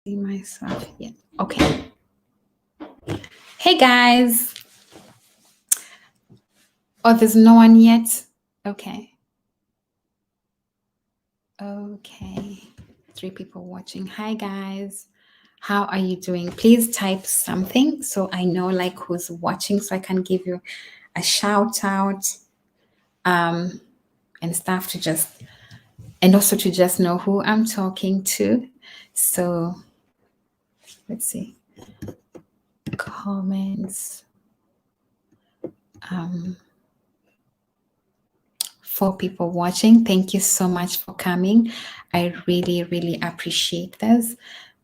See myself yet. Okay. Hey guys. Oh, there's no one yet. Okay. Okay. 3 people watching. Hi guys. How are you doing? Please type something so I know like who's watching so I can give you a shout out and stuff to just and also to just know who I'm talking to. So let's see. Comments. 4 people watching. Thank you so much for coming. I really, really appreciate this.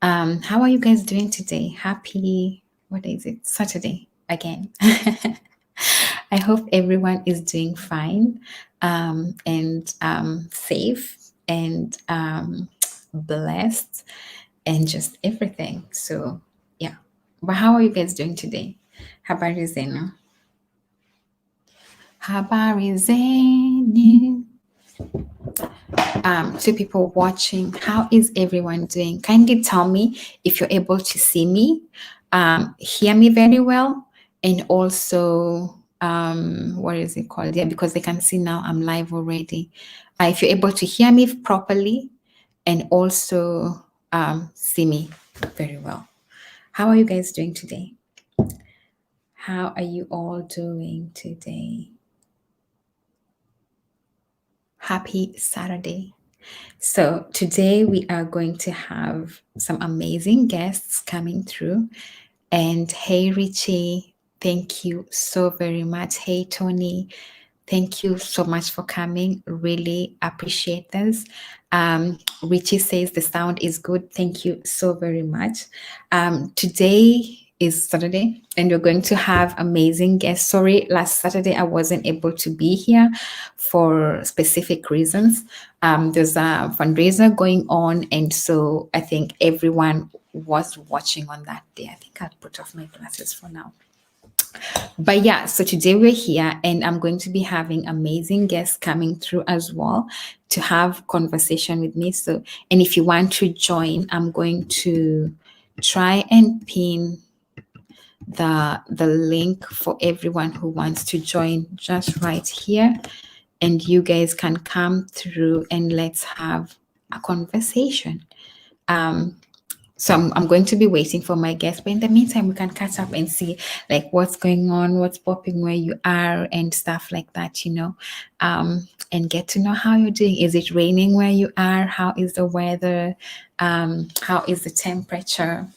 How are you guys doing today? Happy, what is it? Saturday again. I hope everyone is doing fine and safe and blessed and just everything. So, yeah. But how are you guys doing today? Habari zenu? Habari zenu. 2 people watching. How is everyone doing? Kindly tell me if you're able to see me, hear me very well, and also what is it called? Yeah, because they can see now I'm live already. If you're able to hear me properly and also see me very well. How are you guys doing today? How are you all doing today? Happy Saturday. So today we are going to have some amazing guests coming through. And hey, Richie, thank you so very much. Hey, Tony, thank you so much for coming. Really appreciate this. Richie says the sound is good. Thank you so very much. Today is Saturday and we're going to have amazing guests. Sorry, last Saturday I wasn't able to be here for specific reasons. There's a fundraiser going on, and so I think everyone was watching on that day. I think I'll put off my glasses for now. But yeah, so today we're here and I'm going to be having amazing guests coming through as well to have conversation with me. So, and if you want to join, I'm going to try and pin the link for everyone who wants to join just right here, and you guys can come through and let's have a conversation. So I'm going to be waiting for my guests, but in the meantime, we can catch up and see like what's going on, what's popping where you are and stuff like that, and get to know how you're doing. Is it raining where you are? How is the weather? How is the temperature?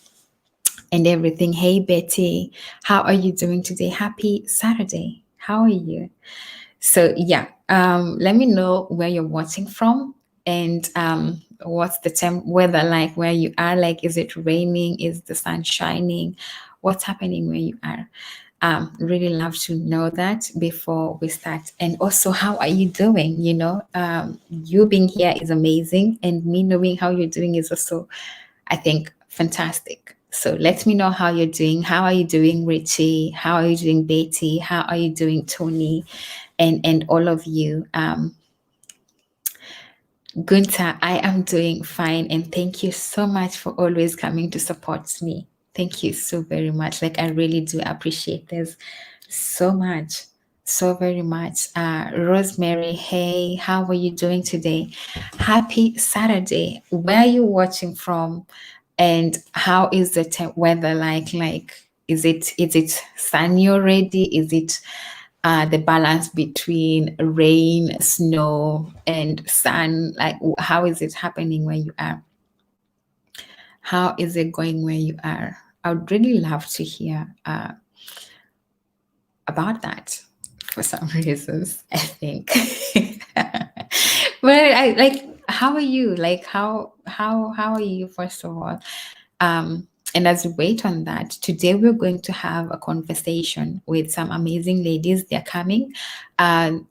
And everything. Hey, Betty, how are you doing today? Happy Saturday. How are you? So yeah, let me know where you're watching from and what's the weather like where you are. Like, is it raining? Is the sun shining? What's happening where you are? Really love to know that before we start. And also, how are you doing? You being here is amazing, and me knowing how you're doing is also, I think, fantastic. So let me know how you're doing. How are you doing, Richie? How are you doing, Betty? How are you doing, Tony? And all of you. Gunther, I am doing fine. And thank you so much for always coming to support me. Thank you so very much. Like, I really do appreciate this so much. So very much. Rosemary, hey, how are you doing today? Happy Saturday. Where are you watching from? And how is the weather like? Like, is it sunny already? Is it the balance between rain, snow, and sun? Like, how is it happening where you are? How is it going where you are? I would really love to hear about that for some reasons, I think. But I like, how are you? Like, how are you, first of all? And as we wait on that, today we're going to have a conversation with some amazing ladies. They're coming. And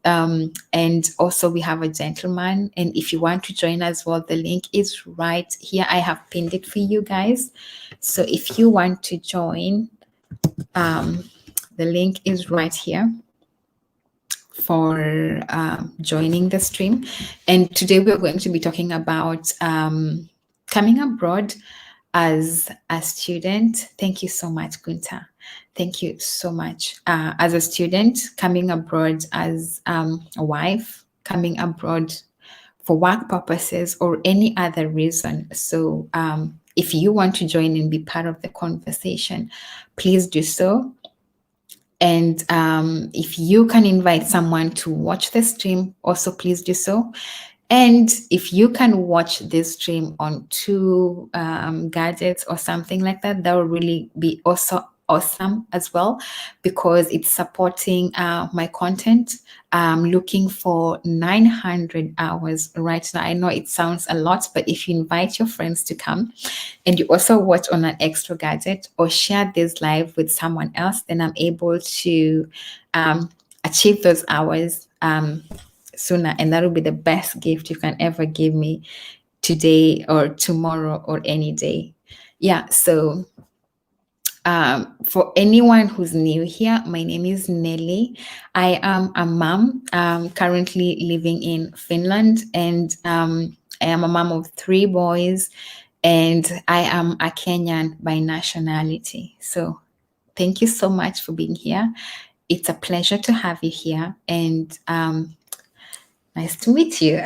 also we have a gentleman. And if you want to join as well, the link is right here. I have pinned it for you guys. So if you want to join, the link is right here for joining the stream. And today we're going to be talking about coming abroad, as a student. Thank you so much, Gunta. Thank you so much. As a student, coming abroad as a wife, coming abroad for work purposes or any other reason. So, if you want to join and be part of the conversation, please do so. And if you can invite someone to watch the stream, also please do so. And if you can watch this stream on two gadgets or something like that, that will really be also awesome as well, because it's supporting my content. I'm looking for 900 hours right now. I know it sounds a lot, but if you invite your friends to come and you also watch on an extra gadget or share this live with someone else, then I'm able to achieve those hours sooner, and that will be the best gift you can ever give me today or tomorrow or any day. Yeah, so for anyone who's new here, my name is Nelly. I am a mom, currently living in Finland, and I am a mom of 3 boys, and I am a Kenyan by nationality. So thank you so much for being here. It's a pleasure to have you here, and nice to meet you.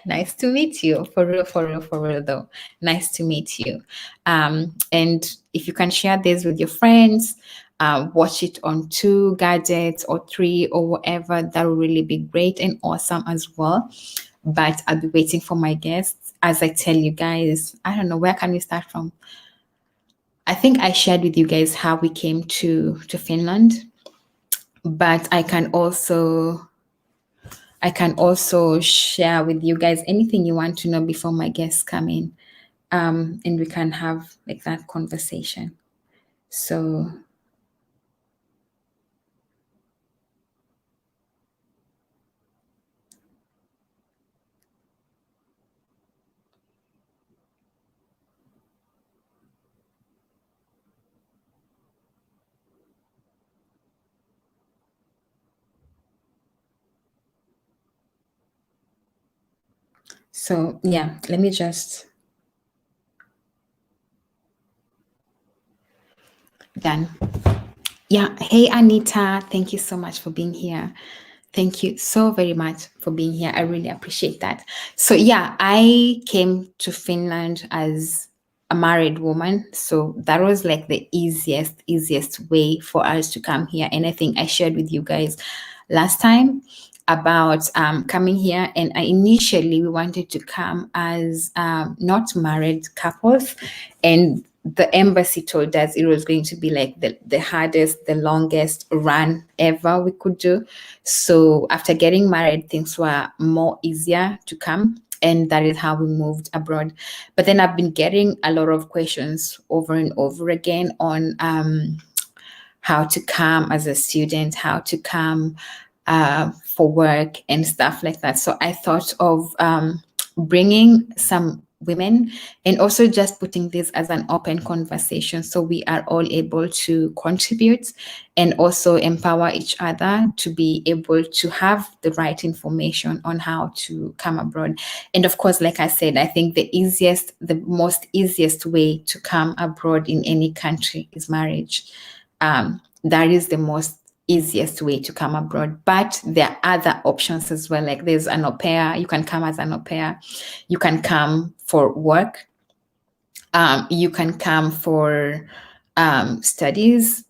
Nice to meet you. For real, for real, for real, though. Nice to meet you. And if you can share this with your friends, watch it on 2 gadgets or 3 or whatever, that will really be great and awesome as well. But I'll be waiting for my guests. As I tell you guys, I don't know, where can we start from? I think I shared with you guys how we came to Finland, but I can also share with you guys anything you want to know before my guests come in, and we can have like that conversation. So yeah, let me just done. Yeah. Hey, Anita. Thank you so much for being here. Thank you so very much for being here. I really appreciate that. So, yeah, I came to Finland as a married woman. So that was like the easiest way for us to come here. And I think I shared with you guys last time about coming here. And initially we wanted to come as not married couples, and the embassy told us it was going to be like the hardest, the longest run ever we could do. So after getting married, things were more easier to come. And that is how we moved abroad. But then I've been getting a lot of questions over and over again on how to come as a student, how to come for work and stuff like that. So I thought of bringing some women and also just putting this as an open conversation, so we are all able to contribute and also empower each other to be able to have the right information on how to come abroad. And of course, like I said, I think the most easiest way to come abroad in any country is marriage. That is the most easiest way to come abroad. But there are other options as well. Like there's an au pair. You can come as an au pair. You can come for work. You can come for studies.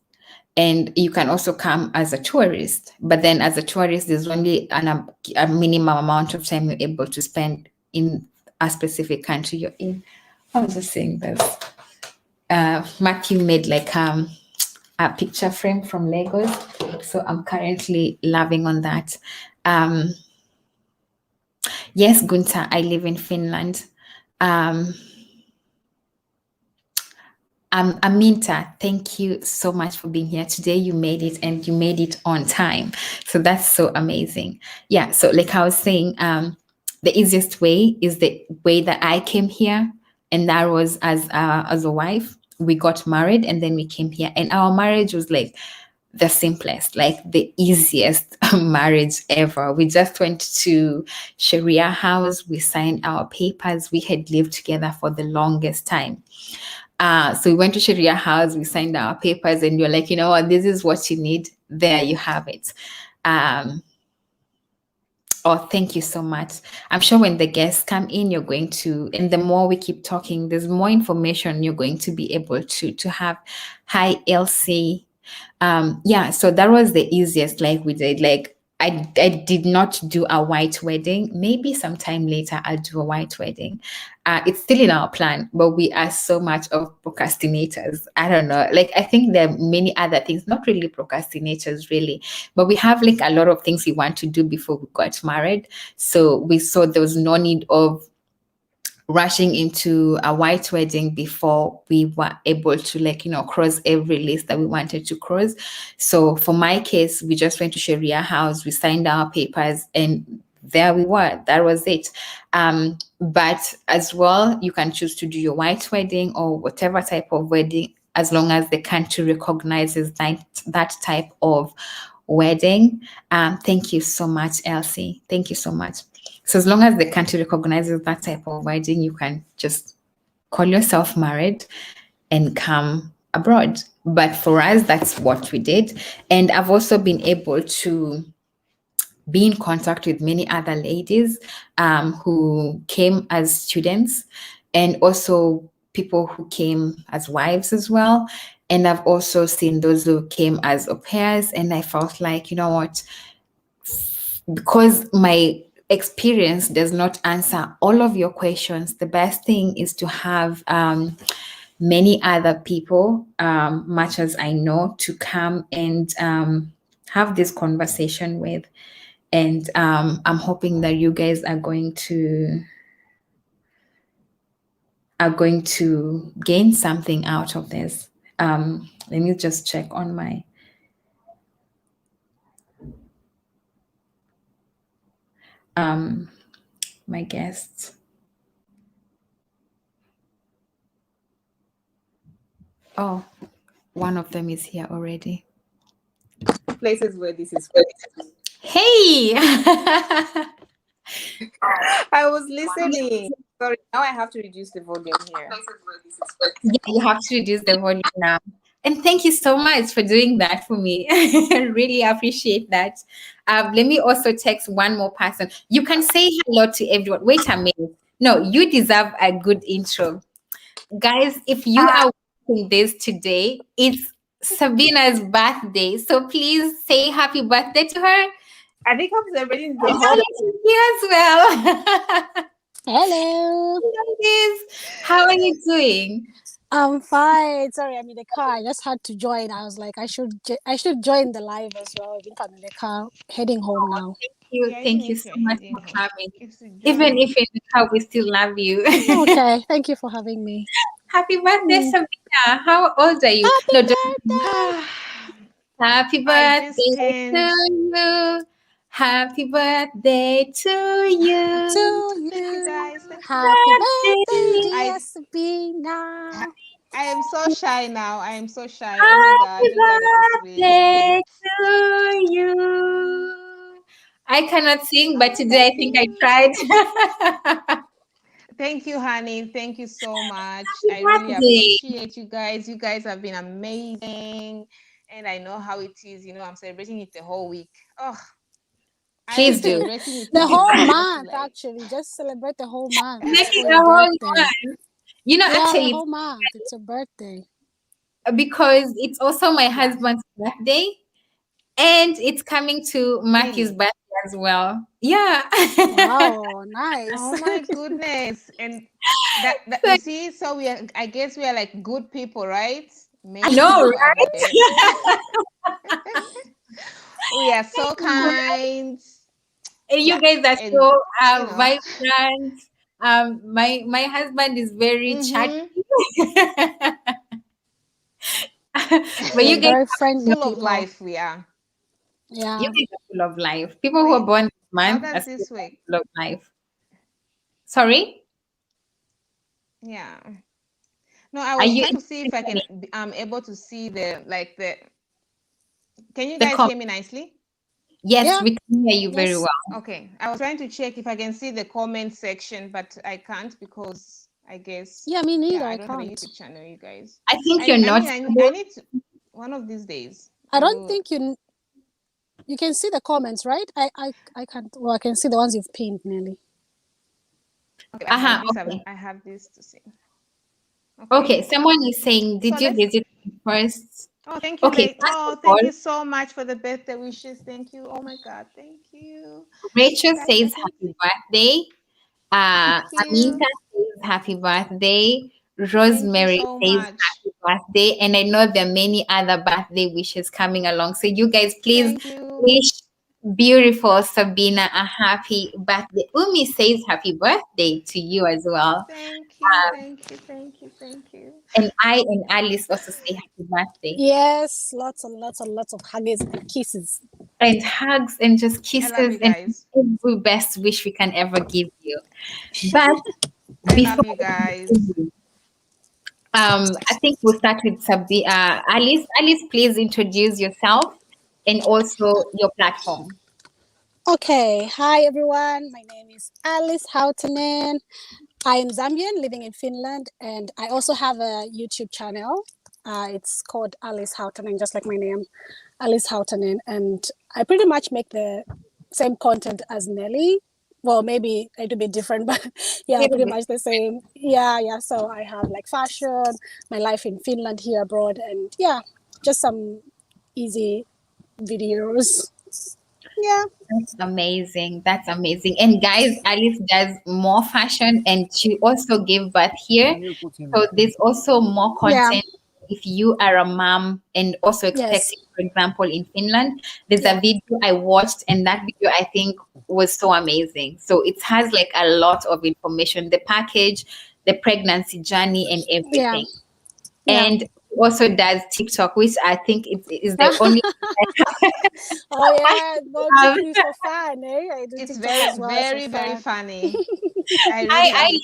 And you can also come as a tourist. But then as a tourist, there's only a minimum amount of time you're able to spend in a specific country you're in. I was just saying this. Matthew made like a picture frame from Legos. So I'm currently loving on that. Yes, Gunta, I live in Finland. Aminta, thank you so much for being here today. You made it, and you made it on time. So that's so amazing. Yeah, so like I was saying, the easiest way is the way that I came here, and that was as a wife. We got married and then we came here, and our marriage was like the simplest, like the easiest marriage ever. We just went to Sharia house, we signed our papers, we had lived together for the longest time. So we went to Sharia house, we signed our papers, and you're like, you know what, this is what you need. There you have it. Um, Oh, thank you so much. I'm sure when the guests come in, you're going to, and the more we keep talking, there's more information you're going to be able to have. Hi, Elsie. Yeah, so that was the easiest, like we did. Like I did not do a white wedding. Maybe sometime later I'll do a white wedding. It's still in our plan, but we are so much of procrastinators. I don't know. Like I think there are many other things, not really procrastinators, really, but we have like a lot of things we want to do before we got married. So we saw there was no need of rushing into a white wedding before we were able to, like, cross every list that we wanted to cross. So for my case, we just went to Sharia house, we signed our papers, and there we were. That was it. But as well, you can choose to do your white wedding or whatever type of wedding, as long as the country recognizes that type of wedding. Thank you so much, Elsie. Thank you so much. So as long as the country recognizes that type of wedding, you can just call yourself married and come abroad. But for us, that's what we did. And I've also been able to be in contact with many other ladies who came as students, and also people who came as wives as well. And I've also seen those who came as au pairs. And I felt like, you know what, because my experience does not answer all of your questions, the best thing is to have many other people, much as I know, to come and have this conversation with. And I'm hoping that you guys are going to gain something out of this. Let me just check on my guests. Oh, one of them is here already. Places where this is. Hey. I was listening. Sorry, now I have to reduce the volume here. Yeah, you have to reduce the volume now. And thank you so much for doing that for me. I really appreciate that. Let me also text one more person. You can say hello to everyone. Wait a minute. No, you deserve a good intro. Guys, if you are watching this today, it's Sabina's birthday. So please say happy birthday to her. I think I'm celebrating the whole. Hi to you as well. Hello. Ladies, how are you doing? I'm fine. Sorry, I'm in the car. I just had to join. I was like, I should join the live as well. I think I'm in the car heading home now. Yeah, even Thank you if so you're much heading for home, coming. if to Even join. if in the car, we still love you. Okay, thank you for having me. Happy birthday, Mm. Sabina. How old are you? Happy No, birthday happy I just birthday turned. to you. Happy birthday to you. to Thank you, you. guys. Thank you. Happy birthday, Birthday. dear I Sabina. I am so shy now. I am so shy. Oh my Happy God, you guys are sweet. birthday to you. I cannot sing, but Oh, today I thank think I you. tried. Thank you, honey. Thank you so much. Happy I really birthday. appreciate you guys. You guys have been amazing. And I know how it is. I'm celebrating it the whole week. Oh, I am Please do. celebrating it The now. whole I have to month, like, actually. Just celebrate the whole month. Make It's it for a your whole birthday. one. Yeah, the Actually, whole month. It's your birthday. because it's also my yeah, husband's birthday, and it's coming to Matthew's really. birthday as well. Yeah. Wow, nice. Oh my goodness. And that So you see, so I guess we are like good people, right? I Many know, people have a right? birthday. We are so kind. And you Yeah. guys are And so you know, vibrant. My husband is very chatty, mm-hmm. but you You're guys very friendly Full of people. life we are. you Yeah. guys are full of life. People who are Wait, born this how month are does still this work? full of life. Sorry, Yeah. No, I are was you? trying to see if I can able to see the like the Can you The guys hear me nicely? Yes, Yeah. we can hear you very Yes. well. Okay, I was trying to check if I can see the comment section, but I can't because I guess, Yeah, me neither. yeah, I I don't have a can't. YouTube channel, you guys. I think you're I not mean, I able. need to, one of these days. I I don't will. think you can see the comments, right? I can't. Well, I can see the ones you've pinned, Nelly. Okay, Okay. I have this to see. Okay. Okay, someone is saying, So did you let's. visit me first? Oh, thank you, Okay, late. first Oh, of thank you all, so much for the birthday wishes. Thank you. Oh my God, thank you, Rachel guys. I says think. happy birthday. Thank you. Aminta says happy birthday. Thank you Rosemary so says much. happy birthday. And I know there are many other birthday wishes coming along. So you guys please Thank you. wish beautiful Sabina a happy birthday. Umi says happy birthday to you as well. Thank you. Thank you. Thank you. Thank you. And I and Alice also say happy birthday. Yes, lots and lots and lots of hugs and kisses. And hugs and just I love kisses you and guys. every best wish we can ever give you. But I love before you we guys. continue, I think we'll start with Alice. Alice, please introduce yourself and also your platform. Okay, hi everyone. My name is Alice Hautanen. I am Zambian living in Finland, and I also have a YouTube channel. It's called Alice Hautanen, just like my name, Alice Hautanen. And I pretty much make the same content as Nelly. Well, maybe a little bit different, but yeah, Little pretty bit. much the same. Yeah, yeah. So I have like fashion, my life in Finland here abroad, and yeah, just some easy videos. Yeah. That's amazing. That's amazing. And guys, Alice does more fashion and she also gave birth here. So there's also more Yeah. content if you are a mom and also Yes. expecting, for example, in Finland. There's a Yeah. video I watched and that video I think was so amazing. So it has like a lot of information, the package, the pregnancy journey and Yeah. everything. Yeah. And also does TikTok, which I think is the only Oh yeah, well um, TikTok is for fun, eh? I do It's TikTok as very, well for very, very fun. funny. I really I love it.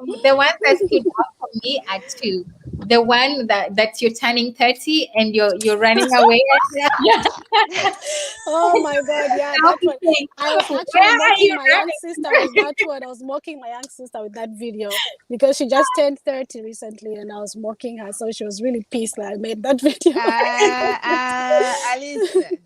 love the ones that stood out for me are two. The one that you're turning 30 and you're running away. Yeah. Oh my god, yeah, I'll that be one. saying, I was where actually are mocking you my young sister with running? that one. I was mocking my young sister with that video because she just turned 30 recently and I was mocking her. So she was really pissed that I made that video. Alice,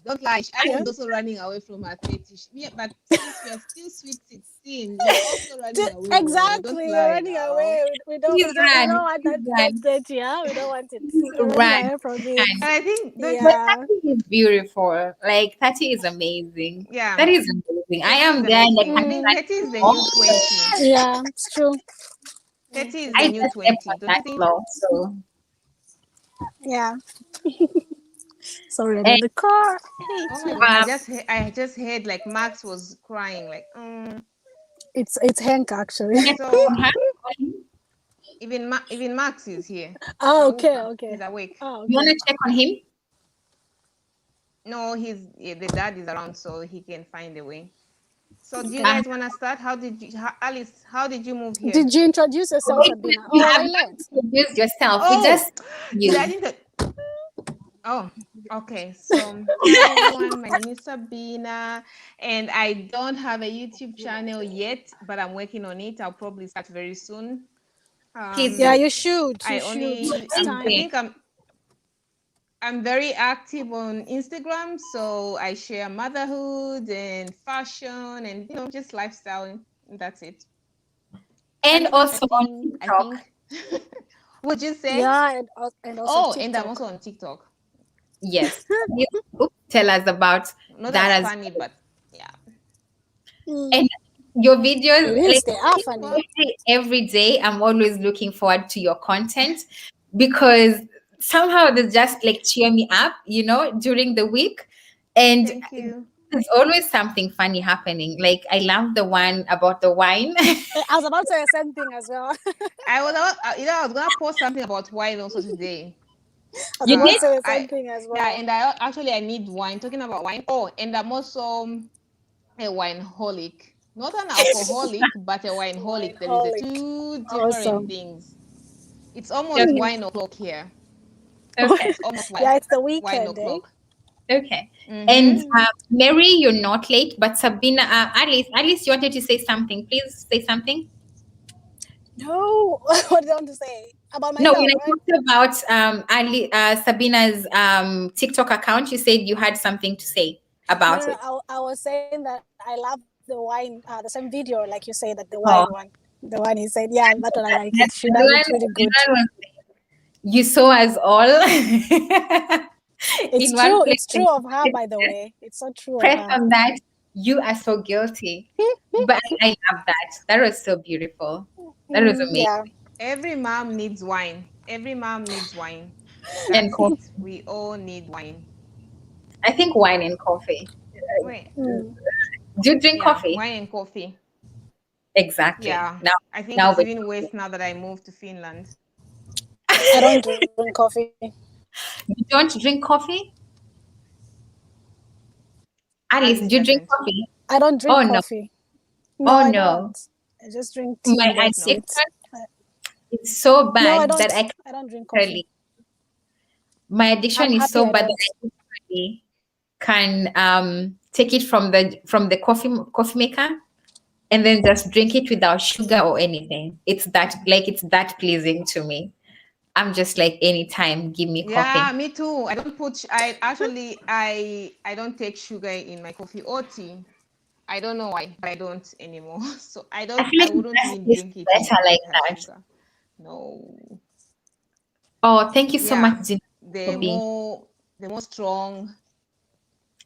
don't lie. Alice Yeah. is also running away from her 30. Yeah, but since you're still sweet 16, you're also running away. Oh, don't Exactly. We're lie running now. away. We Please don't we don't run. want Please that run. 30, yeah? We don't want it. Please We're running run. away from it. Run. And I think that, But Yeah. 30 is beautiful. Like 30 is amazing. yeah, That is amazing. I 30 is am there and I amazing. I can think Mm, start 30 is the more new because 20. yeah, it's true. 30 is I the just new stepped 20. on Don't that you think? floor. So Yeah. Sorry, I'm and in the car. Hey, Oh my yeah. God, um, I just heard like Max was crying, like, It's Hank actually. can I check So on her? even Max is here. Oh, okay, Auka, okay. he's awake. Oh, You okay. wanna check on him? No, the dad is around, so he can find a way. So do you Okay. Uh, guys want to start? Alice, how did you move here? Did you introduce yourself, wait, Sabina? you Oh, was have I not late? introduced yourself. We Oh, just did I you. didn't. Oh, okay. So, hi everyone. My name is Sabina, and I don't have a YouTube channel yet, but I'm working on it. I'll probably start very soon. Please Yeah, do. you should. You I should. only, It's Please I time. do. think I'm very active on Instagram, so I share motherhood and fashion and just lifestyle. And that's it. And Kind of also on interesting, I TikTok. think. Would you say? Yeah, and also Oh, and I'm TikTok. also on TikTok. Yes. Can you tell us about Not that as as funny, well? but yeah. Mm, And your videos, it is. like They are funny. every day, I'm always looking forward to your content because somehow they just like cheer me up, during the week. And Thank you. there's always something funny happening. Like I love the one about the wine. I was about to say the same thing as well. I was gonna post something about wine also today. I was You about to did? say the same I thing as Yeah, well. and I need wine. Talking about wine. Oh, and I'm also a wineholic. Not an alcoholic, but a wineholic. There is a Wineholic. two different Awesome. things. It's almost Okay. Mm. 1 o'clock here. Okay. It's almost Yeah, it's the wine weekend, eh? o'clock. Okay. And Mm-hmm. Mary, you're not late, but Sabina, Alice, you wanted to say something. Please say something. No, what do I want to say about No, when myself, I right? talked about Sabina's TikTok account, you said you had something to say No, about no, no. it. I was saying that I love the wine, the same video, like you say, that the wine Oh, one, the one you said, yeah, that one I like it. that, That looks really that good. one was, you saw us all It's in one true. place. It's true of her, by the way. It's so true of Press her. on that. You are so guilty. But I love that. That was so beautiful. That was amazing. Yeah. Every mom needs wine. Every mom needs wine. And That's coffee. it. We all need wine. I think wine and coffee. Wait. Mm. Do you drink Yeah, coffee? wine and coffee. Exactly. Yeah. Now, I think now it's with even coffee. worse now that I moved to Finland. I don't drink coffee. You don't drink coffee? Alice, Alice do you drink doesn't. coffee? I don't drink Oh no. coffee. No, Oh I no. don't. I just drink tea My and that's No. it. addiction is so No, I bad that don't. I can I don't drink coffee. literally, my I'm addiction is happy so I bad that don't. I literally can take it from the coffee maker and then just drink it without sugar or anything. It's that pleasing to me. I'm just like anytime, give me Yeah, coffee. me too. I don't put I actually I don't take sugar in my coffee or tea. I don't know why, but I don't anymore. So I feel I like it wouldn't just even tastes drink it better if like it has that. sugar. No. Oh, thank you so Yeah. much, Zina, for The being more the more strong.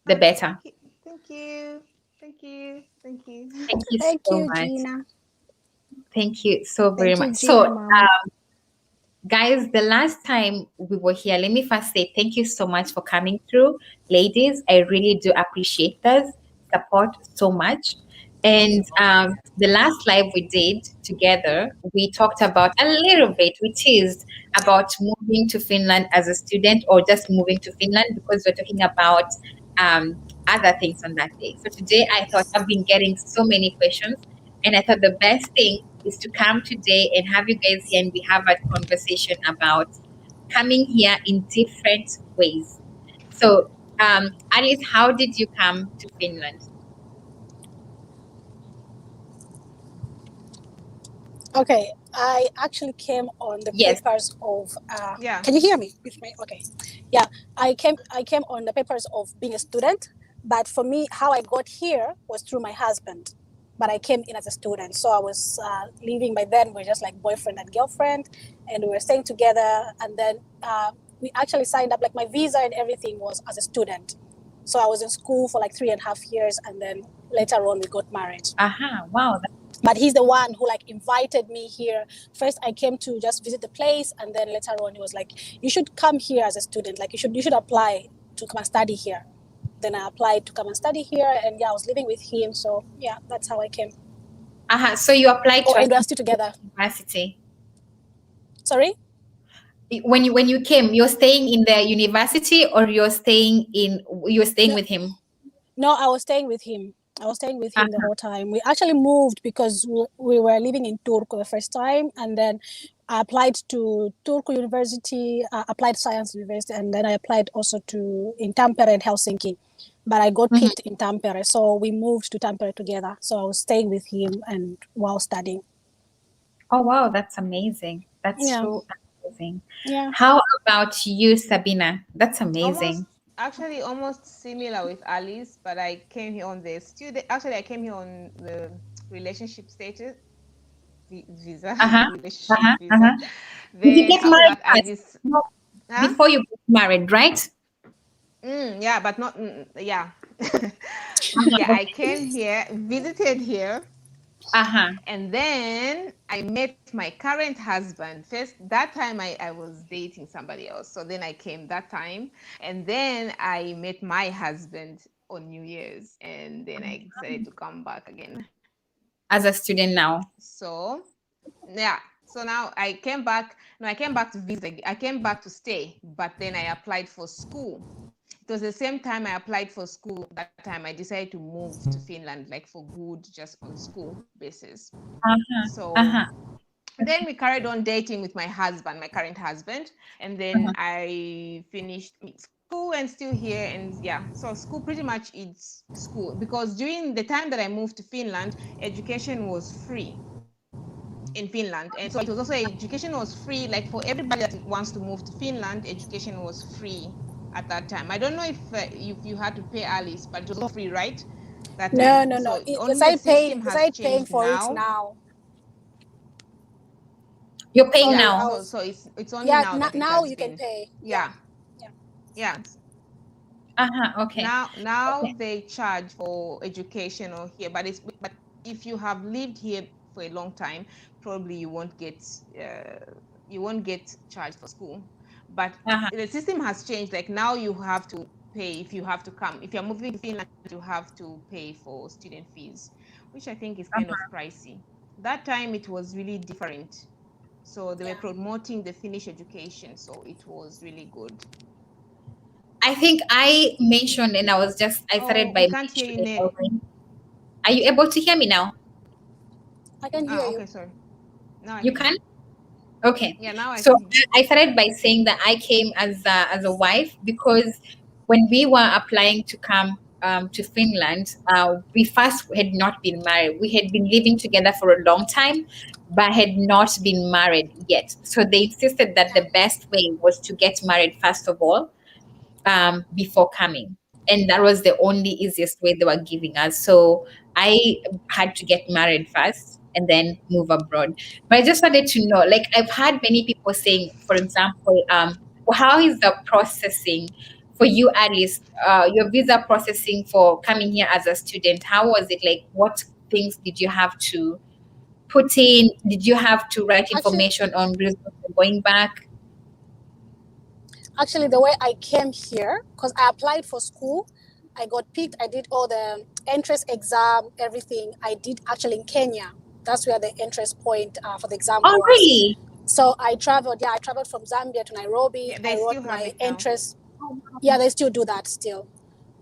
the Oh, better. thank you. Thank you. Thank you. Thank you. Thank you Thank so you, much. Gina. Thank you so very Thank you, much. So, Gina, Mama. guys, the last time we were here, let me first say thank you so much for coming through. Ladies, I really do appreciate this support so much. And the last live we did together, we talked about a little bit, we teased about moving to Finland as a student or just moving to Finland because we're talking about other things on that day. So today I thought I've been getting so many questions, and I thought the best thing is to come today and have you guys here and we have a conversation about coming here in different ways. So, Alice, how did you come to Finland? Okay, I actually came on the Yes. papers of. Yeah. Can you hear me? With me? Okay. Yeah, I came on the papers of being a student, but for me, how I got here was through my husband. But I came in as a student, so I was living by then. We are just like boyfriend and girlfriend, and we were staying together. And then we actually signed up. Like my visa and everything was as a student, so I was in school for like 3.5 years, and then later on we got married. Aha, wow. But he's the one who like invited me here. First I came to just visit the place, and then later on he was like, you should come here as a student, like you should apply to come and study here. Then I applied to come and study here, and yeah, I was living with him. So yeah, that's how I came. Aha, so you applied Oh, to a and we're still together. university. Sorry. When you came, you're staying in the university or you're staying No, with him? no, I was staying with him. I was staying with him the Uh-huh. whole time. We actually moved because we were living in Turku the first time, and then I applied to Turku University, Applied Science University, and then I applied also to in Tampere and Helsinki. But I got Mhm. picked in Tampere, so we moved to Tampere together. So I was staying with him and while studying. Oh wow, that's amazing. That's Yeah, so amazing. yeah. How about you, Sabina? That's Almost amazing. actually almost similar with Alice, but I came here on the student. Actually, I came here on the relationship status visa, Uh-huh. relationship Uh-huh. visa. Uh-huh. Did you Then get after married that, I first? just No, huh? before you got married, right? Yeah, but not yeah. Yeah, Uh-huh. I came here, visited here, Uh-huh. and then I met my current husband. First, that time I was dating somebody else. So then I came that time. And then I met my husband on New Year's. And then I decided to come back again. As a student now. So, yeah. So now I came back. No, I came back to visit. I came back to stay. But then I applied for school. It was the same time I applied for school. That time I decided to move to Finland, like for good, just on school basis. Uh-huh. So Uh-huh. then we carried on dating with my husband, my current husband, and then I finished school and still here, and yeah, so school pretty much is school, because during the time that I moved to Finland, education was free in Finland, and so it was also, education was free, like for everybody that wants to move to Finland, education was free at that time. I don't know if you had to pay, Alice, but it was also free, right, that No, time. no, no. So only the Besides paying, system has besides paying changed for it now. now. You're paying Sorry, Yeah, I now. so was. so it's only Yeah, now that it now has you can been, pay. Yeah, yeah, yeah. yeah. Okay. Now Okay. they charge for educational here, but if you have lived here for a long time, probably you won't get charged for school. But the system has changed. Like now you have to pay if you have to come. If you're moving to Finland, you have to pay for student fees, which I think is kind of pricey. That time it was really different. So they were Yeah. promoting the Finnish education, so it was really good. I think I mentioned, and I started Oh, by we can't hear you, mentioning Nelly. already. Are you able to hear me now? I can hear Ah, you. okay, sorry. Now I You can. can? Okay. Yeah, now I So can. I started by saying that I came as a wife because when we were applying to come to Finland, we first had not been married. We had been living together for a long time, but had not been married yet. So they insisted that Yeah. the best way was to get married first of all, before coming. And that was the only easiest way they were giving us. So I had to get married first and then move abroad. But I just wanted to know, like, I've had many people saying, for example, well, how is the processing for you, Alice, your visa processing for coming here as a student? How was it? Like, what things did you have to put in? Did you have to write Actually, information on reasons for going back? actually, the way I came here, because I applied for school, I got picked. I did all the entrance exam, everything. I did actually in Kenya. That's where the entrance point for the exam Oh, was. really? So I traveled. Yeah, I traveled from Zambia to Nairobi. Yeah, I they wrote still have my it now. entrance. Yeah, they still do that still.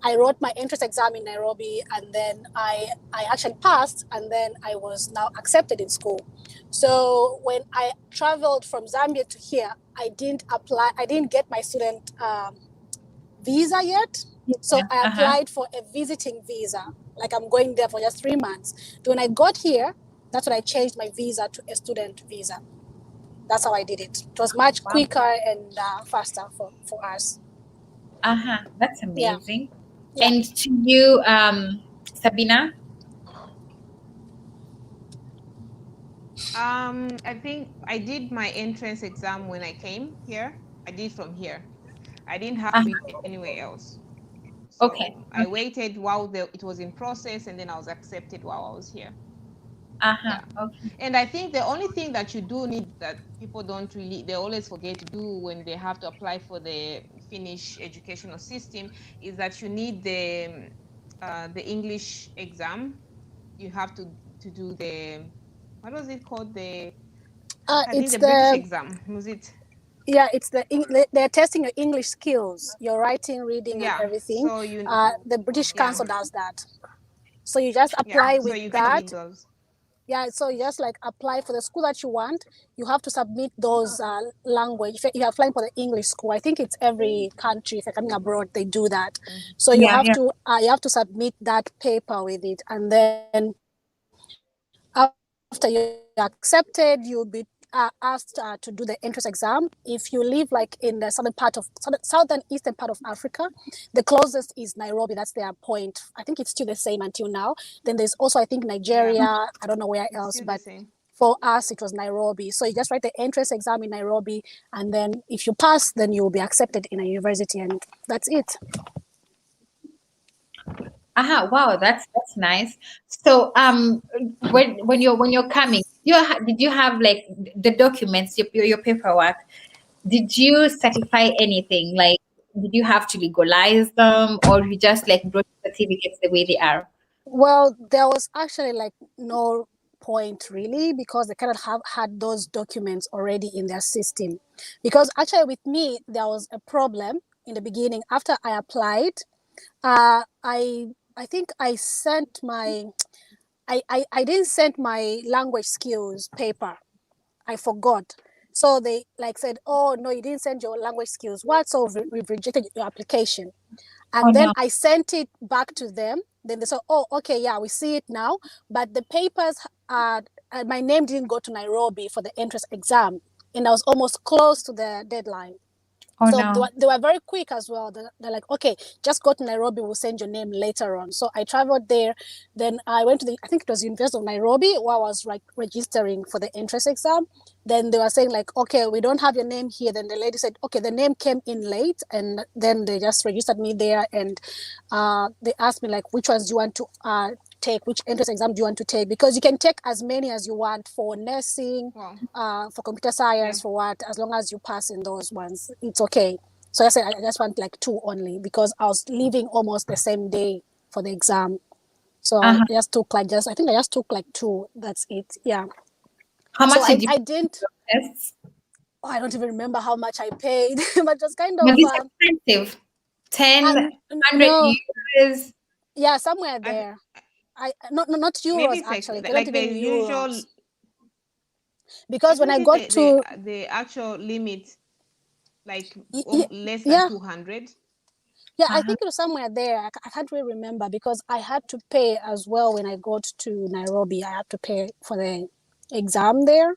I wrote my entrance exam in Nairobi, and then I actually passed, and then I was now accepted in school. So when I traveled from Zambia to here, I didn't apply. I didn't get my student visa yet. So Yeah. I applied for a visiting visa. Like I'm going there for just 3 months. So when I got here, that's when I changed my visa to a student visa. That's how I did it. It was much Wow. quicker and faster for us. That's Yeah, amazing. yeah. And to you, Sabina? I think I did my entrance exam when I came here. I did from here. I didn't have to do it Uh-huh. anywhere else. Okay. So I Okay. waited while it was in process, and then I was accepted while I was here. Uh-huh. Yeah. Okay. And I think the only thing that you do need, that people don't really, they always forget to do when they have to apply for the Finnish educational system, is that you need the English exam. You have to do the, what was it called? I think It's the British the exam. Was it? Yeah, it's they're testing your English skills, your writing, reading, and Yeah. everything. So you, The British yeah, Council does that. So you just yeah. apply So with you kind of need that. those. Yeah, so you just like apply for the school that you want. You have to submit those language. If you're applying for the English school, I think it's every country. If you're coming abroad, they do that. Mhm. So Yeah, yeah. you have to submit that paper with it, and then after you're accepted, you'll be asked to do the entrance exam. If you live like in the southern eastern part of Africa, the closest is Nairobi. That's their point. I think it's still the same until now. Then there's also, I think, Yeah. Nigeria. I don't know where It's else, still the but same. for us it was Nairobi. So you just write the entrance exam in Nairobi, and then if you pass, then you will be accepted in a university, and that's it. Wow, that's nice. So, when you're coming, did you have like the documents, your paperwork? Did you certify anything? Like, did you have to legalize them, or you just like brought certificates the way they are? Well, there was actually like no point really, because they kind of have had those documents already in their system. Because actually with me there was a problem in the beginning. After I applied, I think I sent my I didn't send my language skills paper. I forgot. So they like said, oh no, you didn't send your language skills. What? So we've rejected your application. Oh And then no. I sent it back to them. Then they said, oh, okay, yeah, we see it now. But the papers, my name didn't go to Nairobi for the entrance exam. And I was almost close to the deadline. Oh So no. they were very quick as well. They're like, okay, just go to Nairobi. We'll send your name later on. So I traveled there. Then I went to I think it was University of Nairobi, where I was like registering for the entrance exam. Then they were saying like, okay, we don't have your name here. Then the lady said, okay, the name came in late. And then they just registered me there. And they asked me like, which ones do you want to take, which entrance exam do you want to take, because you can take as many as you want for nursing, for computer science, for what, as long as you pass in those ones, it's okay. So I said I just want like 2 only, because I was leaving almost the same day for the exam. So I Uh-huh. just took like I think I just took like 2. That's it. Yeah. How So much did you I pay didn't. for your tests? Oh, I don't even remember how much I paid, but it was kind Was of it expensive? 10, and 100 no, euros? yeah, somewhere there. I not Maybe euros it's actually. They're not like the even usual. euros, because when I Isn't it got to the actual limit like less than yeah, 200? yeah, I Uh-huh. think it was somewhere there. I can't really remember, because I had to pay as well when I got to Nairobi. I had to pay for the exam there.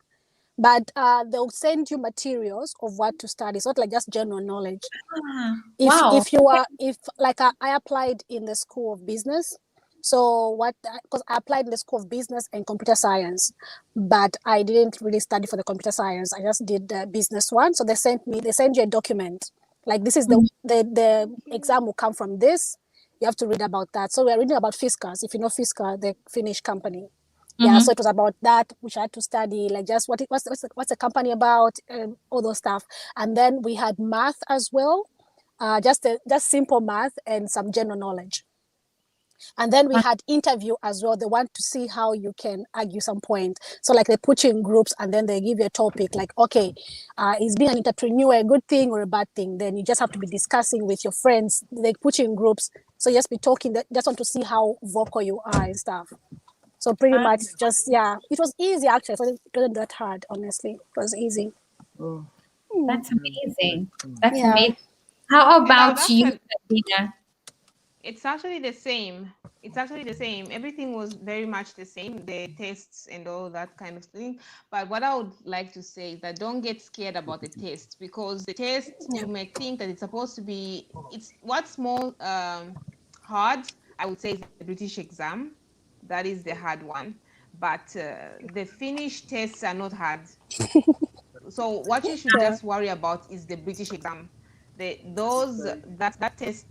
But they'll send you materials of what to study. It's not like just general knowledge. Ah, if wow. if you are if like I applied in the school of business, so what, because I applied in the school of business and computer science, but I didn't really study for the computer science. I just did the business one. So they send you a document like, this is Mhm. the exam will come from this. You have to read about that. So we're reading about Fiskars, if you know Fiskar, the Finnish company. Yeah, so Mhm. it was about that, which I had to study, like just what's the company about, all those stuff. And then we had math as well, just simple math and some general knowledge. And then we Uh, had interview as well. They want to see how you can argue some point. So like they put you in groups, and then they give you a topic like, okay, is being an entrepreneur a good thing or a bad thing? Then you just have to be discussing with your friends. They put you in groups, so you just be talking. They just want to see how vocal you are and stuff. So pretty uh, much just, yeah, it was easy actually. So it wasn't that hard, honestly. It was easy. Oh, Hmm. that's that's amazing. cool. That's Yeah. amazing. How And I was about you, actually Sabina? It's actually the same. It's actually the same. Everything was very much the same, the tests and all that kind of thing. But what I would like to say is that don't get scared about the test, because the test, Yeah. you may think that it's supposed to be, it's what's more hard, I would say, is the British exam. That is the hard one. But the Finnish tests are not hard. So what you should Yeah. just worry about is the British exam. That test.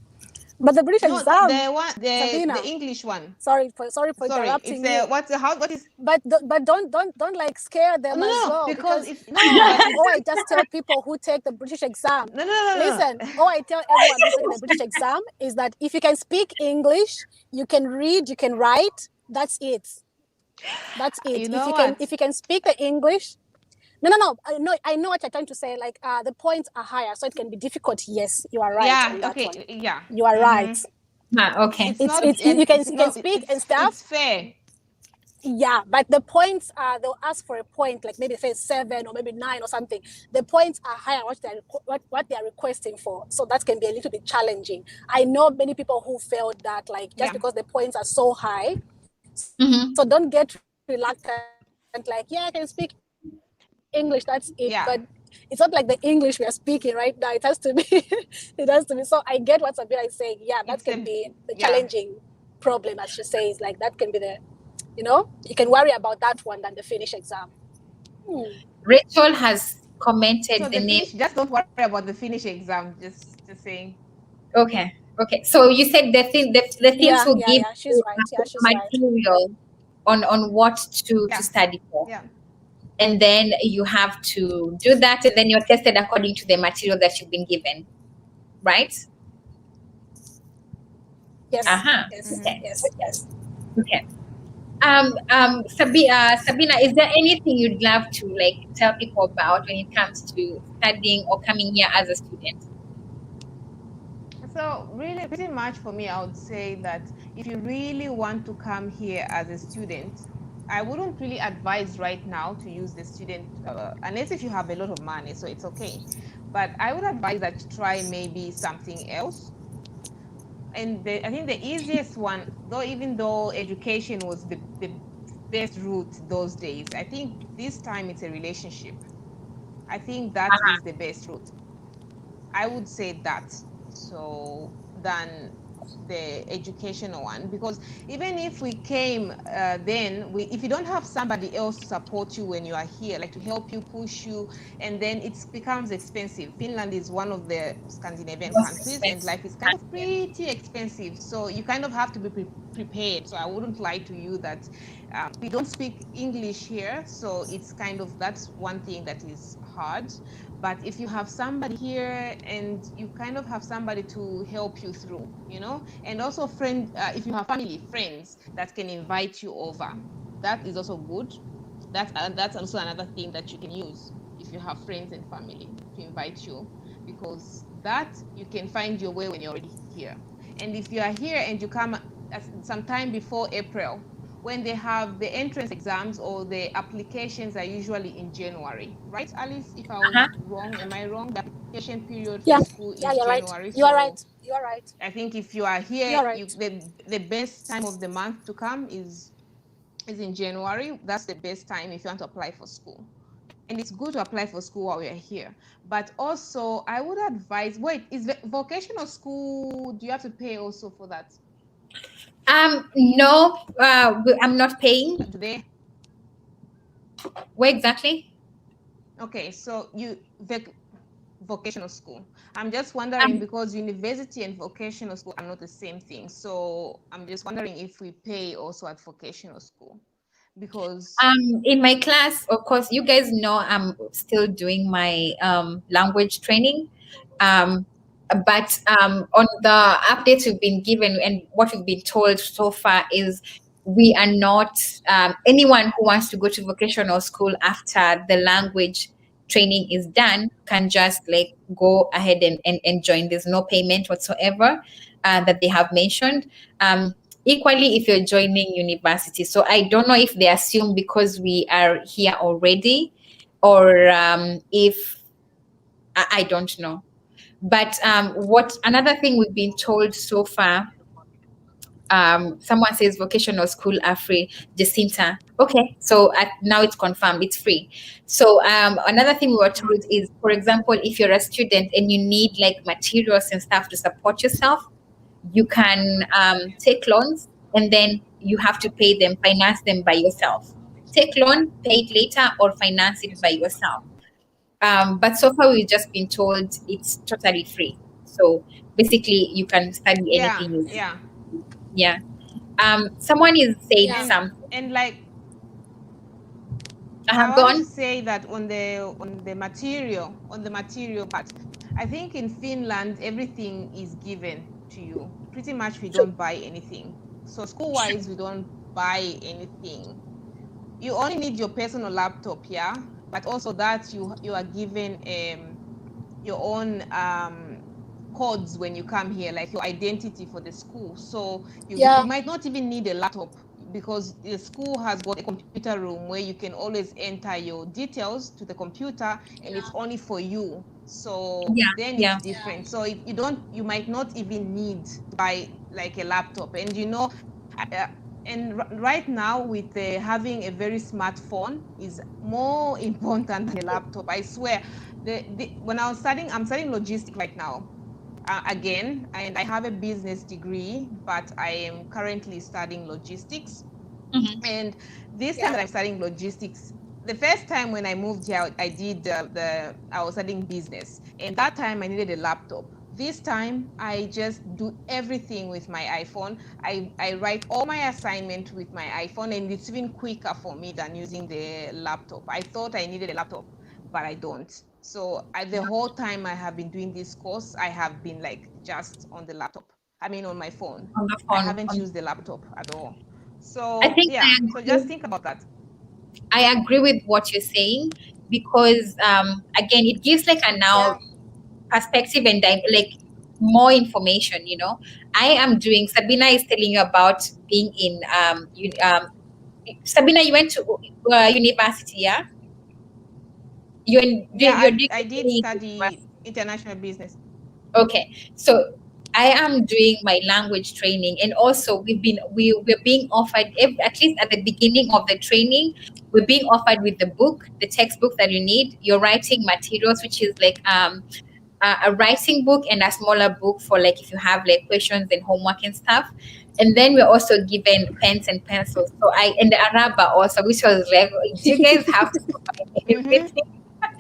But the British No, exam, the one, the Sabina, English one. sorry for Sorry, it's interrupting you. what is But don't like scare no, them as no, well, because because it's no, but it's I just tell people who take the British exam, no, no, no, listen, no. all I tell everyone who's taking the British exam is that if you can speak English, you can read, you can write, that's it. That's it. You know what? If you can speak the English, no. I know what you're trying to say. Like the points are higher, so it can be difficult. Yes, you are right Yeah, on that one. okay, yeah. You are right. Mm-hmm. Okay. It's not, It's and you can speak and it's stuff. fair. Yeah, but the points are, they'll ask for a point, like maybe say 7 or maybe 9 or something. The points are higher what they are requesting for. So that can be a little bit challenging. I know many people who failed that, like just Yeah, because the points are so high. So don't Mm-hmm. get reluctant, like, yeah, I can speak English, that's it. But it's not like the English we are yeah. speaking right now. It has to be it has to be. So I get what Sabina is saying. Yeah, that can be the challenging It's a problem, yeah. as she says. Like that can be the, you can worry about that one than the Finnish exam. Hmm. Rachel has commented So the the name. finish, just don't worry about the finish exam. Just saying. Okay. Okay. So you said the things will Yeah, give she's you right. Yeah, she's right. material on what to Yeah, study for. yeah, And then you have to do that, and then you're tested according to the material that you've been given, right? Yes, Uh-huh. yes, mm-hmm. Okay. yes, Okay. yes. Okay. Sabina, is there anything you'd love to like tell people about when it comes to studying or coming here as a student? So really, pretty much for me, I would say that if you really want to come here as a student, I wouldn't really advise right now to use the student, unless if you have a lot of money, so it's okay. But I would advise that you try maybe something else. And I think the easiest one, though, even though education was the best route those days, I think this time it's a relationship. I think that is the best route. I would say that. So than the educational one, because even if we came then if you don't have somebody else to support you when you are here, like to help you, push you, and then it becomes expensive. Finland is one of the Scandinavian Most countries, and expensive life is kind of country. pretty expensive, so you kind of have to be prepared. So I wouldn't lie to you that we don't speak English here, so it's kind of, that's one thing that is hard. But if you have somebody here and you kind of have somebody to help you through, and also if you have family, friends that can invite you over, that is also good. That's also another thing that you can use if you have friends and family to invite you, because that you can find your way when you're already here. And if you are here and you come sometime before April, when they have the entrance exams, or the applications are usually in January, right, Alice? If I was Uh-huh. wrong, am I wrong? The application period for Yeah, the school yeah, is you're right. January. You are So right. You are right. I think if you are You here, are right. the best time of the month to come is in January. That's the best time if you want to apply for school. And it's good to apply for school while we're here. But also, I would advise, wait, is vocational school, do you have to pay also for that? No, I'm not paying. Do they? Where exactly? Okay, so vocational school. I'm just wondering, Um, because university and vocational school are not the same thing. So I'm just wondering if we pay also at vocational school, because in my class, of course, you guys know I'm still doing my language training. Um, but on the updates we've been given and what we've been told so far is we are not, anyone who wants to go to vocational school after the language training is done can just like go ahead and join. There's no payment whatsoever that they have mentioned. Equally, if you're joining university, so I don't know if they assume because we are here already, or if I don't know. But what another thing we've been told so far, someone says vocational school are free. Jacinta, okay, so now it's confirmed, it's free. So another thing we were told is, for example, if you're a student and you need like materials and stuff to support yourself, you can take loans, and then you have to pay them, finance them by yourself. Take loan, pay it later, or finance it by yourself. But so far, we've just been told it's totally free. So basically, you can study yeah, anything you want. yeah. Yeah. Someone is said Yeah, and something. and like, I I have wanted to gone. say that on the material part, I think in Finland everything is given to you. Pretty much we don't buy anything. So school wise we don't buy anything. You only need your personal laptop, yeah, but also that you are given your own codes when you come here, like your identity for the school. So you yeah, might not even need a laptop, because the school has got a computer room where you can always enter your details to the computer, and it's yeah, only for you. So Yeah, then it's yeah. yeah, different. So you might not even need to buy like a laptop. And uh, right now with having a very smartphone is more important than a laptop, I swear. When I'm studying logistics right now, again, and I have a business degree, but I am currently studying logistics. Hmm. And this time yeah, that I'm studying logistics, the first time when I moved here, I did I was studying business, and that time I needed a laptop. This time I just do everything with my iPhone. I write all my assignment with my iPhone, and it's even quicker for me than using the laptop. I thought I needed a laptop, but I don't. So the whole time I have been doing this course, I have been like just on the laptop. I mean, on my phone. On the I phone. haven't used the laptop at all. I So think yeah, so just think about that. I agree with what you're saying, because again, it gives like a yeah, now perspective and like more information. I am doing, Sabina is telling you about being in Sabina, you went to university, yeah? You're Yeah, doing I a did degree in study university. international business. Okay, so I am doing my language training, and also we're being offered at least at the beginning of the training, we're being offered with the book, the textbook that you need, your writing materials, which is like a writing book and a smaller book for like if you have like questions and homework and stuff. And then we're also given pens and pencils. So I and the Araba also, which was like, do you guys have to provide Mm-hmm. everything?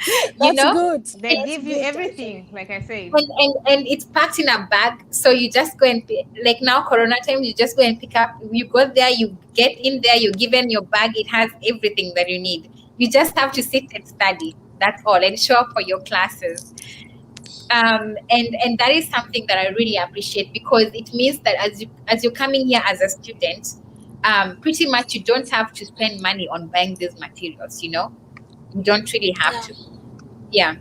you That's know? good. They That's give you good, everything, actually. like I said. And it's packed in a bag, so you just go and like now corona time, you just go and pick up, you go there, you get in there, you're given your bag, it has everything that you need. You just have to sit and study, that's all, and show up for your classes. And that is something that I really appreciate, because it means that as you're coming here as a student, pretty much you don't have to spend money on buying these materials, you don't really have Yeah, to. Yeah.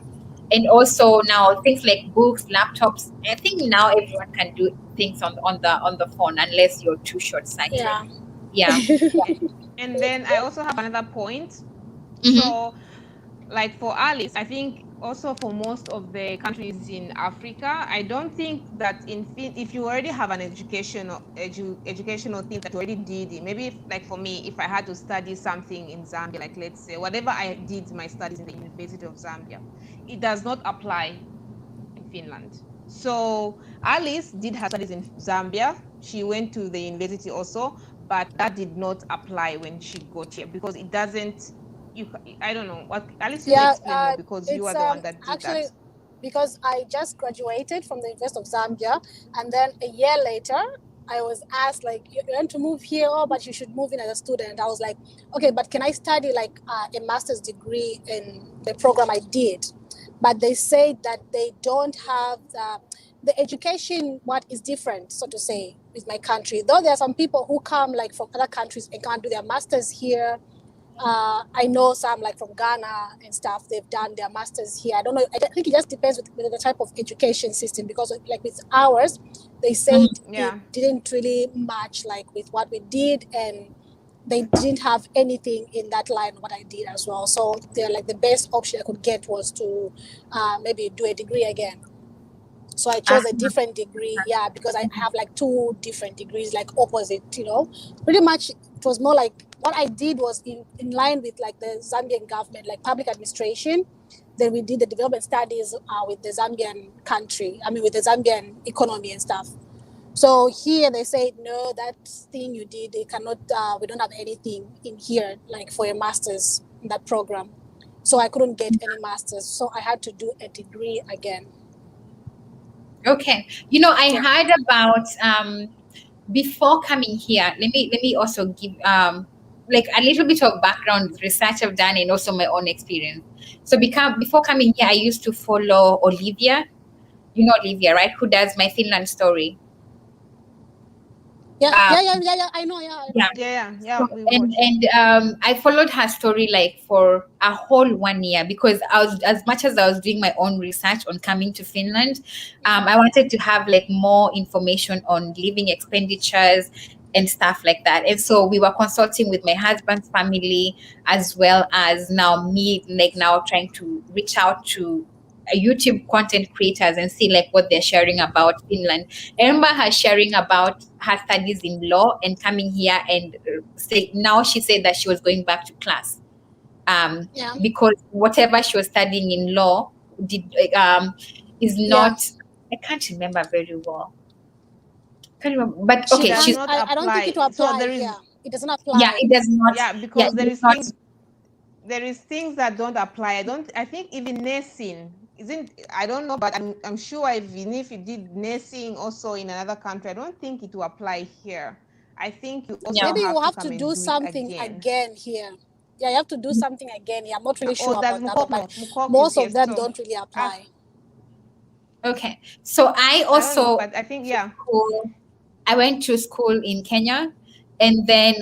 And also now things like books, laptops, I think now everyone can do things on the phone unless you're too short sighted. yeah, Yeah. And then I also have another point. Mm-hmm. So, like for Alice, I think also for most of the countries in Africa, I don't think that if you already have an educational thing that you already did, maybe like for me, if I had to study something in Zambia, like let's say whatever I did my studies in the University of Zambia, it does not apply in Finland. So Alice did her studies in Zambia. She went to the university also, but that did not apply when she got here because it doesn't. I don't know what Alice. You yeah. explain more because you It's are the one that did actually that. because I just graduated from the University of Zambia, and then a year later, I was asked like, you want to move here, oh, but you should move in as a student. I was like, okay, but can I study like a master's degree in the program I did? But they said that they don't have the education. What is different, so to say, with my country? Though there are some people who come like from other countries and can't do their masters here. I know some like from Ghana and stuff. They've done their masters here. I don't know. Think it just depends with the type of education system because like with ours, they said it Yeah. didn't really match like with what we did, and they didn't have anything in that line what I did as well. So they're like the best option I could get was to maybe do a degree again. So I chose a different degree, yeah, because I have like two different degrees, like opposite, Pretty much it was more like what I did was in line with like the Zambian government, like public administration. Then we did the development studies with the Zambian country, I mean, with the Zambian economy and stuff. So here they said, no, that thing you did, they cannot, we don't have anything in here, like for a master's in that program. So I couldn't get any master's. So I had to do a degree again. Okay. I Yeah. heard about before coming here. Let me also give like a little bit of background research I've done and also my own experience. So before coming here, I used to follow Olivia. You know Olivia, right? Who does my Finland story. Yeah, Um, yeah, yeah, yeah, yeah. I know, yeah, I yeah. know. Yeah. Yeah. So, We and watch. and I followed her story like for a whole 1 year, because I was, as much as I was doing my own research on coming to Finland, Yeah, I wanted to have like more information on living expenditures and stuff like that. And so we were consulting with my husband's family, as well as now me, like now trying to reach out to YouTube content creators and see like what they're sharing about Finland. I remember her sharing about her studies in law and coming here and say now she said that she was going back to class, um, yeah, because whatever she was studying in law did is yeah. not. I can't remember very well. Can't remember, but She It okay, does can't. she's not I don't think it will apply. So apply there here. is. It doesn't yeah, apply. it does not. Yeah, Yeah, because it there does is not. things. There is things that don't apply. I think even nursing isn't. I don't know, but I'm sure even if you did nursing also in another country, I don't think it will apply here. I think you also Yeah. Maybe you have will to have to come and do do it something again. again here. Yeah, you have to do something again here. I'm not really Oh, sure that's about that, but Mukok is most here. of them So don't really ask. apply. Okay, so I I don't know, also but I think yeah. school I went to school in Kenya, and then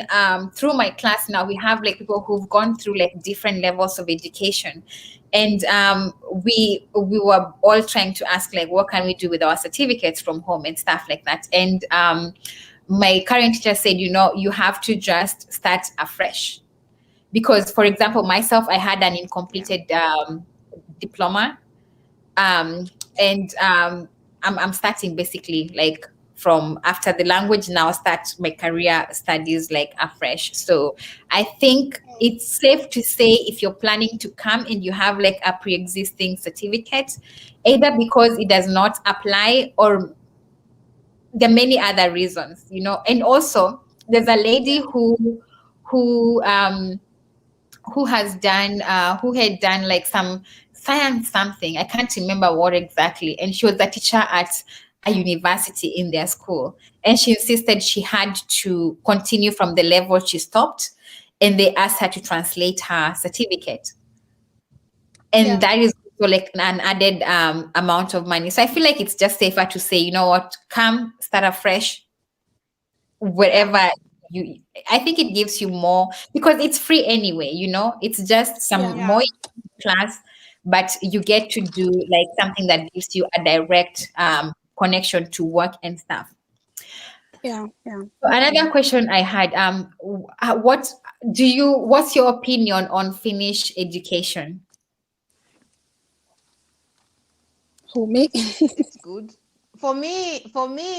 through my class now we have like people who've gone through like different levels of education, and we were all trying to ask like what can we do with our certificates from home and stuff like that. And my current teacher said, you have to just start afresh. Because, for example, myself, I had an Yeah. incompleted diploma, and I'm starting basically like from after the language, now start my career studies like afresh. So I think it's safe to say, if you're planning to come and you have like a pre-existing certificate, either because it does not apply, or there are many other reasons, and also there's a lady Yeah. who who had done like some science something. I can't remember what exactly. And she was a teacher at a university in their school. And she insisted she had to continue from the level she stopped. And they asked her to translate her certificate. And Yeah. that is also like an added amount of money. So I feel like it's just safer to say, you know what, come start afresh Yeah. wherever you. I think it gives you more because it's free anyway, it's just some Yeah. more Yeah. class, but you get to do like something that gives you a direct connection to work and stuff. Yeah. Yeah. So another question I had, what's your opinion on Finnish education? Who, me? It's good. For me,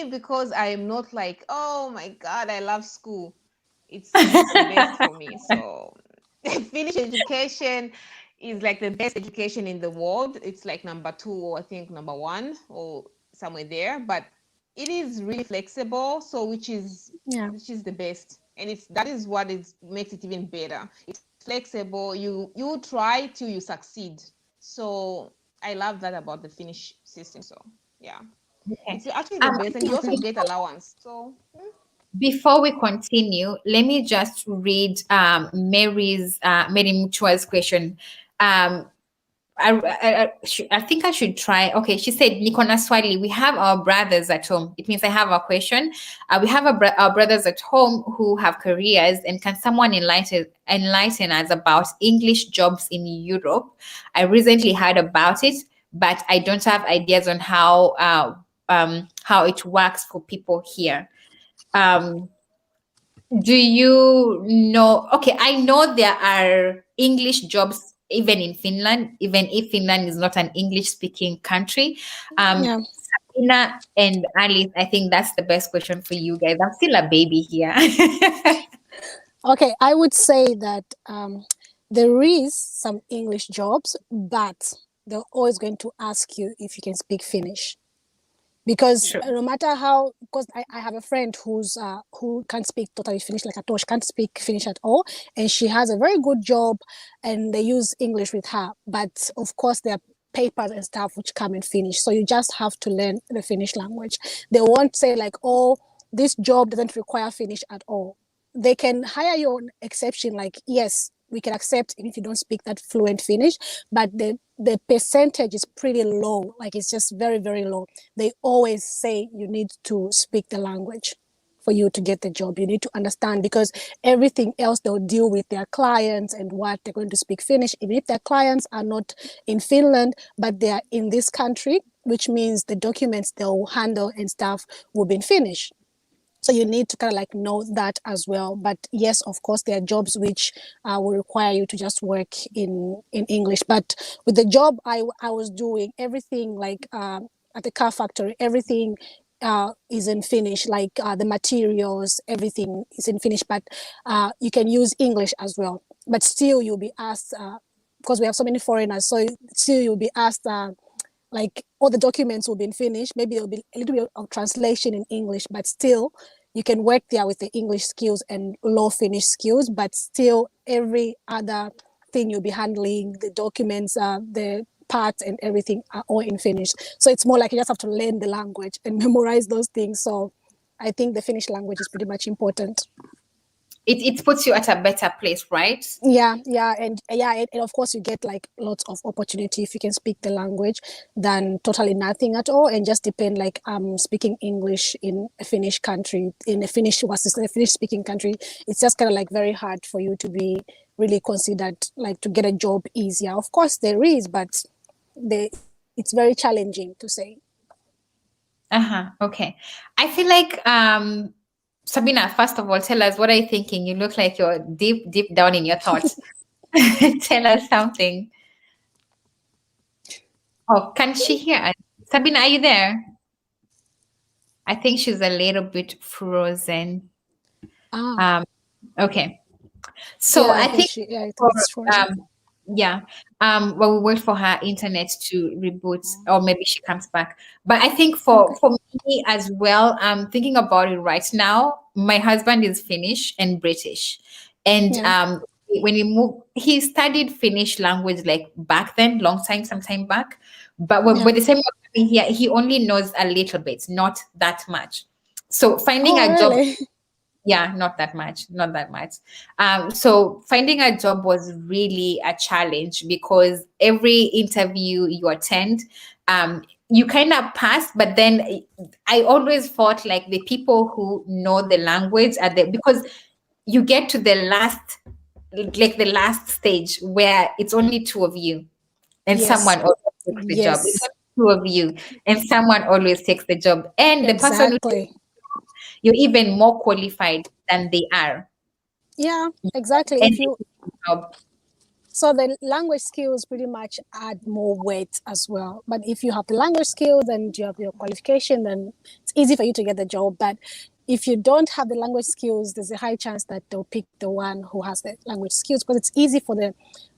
because I am not like, oh my God, I love school. It's the best for me. So Finnish education is like the best education in the world. It's like number two, or I think number one, or somewhere there. But it is really flexible, so Yeah. which is the best. And that is what is makes it even better. It's flexible. You try till you succeed. So I love that about the Finnish system. So yeah, Okay. it's actually the best, and you also Okay. get allowance. So Before we continue, let me just read Mary Mutua's question. Um, I think I should try. Okay, she said, Nikona Swali, we have our brothers at home. It means I have a question. We have our brothers at home who have careers, and can someone enlighten us about English jobs in Europe? I recently heard about it, but I don't have ideas on how it works for people here. Um, do you know? Okay, I know there are English jobs even in Finland, even if Finland is not an English speaking country. Um, Yeah. Sabina and Alice, I think that's the best question for you guys. I'm still a baby here. Okay. I would say that there is some English jobs, but they're always going to ask you if you can speak Finnish. Because True. no matter how, because I have a friend who can't speak totally Finnish like at all. She can't speak Finnish at all, and she has a very good job, and they use English with her. But of course, there are papers and stuff which come in Finnish, so you just have to learn the Finnish language. They won't say like, "Oh, this job doesn't require Finnish at all." They can hire you on exception, like, yes, we can accept if you don't speak that fluent Finnish, but the percentage is pretty low. Like, it's just very, very low. They always say you need to speak the language for you to get the job. You need to understand, because everything else they'll deal with their clients and what they're going to speak Finnish. Even if their clients are not in Finland, but they are in this country, which means the documents they'll handle and stuff will be in Finnish. So you need to kind of like know that as well. But yes, of course, there are jobs which will require you to just work in English. But with the job I was doing, everything like at the car factory, everything is in Finnish. Like the materials, everything is in Finnish. But you can use English as well. But still, you'll be asked. Because we have so many foreigners, so still you'll be asked like all the documents will be in Finnish. Maybe there'll be a little bit of translation in English, but still you can work there with the English skills and low Finnish skills, but still every other thing you'll be handling, the documents, the parts and everything are all in Finnish. So it's more like you just have to learn the language and memorize those things. So I think the Finnish language is pretty much important. It puts you at a better place, right? And of course you get like lots of opportunity if you can speak the language than totally nothing at all, and just depend like speaking English in a Finnish country, in a Finnish was a Finnish speaking country. It's just kind of like very hard for you to be really considered, like to get a job easier. Of course there is, but it's very challenging to say. Uh-huh. Okay. I feel like Sabina, first of all, tell us, what are you thinking? You look like you're deep, deep down in your thoughts. Tell us something. Oh, can she hear us? Sabina, are you there? I think she's a little bit frozen. Ah, Um, okay. So yeah, I I think think she. Yeah, I think for it's frozen. yeah, well, we wait for her internet to reboot, or maybe she comes back. But I think Okay. for me as well, I'm thinking about it right now. My husband is Finnish and British, and Yeah. when he studied Finnish language like back then, long time, some time back. But Yeah. when the same was coming here, he only knows a little bit, not that much. So finding Oh, a job, really? yeah, not that much, not that much. So finding a job was really a challenge because every interview you attend, you kind of pass, but then I always thought like the people who know the language are the, because you get to the last, like the last stage where it's only two of you and Yes. someone always takes the job. It's Yes. only two of you and someone always takes the job, and the person who takes, Exactly. you're even more qualified than they are, Yeah. Exactly. and If you they take the job. So the language skills pretty much add more weight as well. But if you have the language skills and you have your qualification, then it's easy for you to get the job. But if you don't have the language skills, there's a high chance that they'll pick the one who has the language skills, because it's easy for the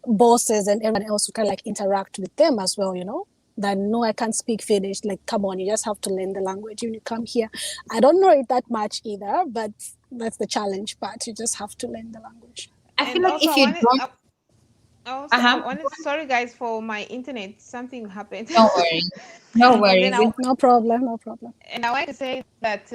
bosses and everyone else to kind of like interact with them as well, you know? That no, I can't speak Finnish. Like, come on, you just have to learn the language when you come here. I don't know it that much either, but that's the challenge part. You just have to learn the language. I feel And like also, if you don't, I uh-huh, wanted, sorry guys for my internet, something happened. don't worry, no And then worries. No problem. No problem. I want to say that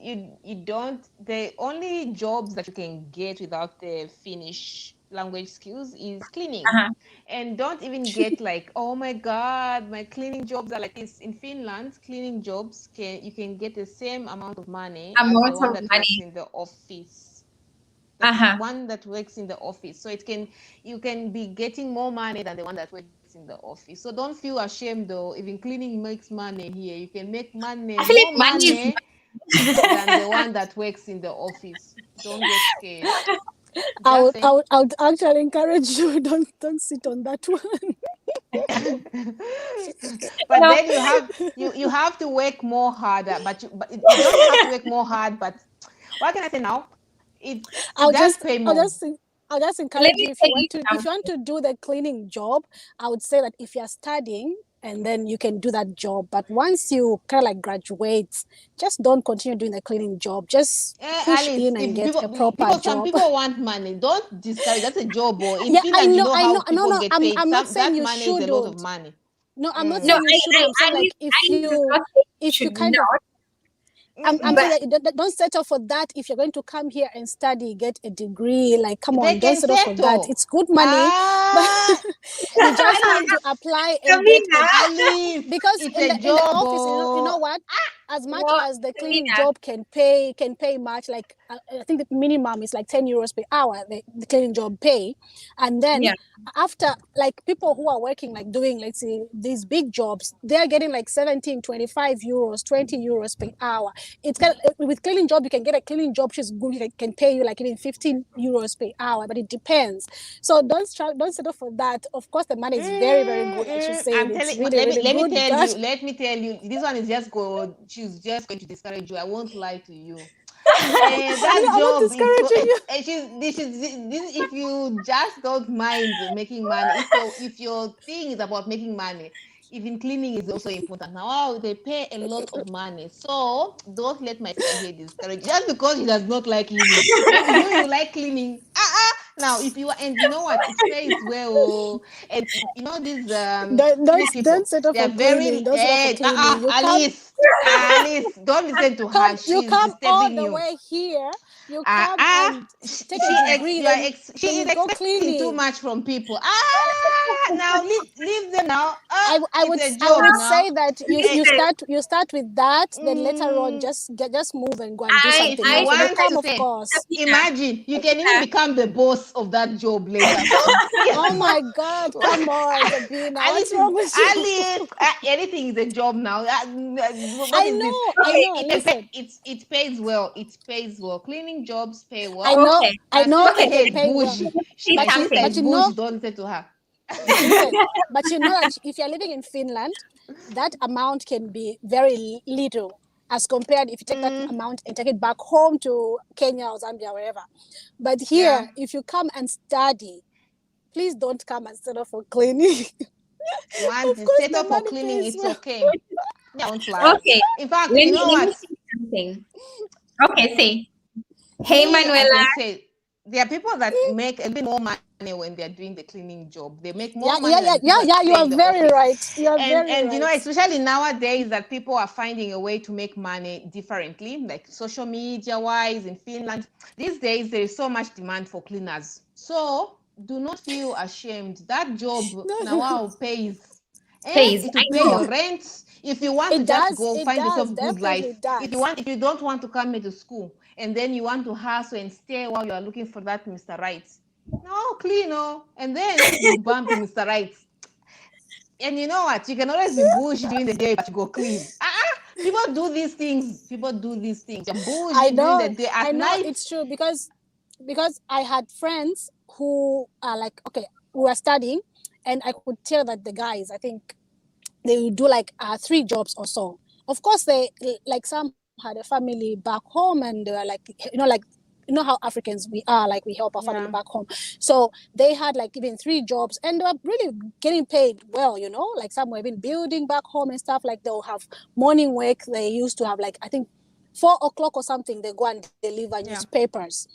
you don't, the only jobs that you can get without the Finnish language skills is cleaning. Uh-huh. And don't even get like, oh my god, my cleaning jobs are like this. In Finland, cleaning jobs, you can get the same amount of money as the Amount one of that works money. in the office. That Uh-huh. one that works in the office. So you can be getting more money than the one that works in the office. So don't feel ashamed though. Even cleaning makes money here. You can make money, I feel more like money is money than the one that works in the office. Don't get scared. I Just would, I saying. would, I would actually encourage you, don't sit on that one. But no. then you have to work more harder. But you don't have to work more hard. But what can I say now? It I'll does just, pay I'll more. just, I'll just Let encourage me you, if tell you you want to, if you want something. to do the cleaning job, I would say that if you're studying, and then you can do that job. But once you kind of like graduate, just don't continue doing the cleaning job. Just push Alice, in and if get a proper some job. people want money, don't discourage. That's a job. Or in Yeah, Finland, you know I how know. No, people no, get paid. I'm not Some saying that you money is a lot of shouldn't. money. No, I'm not No, saying you Mm. shouldn't. I'm saying like if I did you, not say you if you should kind of, not, I'm but saying that don't settle for that. If you're going to come here and study, get a degree, like come They on, don't can settle for that. settle. It's good money, but Ah, you just have Alice, to apply and get a Sabina, Alice, because it's in a the job. office, you know Oh. what, as much no, as the cleaning Sabina, job can pay much, like I think the minimum is like 10 euros per hour, the cleaning job pay. And then yeah, after, like people who are working, like doing, let's say, these big jobs, they're getting like 17, 25 euros, 20 euros per hour. It's kind of, with cleaning job, you can get a cleaning job which is good, can pay you like even 15 euros per hour, but it depends. So don't settle for that. Of course the money is very, very good, I should say. I'm It's telling. really, really Let me good, tell you. but Let me tell you. This one is just go. She's just going to discourage you. I won't lie to you. That I'm not job is go. discouraging you. This if you just don't mind making money. If your thing is about making money, even cleaning is also important. Now they pay a lot of money, so don't let my sister here discourage you. Just because she does not like cleaning. Maybe you like cleaning. Now if you, and you know what, it pays well. And you know these Finnish Don't people, settle they are for cleaning. very Don't settle for cleaning. Alice, don't listen to her. You She's come all disturbing the you. way here You come and take a degree, then she you is go expecting too cleaning. much from people. Now leave them now. I would It's a I job would now. say that you start with that, then later on just move and go and do I If something you else. I When you want come, to of say, course. Sabina, imagine you can even become the boss of that job later. Oh my God, come on, Sabina, Alice what's is wrong with you? Alice. Anything is a job now. What I is this? know, I okay, know. It okay, Listen, it pays well. It pays well. Cleaning jobs pay I well. know, okay, I My know sister that okay. they here is pay well, bougie. Say My sister something. is but bougie. Don't listen to her. listen, but you know that if you're living in Finland, that amount can be very little as compared if you take that amount and take it back home to Kenya or Zambia, wherever. But Yeah. here, if you come and study, please don't come and settle for cleaning. Once Of you course, settle the for money cleaning, pays it's well. okay. Yeah, don't lie. Okay, In fact, you know let what? me say something. Okay, say. Hey, Me, I Manuela. can say there are people that make a bit more money when they're doing the cleaning job. They make more Yeah, money yeah, than yeah, the yeah, people that yeah. You stay are in the very office. right. You are very And you know, right. especially nowadays that people are finding a way to make money differently, like social media wise in Finland. These days there is so much demand for cleaners. So do not feel ashamed. That job now pays. Please, It I will pay know. your rent. If you want to It just does. go It find does. yourself good Definitely life, does. if you don't want to come into school and then you want to hustle and stay while you are looking for that Mr. Right, no, clean, oh, and then you bump to Mr. Right. And you know what? You can always be bullshit during the day, but you go clean. People do these things. People do these things. You're I bullshit during the know. day. I At know night, it's true because I had friends who are like, okay, we were studying, and I could tell that the guys, I think they would do like 3 jobs or so. Of course, they like some had a family back home, and they were like, you know how Africans we are, like we help our family yeah, back home. So they had like even 3 jobs, and they were really getting paid well. Like some were even building back home and stuff. Like they'll have morning work. They used to have like I think 4 o'clock or something. They go and deliver yeah, newspapers.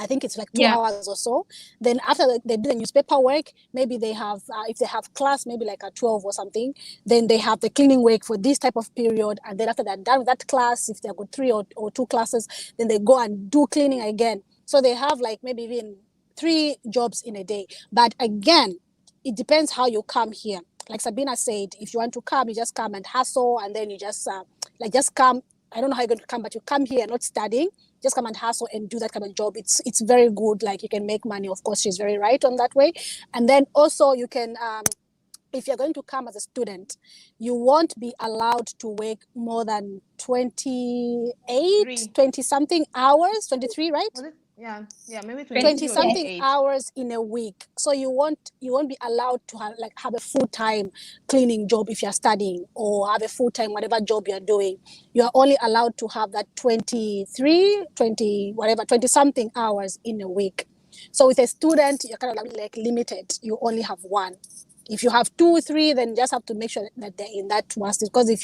I think it's like two Yeah, hours or so. Then after they do the newspaper work, maybe they have, if they have class, maybe like at 12 or something, then they have the cleaning work for this type of period. And then after they're done with that class, if they've got 3 or 2 classes, then they go and do cleaning again. So they have like maybe even 3 jobs in a day. But again, it depends how you come here. Like Sabina said, if you want to come, you just come and hustle, and then you just just come. I don't know how you're going to come, but you come here not studying, just come and hustle and do that kind of job. It's very good. Like you can make money. Of course, she's very right on that way. And then also you can, if you're going to come as a student, you won't be allowed to work more than 28, three. 20 something hours, 23, right? Was it? Yeah, yeah, maybe 20 23 or yes. something 28. hours in a week. So you won't be allowed to have a full-time cleaning job if you're studying, or have a full-time whatever job you're doing. You are only allowed to have that 23, 20 whatever, 20 something hours in a week. So with a student, you're kind of like limited. You only have one. If you have 2 3, then you just have to make sure that they're in that one. Because if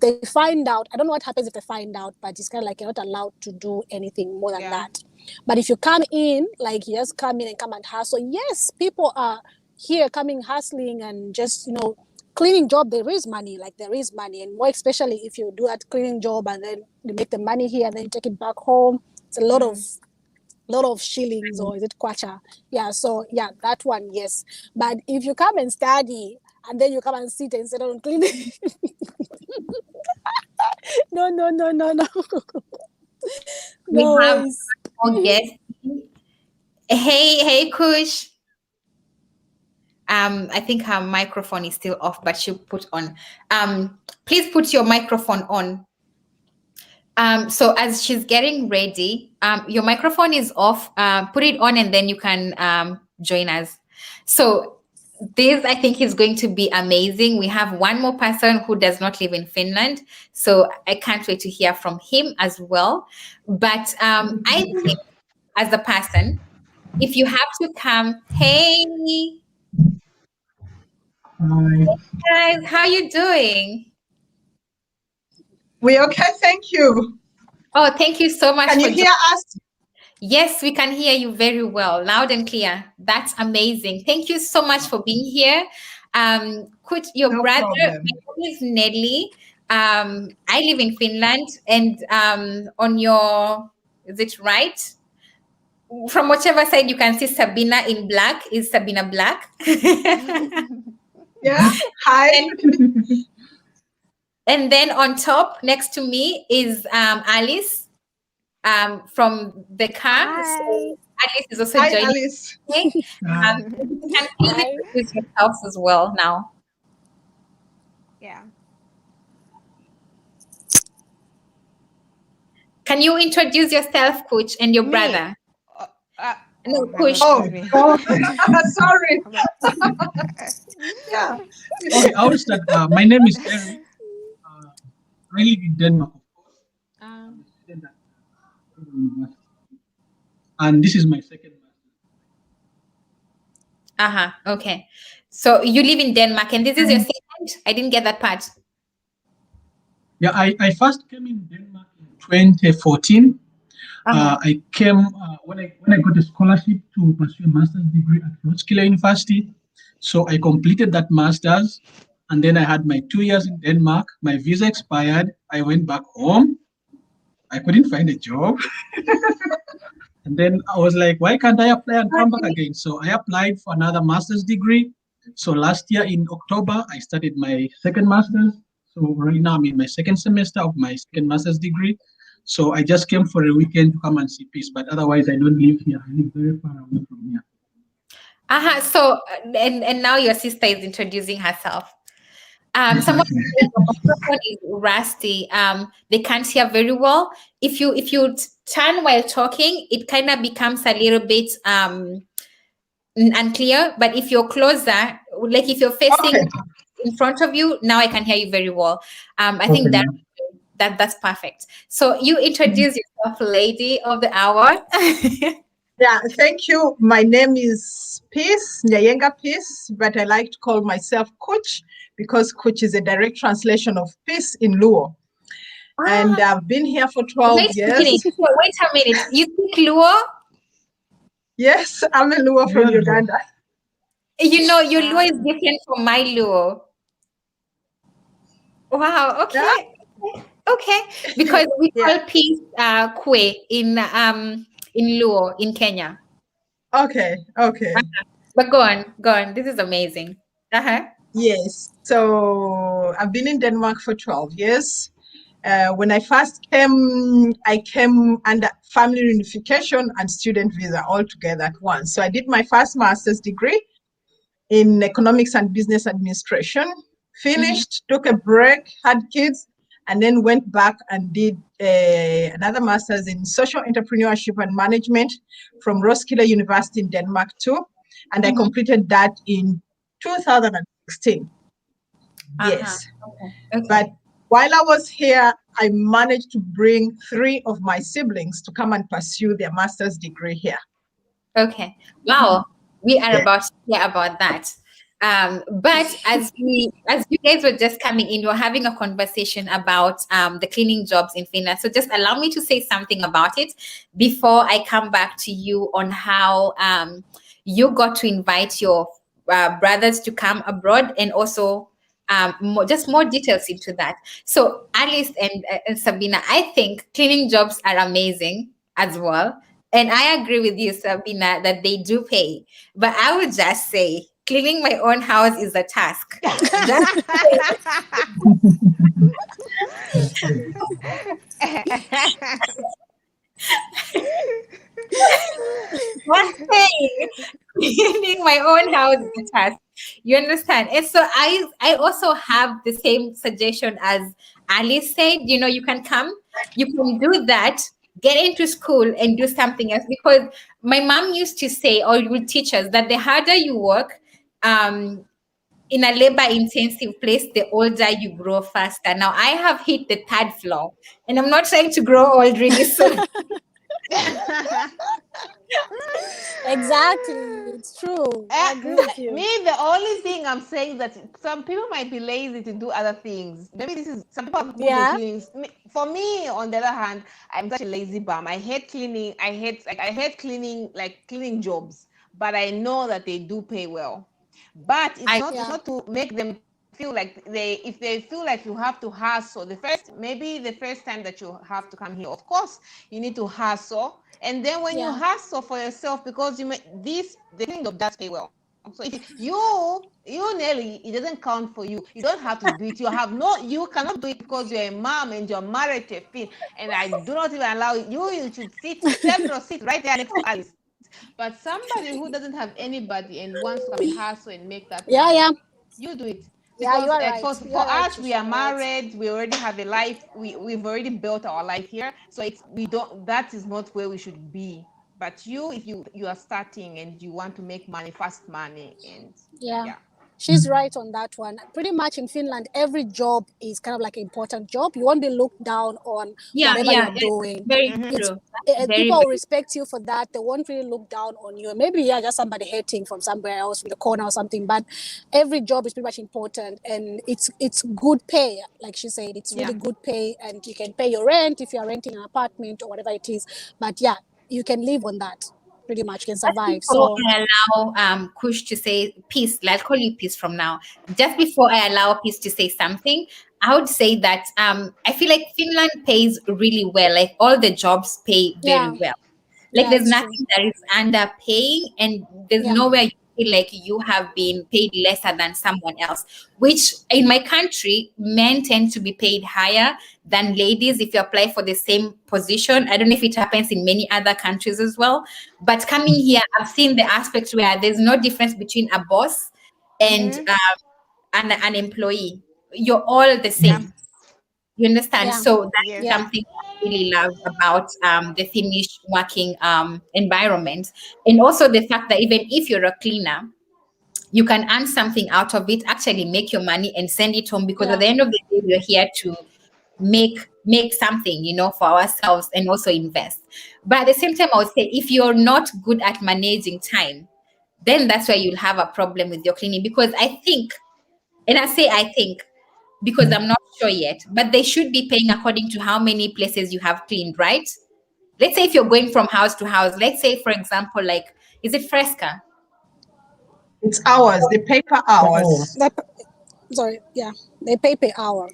they find out, I don't know what happens if they find out, but it's kind of like you're not allowed to do anything more than Yeah, that. But if you come in, like you just come in and come and hustle, yes, people are here coming hustling and just, cleaning job, there is money, like there is money. And more especially if you do that cleaning job and then you make the money here and then you take it back home. It's a lot of shillings, or is it kwacha? Yeah, so yeah, that one, yes. But if you come and study and then you come and sit and sit on cleaning, no, no, no, no, no. We No have ways. more guests. Hey, Kush. I think her microphone is still off, but she'll put on. Please put your microphone on. So as she's getting ready, your microphone is off. Put it on, and then you can join us. So this, I think, is going to be amazing. We have one more person who does not live in Finland, so I can't wait to hear from him as well. But I think, as a person, if you have to come, hey Hi. guys, how you doing? We okay, thank you. Oh, thank you so much Can for you joining. hear us? Yes, we can hear you very well, loud and clear. That's amazing. Thank you so much for being here. Could your No brother, problem. my name is Nelly. I live in Finland, and on your Is it right? From whichever side you can see Sabina in black. Is Sabina black? Yeah. Hi. And then on top next to me is Alice from the car. So Hi. Alice is also Hi, joining Alice. today. You can please Hi. introduce yourselves as well now. Yeah. Can you introduce yourself, Coach, and your Me. brother? Uh, uh, No, hello, Coach. Oh, excuse me. sorry. Hello. Yeah. Okay, I will start. My name is Eric. Uh, I live in Denmark, of course. I'm a student at university, and this is my second master. Okay. So you live in Denmark, and this is your second? I didn't get that part. Yeah, I first came in Denmark in 2014. I came when I got a scholarship to pursue a master's degree at Roskilde University. So I completed that master's, and then I had my 2 years in Denmark. My visa expired. I went back home. I couldn't find a job. And then I was like, why can't I apply and come back again? So I applied for another master's degree. So last year in October, I started my second master's. So right now I'm in my second semester of my second master's degree. So I just came for a weekend to come and see peace, but otherwise I don't live here. I live very far away from here. So and now your sister is introducing herself. Someone Exactly. said the microphone is rusty. They can't hear very well. If you turn while talking, it kind of becomes a little bit unclear. But if you're closer, like if you're facing Okay. in front of you, now I can hear you very well. I Okay, think ma'am. that's perfect. So you introduce yourself, lady of the hour. Yeah, thank you. My name is Peace, Nyayenga Peace, but I like to call myself Coach because Coach is a direct translation of peace in Luo. And I've been here for 12 Wait a minute. years. Wait a minute. You speak Luo? Yes, I'm a Luo from Yeah. Uganda. You know, your Luo is Ah. different from my Luo. Wow. Yeah? Okay. Okay. Because we Yeah. call peace kwe in Luo in Kenya. Okay. Okay. But go on. Go on. This is amazing. Uh-huh. Yes. So I've been in Denmark for 12 years. When I first came, I came under family reunification and student visa all together at once. So I did my first master's degree in economics and business administration, finished, took a break, had kids, and then went back and did another master's in social entrepreneurship and management from Roskilde University in Denmark too. And I completed that in 2016. Yes. Okay. But while I was here, I managed to bring 3 of my siblings to come and pursue their master's degree here. Okay. Wow. We are Yeah. about to hear about that. But as you guys were just coming in, we were having a conversation about the cleaning jobs in Finland. So just allow me to say something about it before I come back to you on how you got to invite your brothers to come abroad, and also just more details into that. So Alice and Sabina, I think cleaning jobs are amazing as well. And I agree with you, Sabina, that they do pay. But I would just say cleaning my own house is a task. Just one thing. Cleaning my own house is a task. You understand? And so I also have the same suggestion as Alice said. You know, you can come, you can do that, get into school and do something else. Because my mom used to say, or would teach us, that the harder you work, in a labor intensive place, the older you grow faster. Now I have hit the third floor and I'm not trying to grow old really soon. Exactly. It's true. I agree with you. Me, the only thing I'm saying that some people might be lazy to do other things. Maybe this is some people have put in Yeah. cleaning. For me, on the other hand, I'm such a lazy bum. I hate cleaning. I hate cleaning, like cleaning jobs. But I know that they do pay well. But it's I not Yeah. to make them feel like if they feel like you have to hustle maybe the first time that you have to come here, of course you need to hustle, and then when you Yeah. hustle for yourself, because the cleaning job does pay well. So if you Nelly, it doesn't count for you. You don't have to do it. You cannot do it because you're a mom and you're married to a fin. And I do not even allow you. You should save your seat right there next to Alice. But somebody who doesn't have anybody and wants to come and hustle and make that Yeah, money, yeah. you do it. Yeah, you Because are right. You for are right, us, we Trisha. are You're right. married. We already have a life. We've already built our life here. So we don't. That is not where we should be. But if you are starting and you want to make money, fast money, and Yeah. yeah, She's right on that one. Pretty much in Finland, every job is kind of like an important job. You won't be looked down on Yeah, whatever yeah, you're doing. very It's true. That's very, people will very respect you for that. They won't really look down on you. Maybe yeah, just somebody hating from somewhere else from the corner or something. But every job is pretty much important, and it's good pay. Like she said, it's yeah. really good pay, and you can pay your rent if you are renting an apartment or whatever it is. But yeah, you can live on that. Pretty much can Just survive. before So I allow Kush to say peace, I'll call you peace from now. Just before I allow peace to say something, I would say that I feel like Finland pays really well. Like all the jobs pay very yeah, well. Like yeah, there's it's true. nothing that is underpaying, and there's Yeah, nowhere you feel like you have been paid lesser than someone else. Which in my country, men tend to be paid higher than ladies if you apply for the same position. I don't know if it happens in many other countries as well. But coming here, I've seen the aspect where there's no difference between a boss and Mm-hmm. an employee. You're all the Yeah. same. You understand? yeah, So that's Yes. yeah, something I really love about the Finnish working environment. And also the fact that even if you're a cleaner, you can earn something out of it, actually make your money and send it home, because at yeah, the end of the day, we're here to make something, for ourselves and also invest. But at the same time, I would say if you're not good at managing time, then that's where you'll have a problem with your cleaning. Because I think, and I think, because I'm not sure yet, but they should be paying according to how many places you have cleaned, right? Let's say if you're going from house to house, let's say, for example, like, is it Fresca? It's hours, the paper Oh, hours. that, sorry, yeah, they pay per hour.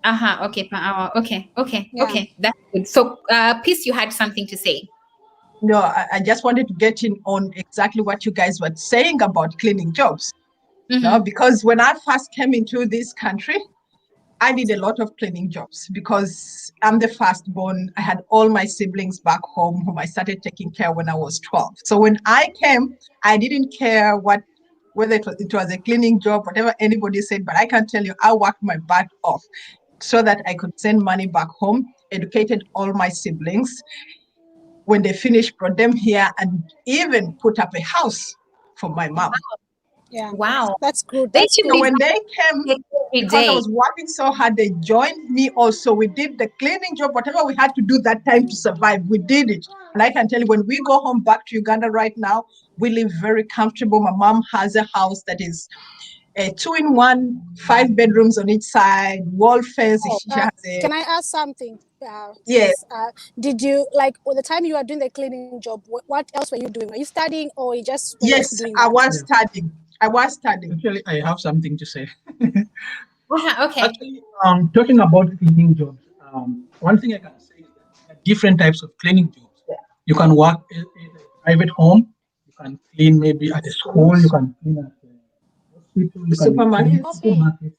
Uh-huh. Okay, per hour. Okay, okay, Yeah, okay. That's good. So, Peace, you had something to say. No, I just wanted to get in on exactly what you guys were saying about cleaning jobs. No, Mm-hmm. because when I first came into this country, I did a lot of cleaning jobs because I'm the firstborn. I had all my siblings back home whom I started taking care when I was 12. So when I came, I didn't care whether it was a cleaning job, whatever anybody said, but I can tell you, I worked my butt off so that I could send money back home, educated all my siblings. When they finished, brought them here and even put up a house for my mom. yeah, Wow. that's good. They That's should So good. be when they doing came, it every because I day. was working so hard, they joined me also. We did the cleaning job, whatever we had to do that time to survive, we did it. And I can tell you, when we go home back to Uganda right now, we live very comfortable. My mom has a house that is a 2-in-1, 5 bedrooms on each side, wall fence. Oh, She has a, can I ask something, yeah, sis? Did you like all the time you were doing the cleaning job? What else were you doing? Were you studying, or you just were just yes, doing I that? was yeah. studying. I was studying. Actually, I have something to say. Uh-huh, okay. Actually, talking about cleaning jobs, one thing I can say is that there are different types of cleaning jobs. You can work in a private home, you can clean maybe at a school, you can clean at a hospital, The you can clean supermarkets. supermarkets.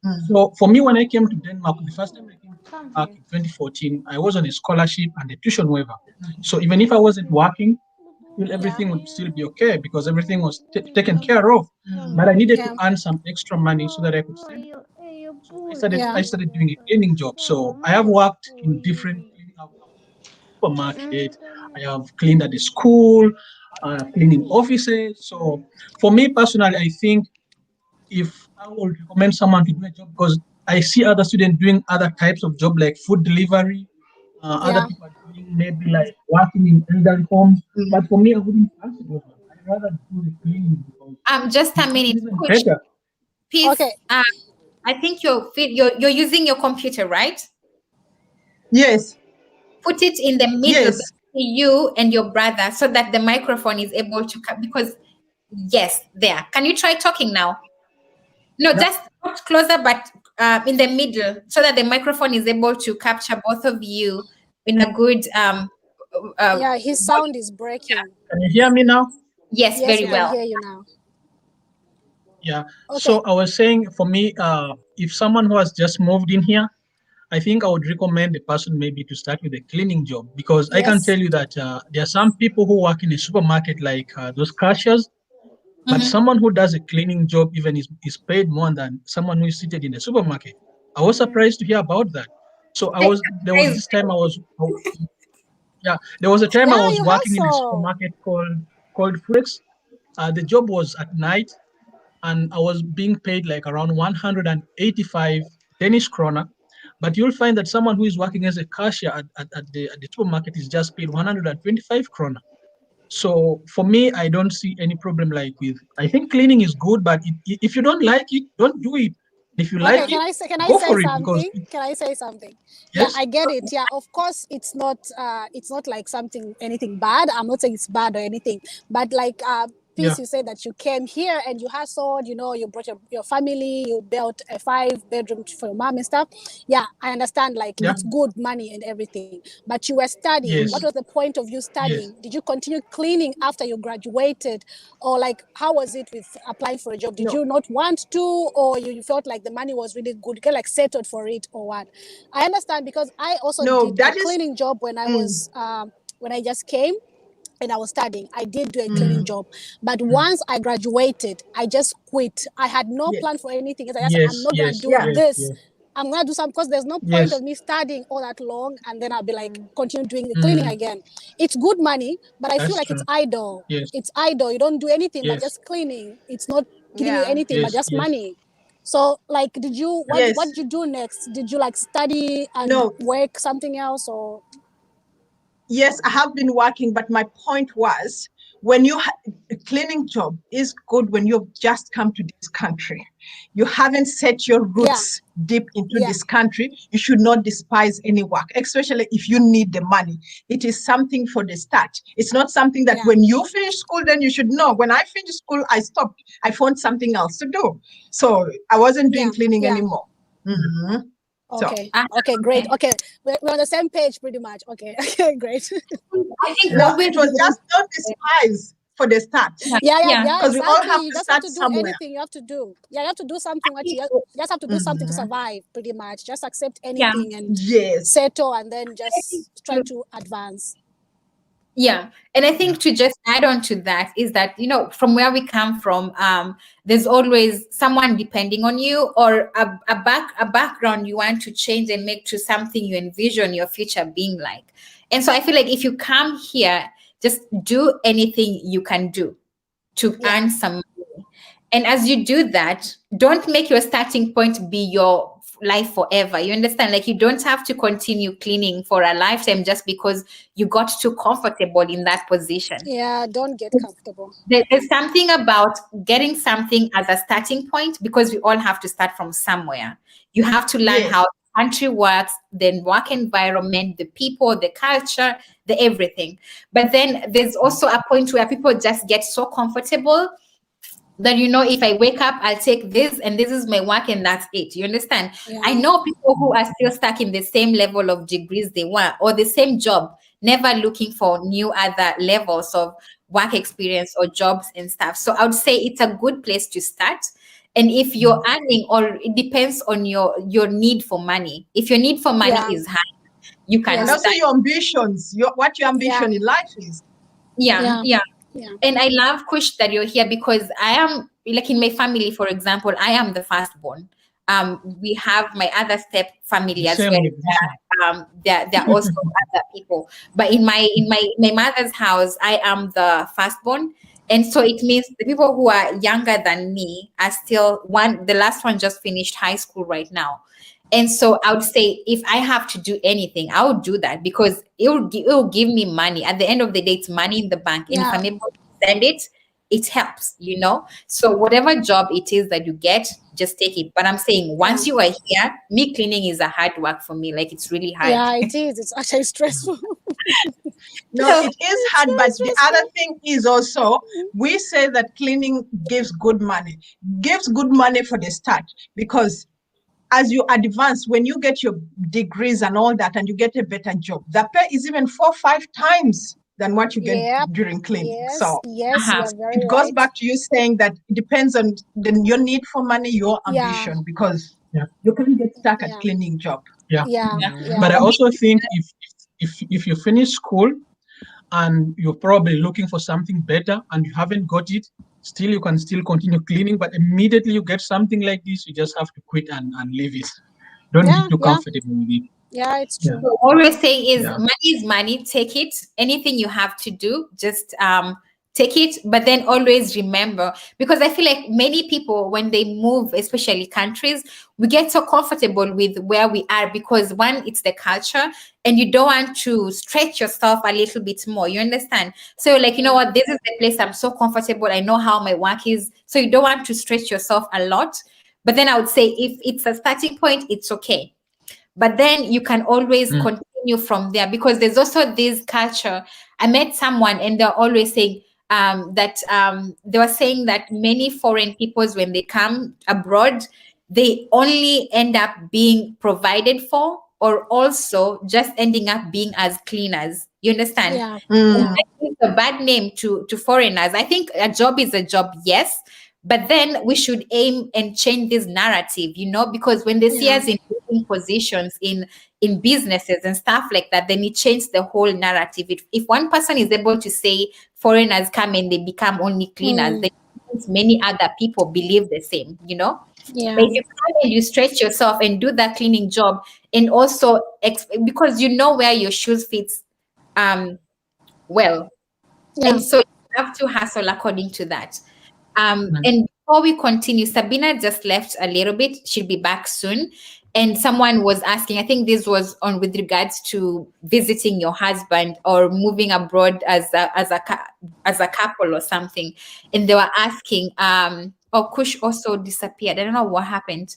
Mm. So for me, when I came to Denmark, the first time I came to Come Denmark here. in 2014, I was on a scholarship and a tuition waiver. So even if I wasn't working, still Yeah, everything would still be okay because everything was taken care of. Mm. But I needed to yeah, earn some extra money so that I could send. So I started yeah, I started doing a cleaning job. So I have worked in different cleaning. I've supermarket. I have cleaned at the school, cleaning offices. So for me personally, I think if I would recommend someone to do a job because I see other students doing other types of job like food delivery. Other yeah, people are doing maybe like working in elderly homes. Mm. But for me, I wouldn't fancy those ones. I'd rather do the cleaning because Just a it's minute, even Coach. better. Peace. okay, I think you're using your computer, right? Yes, Put it in the middle yes. between you and your brother so that the microphone is able to come. Because yes, there. Can you try talking now? No, Yeah. just not closer, but in the middle, so that the microphone is able to capture both of you in a good Yeah, his volume. sound is breaking. Can you hear me now? Yes, Yes, very we can well. Yeah. hear you now. Yeah. Okay. So I was saying, for me, if someone who has just moved in here, I think I would recommend the person maybe to start with a cleaning job, because I can Yes. tell you that there are some people who work in a supermarket like those cashiers, but Mm-hmm. someone who does a cleaning job even is paid more than someone who is seated in a supermarket. I was Mm. surprised to hear about that. So Hey, there was praise this time yeah, there was a time I Yeah, was you working in a hustle. supermarket called Freaks. The job was at night, and I was being paid like around 185 Danish krona. But you'll find that someone who is working as a cashier at the supermarket is just paid 125 krona. So for me, I don't see any problem like with. I think cleaning is good, but if you don't like it, don't do it. If you like Okay, Yeah. it, can I go say for it because something? Can I say something? Yeah, yes, I get it. Yeah, of course it's not like something anything bad. I'm not saying it's bad or anything, but like yeah, Peace, you said that you came here and you hustled, you brought your family, you built a 5 bedroom for your mom and stuff. Yeah, I understand, like yeah, it's good money and everything. But you were studying. What yes, was the point of you yes. studying? Did you continue cleaning after you graduated? Or like how was it with applying for a job? Did No, you not want to, or you felt like the money was really good, you get like settled for it, or what? I understand, because I also no, did a that is. cleaning job when I Mm, was when I just came and I was studying. I did do a cleaning Mm, job. But mm, once I graduated, I just quit. I had no yes, plan for anything else. I just said, I'm yes, not going to yes, do yeah, yes, this. yes, I'm going to do something, because there's no point of yes. me studying all that long and then I'll be like, Mm. continue doing the cleaning Mm, again. It's good money, but I feel that's like it's true. idle. Yes, It's idle. You don't do anything but yes, just cleaning. It's not giving you Yeah. anything but yes, just yes. money. So, like, what yes. did you do next? Did you like study and No, work something else, or? yes, I have been working, but my point was when a cleaning job is good when you've just come to this country. You haven't set your Yeah, roots deep into yeah, this country. You should not despise any work, especially if you need the money. It is something for the start. It's not something that yeah, when you finish school, then you should know. When I finished school, I stopped. I found something else to do. So I wasn't doing yeah, cleaning yeah. anymore. Mhm. So Okay. Ah, Okay, great. okay. Okay. We're on the same page pretty much. Okay. Okay, great. I think no, Yeah. always it was just don't despise for the start. yeah, Yeah, yeah, yeah. yeah, Because we all exactly. have You to just have start to do somewhere. anything you have to do. Yeah, you have to do something. I think, You just have to do something to Mhm. survive, pretty much. Just accept yeah. anything and Yes. settle, and then I think just try to advance. Yeah. And I Yeah. think to just add on to that is that, from where we come from, there's always someone depending on you, or a background you want to change and make to something you envision your future being like. And so I feel like if you come here, just do anything you can do to Yeah, earn some money. And as you do that, don't make your starting point be your life forever. You understand? Like, you don't have to continue cleaning for a lifetime just because you got too comfortable in that position. yeah. Don't get comfortable. There's something about getting something as a starting point, because we all have to start from somewhere. You have to learn Yes. how the country works, the work environment, the people, the culture, the everything. But then there's also a point where people just get so comfortable that, if I wake up, I'll take this and this is my work and that's it. You understand? I Yeah, know people who are still stuck in the same level of degrees they were, or the same job, never looking for new other levels of work experience or jobs and stuff. So I would say it's a good place to start. And if you're earning, or it depends on your need for money. If your need for money yeah, is high, you can And yeah, also start. your ambitions, what your yeah, ambition in life is. Yeah, yeah, yeah. yeah, And I love, Kush, that you're here, because I am, like, in my family, for example, I am the firstborn. We have my other step The family as same well. with this one. There are also other people, but in my mother's house, I am the firstborn, and so it means the people who are younger than me are still one. The last one just finished high school right now. And so I would say, if I have to do anything, I would do that, because it will give me money. At the end of the day, it's money in the bank. And if yeah, I'm able to send it, it helps. So whatever job it is that you get, just take it. But I'm saying, yeah. once you are here, me cleaning is a hard work for me. Like, it's really hard. Yeah, it is. It's actually stressful. No, So it is hard, but the other thing is also we say that cleaning gives good money. Gives good money for the start, because as you advance, when you get your degrees and all that, and you get a better job, the pay is even 4 or 5 times than what you get Yep. during cleaning. Yes, So yes, uh-huh. you're very it goes right. back to you saying that it depends on your need for money, your Yeah, ambition, because you can get stuck at yeah, cleaning job. Yeah. yeah, But yeah, I also think if you finish school and you're probably looking for something better and you haven't got it, still you can still continue cleaning. But immediately you get something like this, you just have to quit and leave it. Don't be yeah, too yeah, comfortable with it. yeah, it's Yeah. true. So always saying is Yeah. money is money, take it. Anything you have to do, just take it. But then always remember, because I feel like many people when they move, especially countries, we get so comfortable with where we are because one, it's the culture, and you don't want to stretch yourself a little bit more. You understand? So like, you know what, this is the place I'm so comfortable. I know how my work is. So you don't want to stretch yourself a lot. But then I would say if it's a starting point, it's okay, but then you can always Mm. continue from there, because there's also this culture. I met someone and they're always saying that they were saying that many foreign peoples, when they come abroad, they only end up being provided for, or also just ending up being as cleaners. You understand? Yeah, And yeah, I think it's a bad name to foreigners. I think a job is a job, yes, but then we should aim and change this narrative, because when they see yeah, us in leading positions in businesses and stuff like that, then it changes the whole narrative. If one person is able to say foreigners come and they become only cleaners, mm, then many other people believe the same. But yeah, if you come and you stretch yourself and do that cleaning job, and also because you know where your shoes fits well, yeah. and so you have to hustle according to that. Mm. And before we continue, Sabina just left a little bit. She'll be back soon. And someone was asking, I think this was on with regards to visiting your husband or moving abroad as a couple or something. And they were asking, oh, Kush also disappeared. I don't know what happened.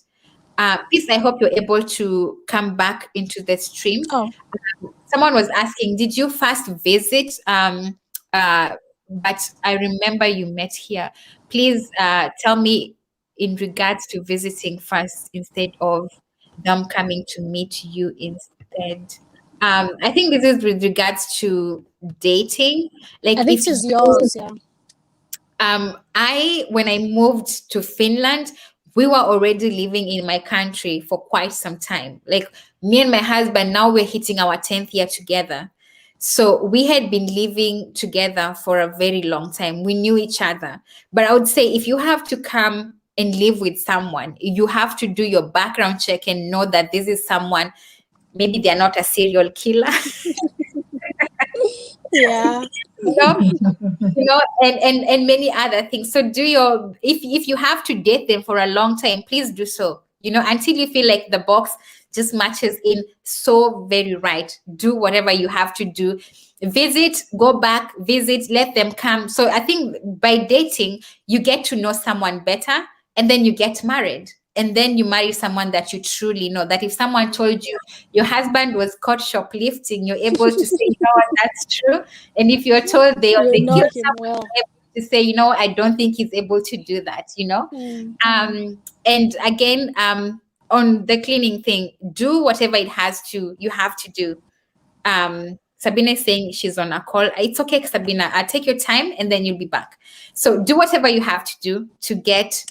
Please, I hope you're able to come back into the stream. Oh, Someone was asking, did you first visit? But I remember you met here. Please tell me in regards to visiting first instead of them coming to meet you instead. I think this is with regards to dating. I Like think if this is you yours. Yeah. when I moved to Finland, we were already living in my country for quite some time. Like me and my husband, now we're hitting our 10th year together. So we had been living together for a very long time. We knew each other. But I would say if you have to come and live with someone, you have to do your background check and know that this is someone, maybe they're not a serial killer. Yeah. you know and many other things. So do your, if you have to date them for a long time, please do so, until you feel like the box just matches in so very right. Do whatever you have to do. Visit, go back, visit, let them come. So I think by dating you get to know someone better, and then you get married, and then you marry someone that you truly know. That if someone told you your husband was caught shoplifting, you're able to say, you know what, that's true. And if you're told You they know kill him someone, well. you're able to say, I don't think he's able to do that. Mm, And again, on the cleaning thing, do whatever you have to do. Sabina is saying she's on a call. It's okay, Sabina. Take your time and then you'll be back. So do whatever you have to do to get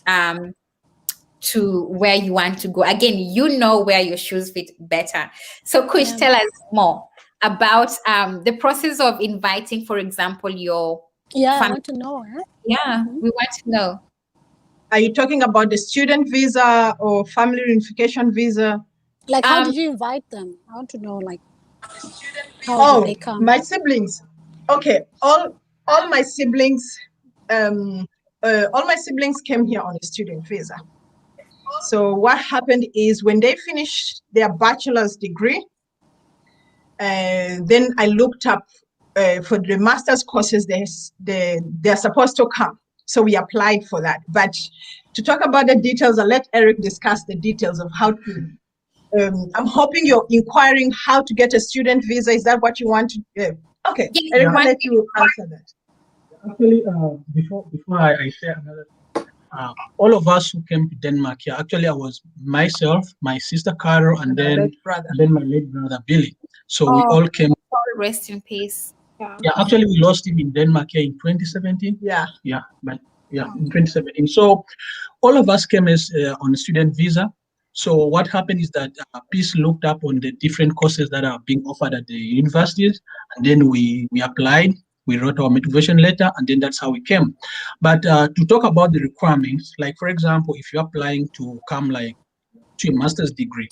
to where you want to go. Again, you know where your shoes fit better. So Kush, yeah. tell us more about the process of inviting, for example, your Yeah, I family. want to know. Huh? Yeah, Mhm. we want to know. Are you talking about the student visa or family reunification visa? Like, how Um, did you invite them? I want to know, like, how did they Oh, come? my siblings. Okay, all my siblings, um, all my siblings came here on a student visa. So what happened is when they finished their bachelor's degree, then I looked up for the master's courses. They're supposed to come, so we applied for that. But to talk about the details, I'll let Eric discuss the details of how to I'm hoping you're inquiring how to get a student visa. Is that what you want to? Okay, Yeah, Eric, you I'll want let you answer that. Actually, before I share another, all of us who came to Denmark here, actually, I was myself, my sister Carol, and My then late brother. my late brother Billy. So we Oh, all came. rest in peace. Yeah, actually, we lost him in Denmark here in 2017. Yeah. Yeah, but yeah, in 2017. So all of us came as on a student visa. So what happened is that Peace looked up on the different courses that are being offered at the universities, and then we applied. We wrote our motivation letter, and then that's how we came. But to talk about the requirements, like for example, if you're applying to come like to a master's degree,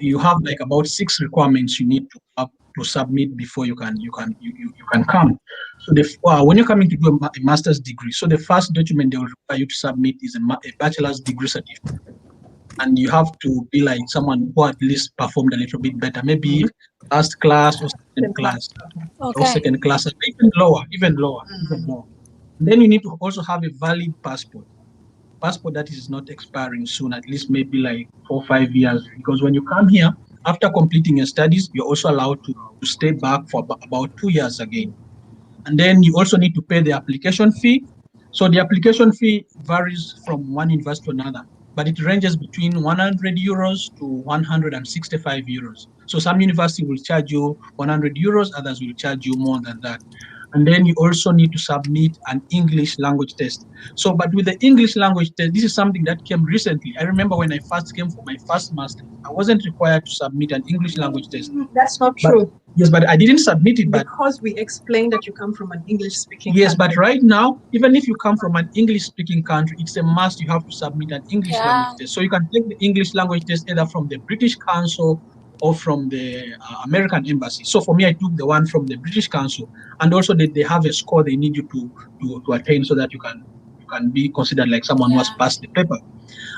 you have like about 6 requirements you need to have to submit before you can come. So when you're coming to do a master's degree, so the first document they will require you to submit is a bachelor's degree certificate, and you have to be like someone who at least performed a little bit better, maybe first class or second class or Okay. second class, or even lower. And then you need to also have a valid passport that is not expiring soon, at least maybe like 4 or 5 years. Because when you come here, after completing your studies, you're also allowed to stay back for about 2 years again. And then you also need to pay the application fee. So the application fee varies from one university to another, but it ranges between 100 euros to 165 euros. So some university will charge you 100 euros, others will charge you more than that. And then you also need to submit an English language test. So, but with the English language test, this is something that came recently. I remember when I first came for my first master, I wasn't required to submit an English language test. That's not But true. yes, but I didn't submit it. But Because we explained that you come from an English-speaking yes, country. but right now, even if you come from an English-speaking country, it's a must. You have to submit an English language Yeah. test. So you can take the English language test either from the British Council or from the American Embassy. So for me, I took the one from the British Council, and also they have a score they need you to attain so that you can be considered like someone who has Yeah. passed the paper.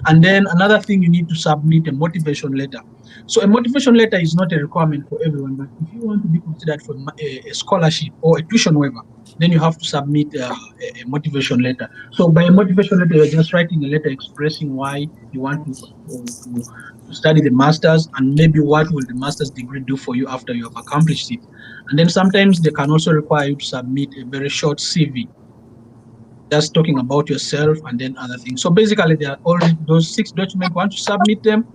And then another thing, you need to submit a motivation letter. So a motivation letter is not a requirement for everyone, but if you want to be considered for a scholarship or a tuition waiver, then you have to submit a motivation letter. So by a motivation letter, you're just writing a letter expressing why you want to study the master's, and maybe what will the master's degree do for you after you have accomplished it. And then sometimes they can also require you to submit a very short CV, just talking about yourself and then other things. So basically, there are all those 6 documents. Once you submit them,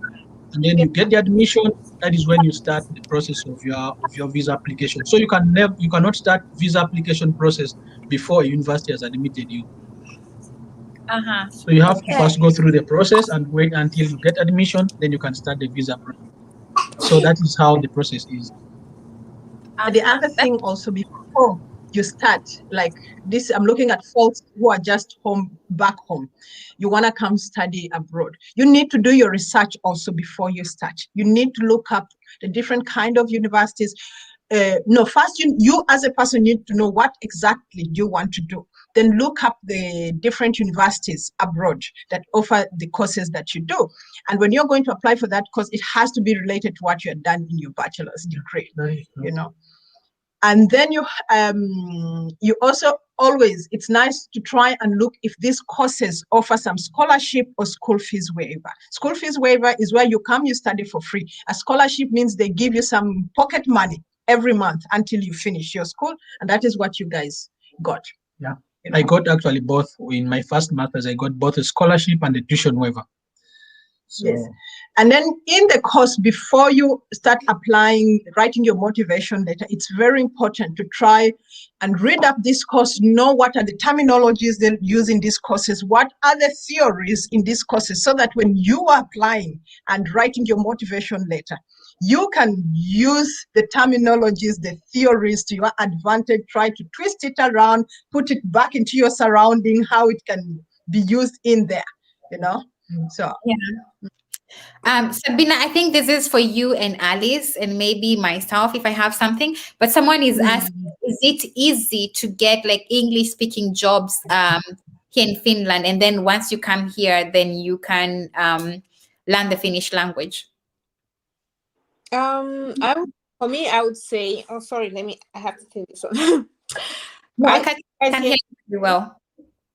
and then you get the admission, that is when you start the process of your visa application. So you cannot start visa application process before a university has admitted you. Uh-huh. So you have to Okay. first go through the process and wait until you get admission, then you can start the visa process. So that is how the process is. The other thing also, before you start, like this, I'm looking at folks who are just back home. You want to come study abroad. You need to do your research also before you start. You need to look up the different kind of universities. No, first you as a person need to know what exactly you want to do. Then look up the different universities abroad that offer the courses that you do. And when you're going to apply for that course, it has to be related to what you have done in your bachelor's degree. You know. And then you also always, it's nice to try and look if these courses offer some scholarship or school fees waiver. School fees waiver is where you come, you study for free. A scholarship means they give you some pocket money every month until you finish your school, and that is what you guys got. Yeah, I got actually both. In my first master's, I got both a scholarship and a tuition waiver. So, yes. And then in the course, before you start applying, writing your motivation letter, it's very important to try and read up this course, know what are the terminologies they use in these courses, what are the theories in these courses, so that when you are applying and writing your motivation letter, you can use the terminologies, the theories to your advantage, try to twist it around, put it back into your surrounding, how it can be used in there, you know? So Yeah. Sabina, I think this is for you and Alice, and maybe myself if I have something. But someone is asking, is it easy to get like English speaking jobs here in Finland? And then once you come here, then you can learn the Finnish language. For me, I would say. Oh, sorry. I have to think this one. No, I can hear you very well.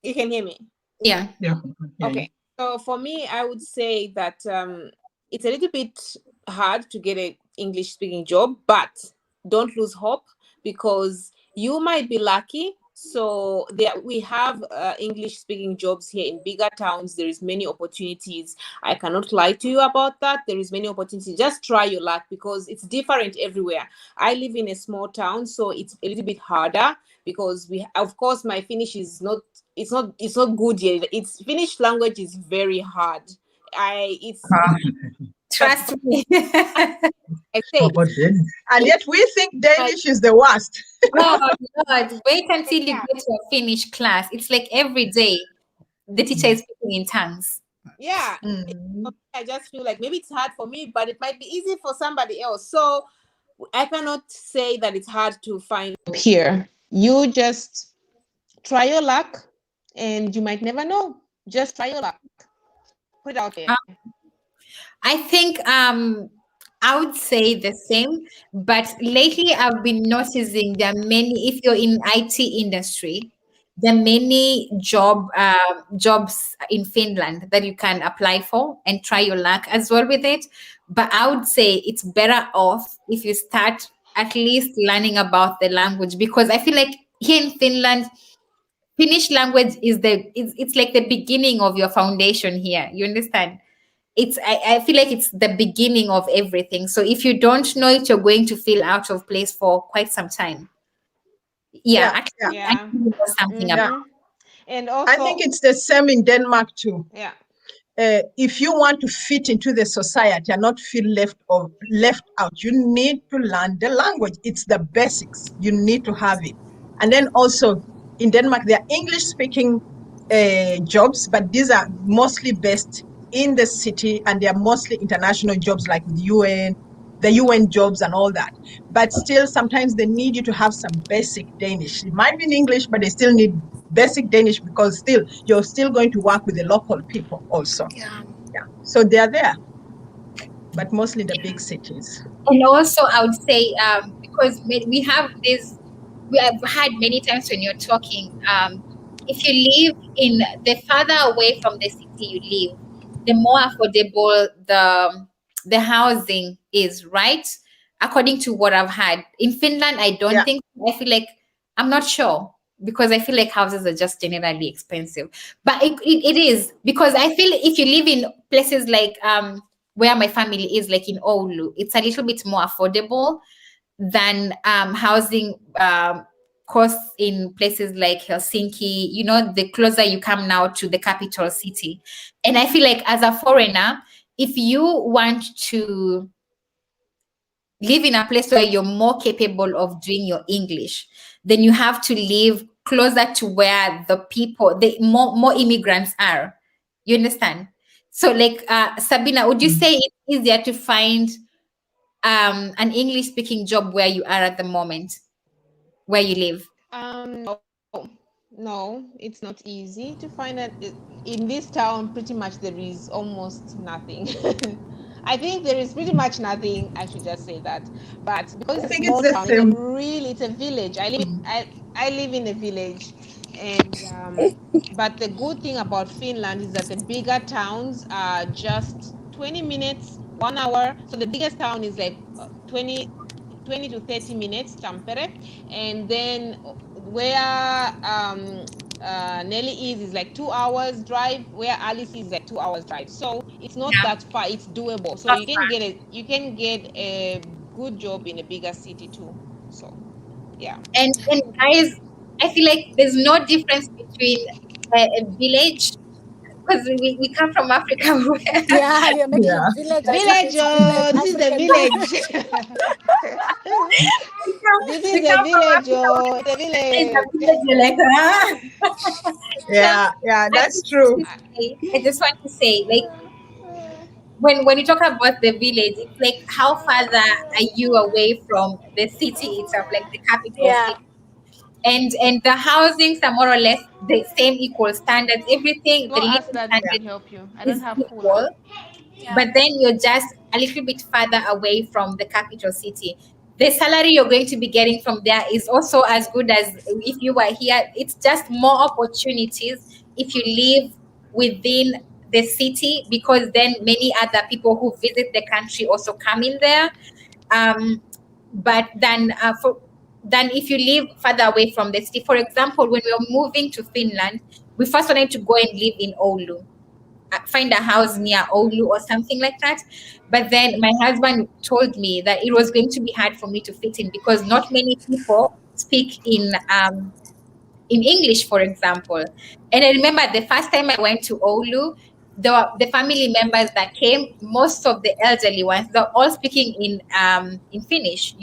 You can hear me. Yeah. yeah. Okay. So for me, I would say that it's a little bit hard to get a English speaking job, but don't lose hope, because you might be lucky. So there we have English speaking jobs here in bigger towns. There is many opportunities. I cannot lie to you about that. There is many opportunities. Just try your luck, because it's different everywhere. I live in a small town, so it's a little bit harder, because we, of course, my Finnish is not, it's not good yet. It's Finnish language is very hard. I it's but Trust me. I How say about Danish? And yet we think Danish is the worst. Oh God, wait until you yeah, get to a Finnish class. It's like every day the teacher is speaking in tongues. yeah. Mm. I just feel like maybe it's hard for me, but it might be easy for somebody else. So I cannot say that it's hard to find here. You just try your luck, and you might never know. Just try your luck. Put it out there. I think I would say the same, but lately I've been noticing there are many. If you're in IT industry, there are many jobs in Finland that you can apply for and try your luck as well with it. But I would say it's better off if you start at least learning about the language, because I feel like here in Finland, Finnish language is it's like the beginning of your foundation here. You understand? I feel like it's the beginning of everything. So if you don't know it, you're going to feel out of place for quite some time. Yeah, Yeah, yeah. I Yeah. know something about. Yeah. Mm-hmm. And I think also, it's the same in Denmark too. yeah. If you want to fit into the society and not feel left out, you need to learn the language. It's the basics. You need to have it. And then also in Denmark, there are English speaking jobs, but these are mostly based in the city, and they are mostly international jobs like with UN, the UN jobs and all that. But still, sometimes they need you to have some basic Danish. It might be in English, but they still need basic Danish, because still you're still going to work with the local people also. Yeah. Yeah. So they are there, but mostly the big cities. And also, I would say, because we have this, we have had many times when you're talking, if you live in the farther away from the city you live, the more affordable the housing is, right? According to what I've had in Finland, I don't Yeah. think. I feel like I'm not sure, because I feel like houses are just generally expensive. But it is, because I feel if you live in places like where my family is, like in Oulu, it's a little bit more affordable than housing costs in places like Helsinki. You know, the closer you come now to the capital city. And I feel like as a foreigner, if you want to live in a place where you're more capable of doing your English, then you have to live closer to where the people, the more immigrants are. You understand? So, like Sabina, would you say it's easier to find an English speaking job where you are at the moment, where you live? No, no, it's not easy to find that in this town. Pretty much there is almost nothing. I think there is pretty much nothing. I should just say that. But because I it's a think it's small the town, same. it's a village. Mm. I live in a village, and but the good thing about Finland is that the bigger towns are just 20 minutes, 1 hour. So the biggest town is like 20 to 30 minutes, Tampere, and then where Nelly is like 2 hours drive. Where Alice is like 2 hours drive. So it's not Yeah. that far. It's doable. So you can get a good job in a bigger city too. So yeah. And guys, I feel like there's no difference between a village, because we come from Africa. Yeah, you're making it Yeah. village as if Village, it's village oh, this is the African village. This We is a come from village, Africa. oh, it's a It's a village. village, you're like, So Yeah. Yeah. I That's just want true. to say, like, when you talk about the village, it's like how farther are you away from the city itself, like the capital Yeah. city? And the housings are more or less the same, equal standards. Everything, Go the ask living Daddy standard to help you. I don't is have cooler. equal, Yeah. but then you're just a little bit further away from the capital city. The salary you're going to be getting from there is also as good as if you were here. It's just more opportunities if you live within the city, because then many other people who visit the country also come in there. Um, but then if you live further away from the city, for example, when we were moving to Finland, we first wanted to go and live in Oulu, find a house near Oulu or something like that. But then my husband told me that it was going to be hard for me to fit in because not many people speak in English, for example. And I remember the first time I went to Oulu, the family members that came, most of the elderly ones, they're all speaking in Finnish.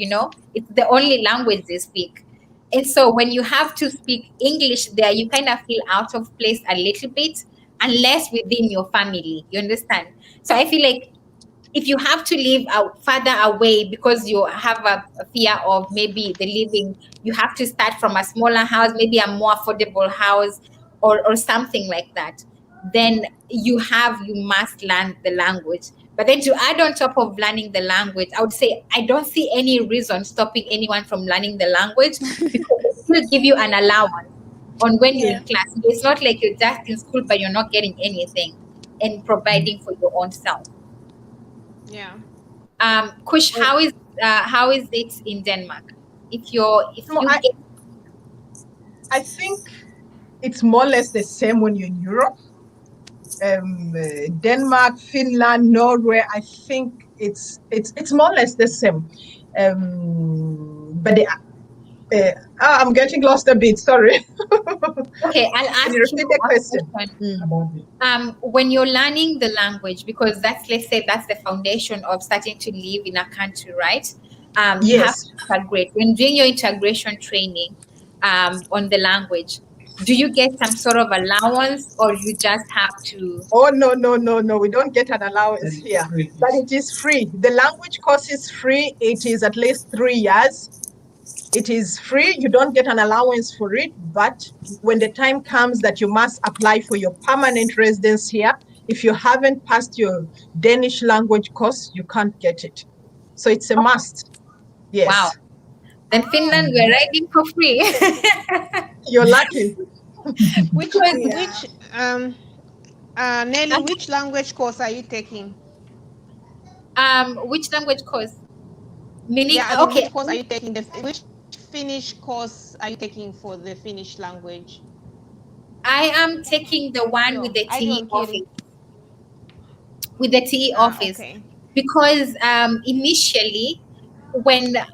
It's the only language they speak. And so when you have to speak English there, you kind of feel out of place a little bit, unless within your family. You understand? So I feel like if you have to live out further away because you have a fear of maybe the living, you have to start from a smaller house, maybe a more affordable house, or something like that. Then you must learn the language. But then to add on top of learning the language, I would say I don't see any reason stopping anyone from learning the language, because it will give you an allowance on when you're Yeah. in class. It's not like you're just in school but you're not getting anything and providing for your own self. Yeah. Kush, how is it in Denmark? If So you I, get I think it's more or less the same when you're in Europe. Denmark, Finland, Norway. I think it's more or less the same. But I'm getting lost a bit. Sorry. okay, I'll Can ask you you repeat the a question? question. When you're learning the language, because let's say that's the foundation of starting to live in a country, right? You have Yes. to integrate. When doing your integration training on the language, do you get some sort of allowance, or you just have to? Oh, no, no, no, no. We don't get an allowance here, but it is free. The language course is free. It is at least 3 years. It is free. You don't get an allowance for it. But when the time comes that you must apply for your permanent residence here, if you haven't passed your Danish language course, you can't get it. So it's a must. Wow. Yes. Then Finland, we're riding for free. You're lucky. Which Because, Yeah. which Nelly, which language course are you taking? which language course? Meaning, Yeah, as in okay, which course are you taking? Which Finnish course are you taking for the Finnish language? I am taking the one with Yo, the I TE don't kiri. office. With the TE office, Okay. because initially, when there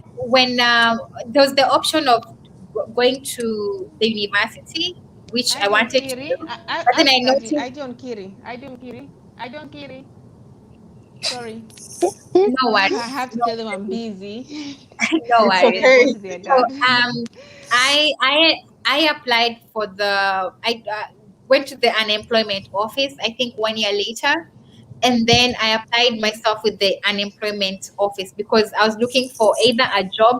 was the option of going to the university, which I I don't wanted to do, kiri. but I then I study. noticed I don't kiri. I don't kiri. I don't kiri. Sorry. no I worries, have to no tell them I'm worries, busy. no It's And then worries. go okay. to their So dad. I applied for I went to the unemployment office, I think 1 year later, and then I applied myself with the unemployment office because I was looking for either a job,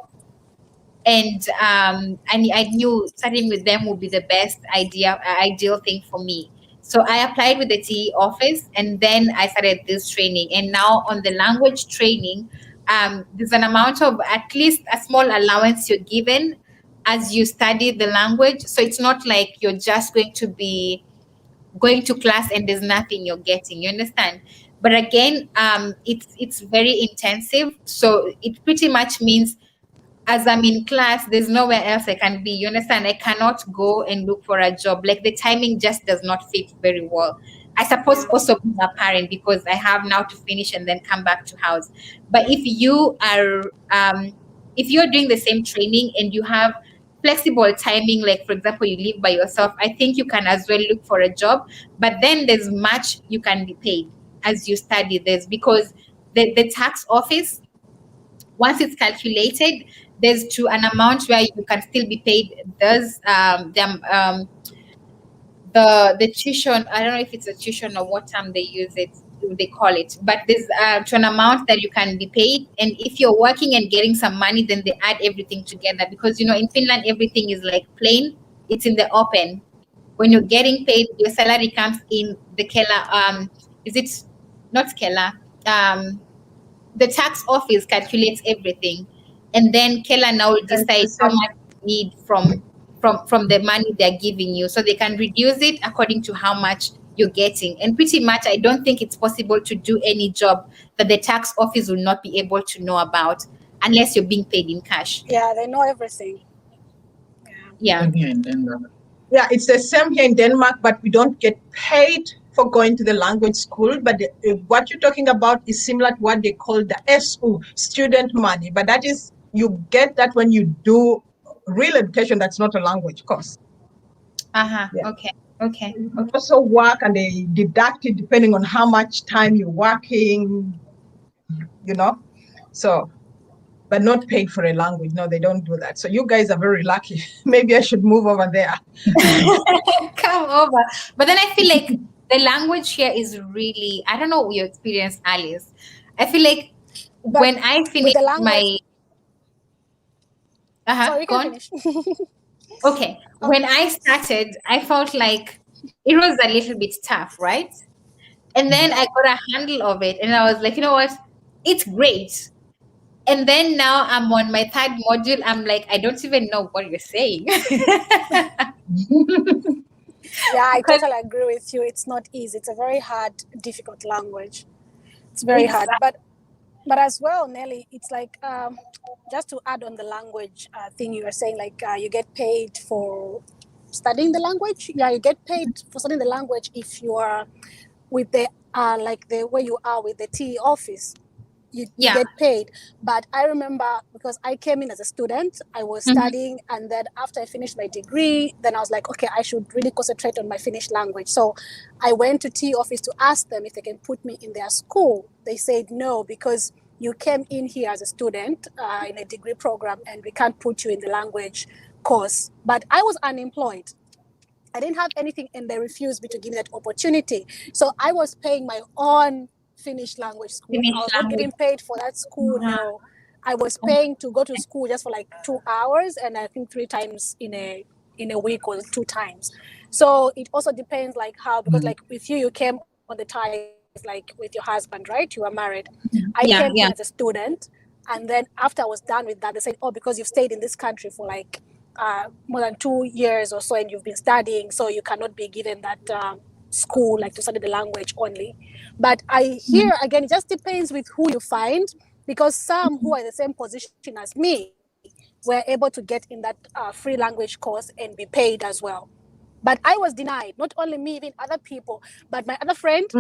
and I knew starting with them would be the best ideal thing for me. So I applied with the TE office, and then I started this training. And now on the language training, there's an amount of at least a small allowance you're given as you study the language. So it's not like you're just going to be going to class and there's nothing you're getting. You understand? But again, it's very intensive. So it pretty much means as I'm in class, there's nowhere else I can be. You understand? I cannot go and look for a job. Like the timing just does not fit very well. I suppose Yeah. also being a parent because I have now to finish and then come back to house. But if you're doing the same training and you have flexible timing, like for example, you live by yourself, I think you can as well look for a job. But then there's much you can be paid as you study this because the tax office, once it's calculated, there's to an amount where you can still be paid. There's the tuition. I don't know if it's a tuition or what term they call it, but there's to an amount that you can be paid. And if you're working and getting some money, then they add everything together because in Finland everything is like plain. It's in the open. When you're getting paid, your salary comes in the Kela. Is it not Kela? The tax office calculates everything, and then Kela now will And it's decide the how same. much you need from the money they're giving you, so they can reduce it according to how much you're getting. And pretty much, I don't think it's possible to do any job that the tax office will not be able to know about unless you're being paid in cash. Yeah, they know everything. Yeah. Yeah. Same here in Denmark. Yeah, it's the same here in Denmark, but we don't get paid for going to the language school. But what you're talking about is similar to what they call the SU, student money. But that is, you get that when you do real education, that's not a language course. Uh-huh. Yeah. Okay. Okay. You can also work and they deduct it depending on how much time you're working, So, but not paid for a language. No, they don't do that. So you guys are very lucky. Maybe I should move over there. Come over. But then I feel like the language here is really, I don't know your experience, Alice. I feel like But when I with the finished language, my, sorry, you go can on. finish. Okay. When I started, I felt like it was a little bit tough, right? And then I got a handle of it and I was like, you know what? It's great. And then now I'm on my third module. I'm like, I don't even know what you're saying. Yeah, I Because totally agree with you. It's not easy. It's a very hard, difficult language. It's very hard. exactly. But as well, Nelly, it's like just to add on the language thing you were saying, like you get paid for studying the language. Yeah, you get paid for studying the language if you are with the like the way you are with the TE office. You Yeah. get paid. But I remember because I came in as a student, I was Mhm. studying, and then after I finished my degree, then I was like, okay, I should really concentrate on my Finnish language. So I went to TE office to ask them if they can put me in their school. They said no, because you came in here as a student in a degree program, and we can't put you in the language course. But I was unemployed. I didn't have anything, and they refused me to give me that opportunity. So I was paying my own Finnish language school. I Finnish was not language. getting paid for that school. Uh-huh. No, I was paying to go to school just for like 2 hours, and I think 3 times in a week, or 2 times. So it also depends like how, because like with you came on the ties like with your husband, right? You were married. I came in Yeah, as a yeah. student, and then after I was done with that, they said, oh, because you've stayed in this country for like more than 2 years or so, and you've been studying, so you cannot be given that school like to study the language only. But I hear again, it just depends with who you find, because some who are in the same position as me were able to get in that free language course and be paid as well. But I was denied, not only me, even other people. But my other friend,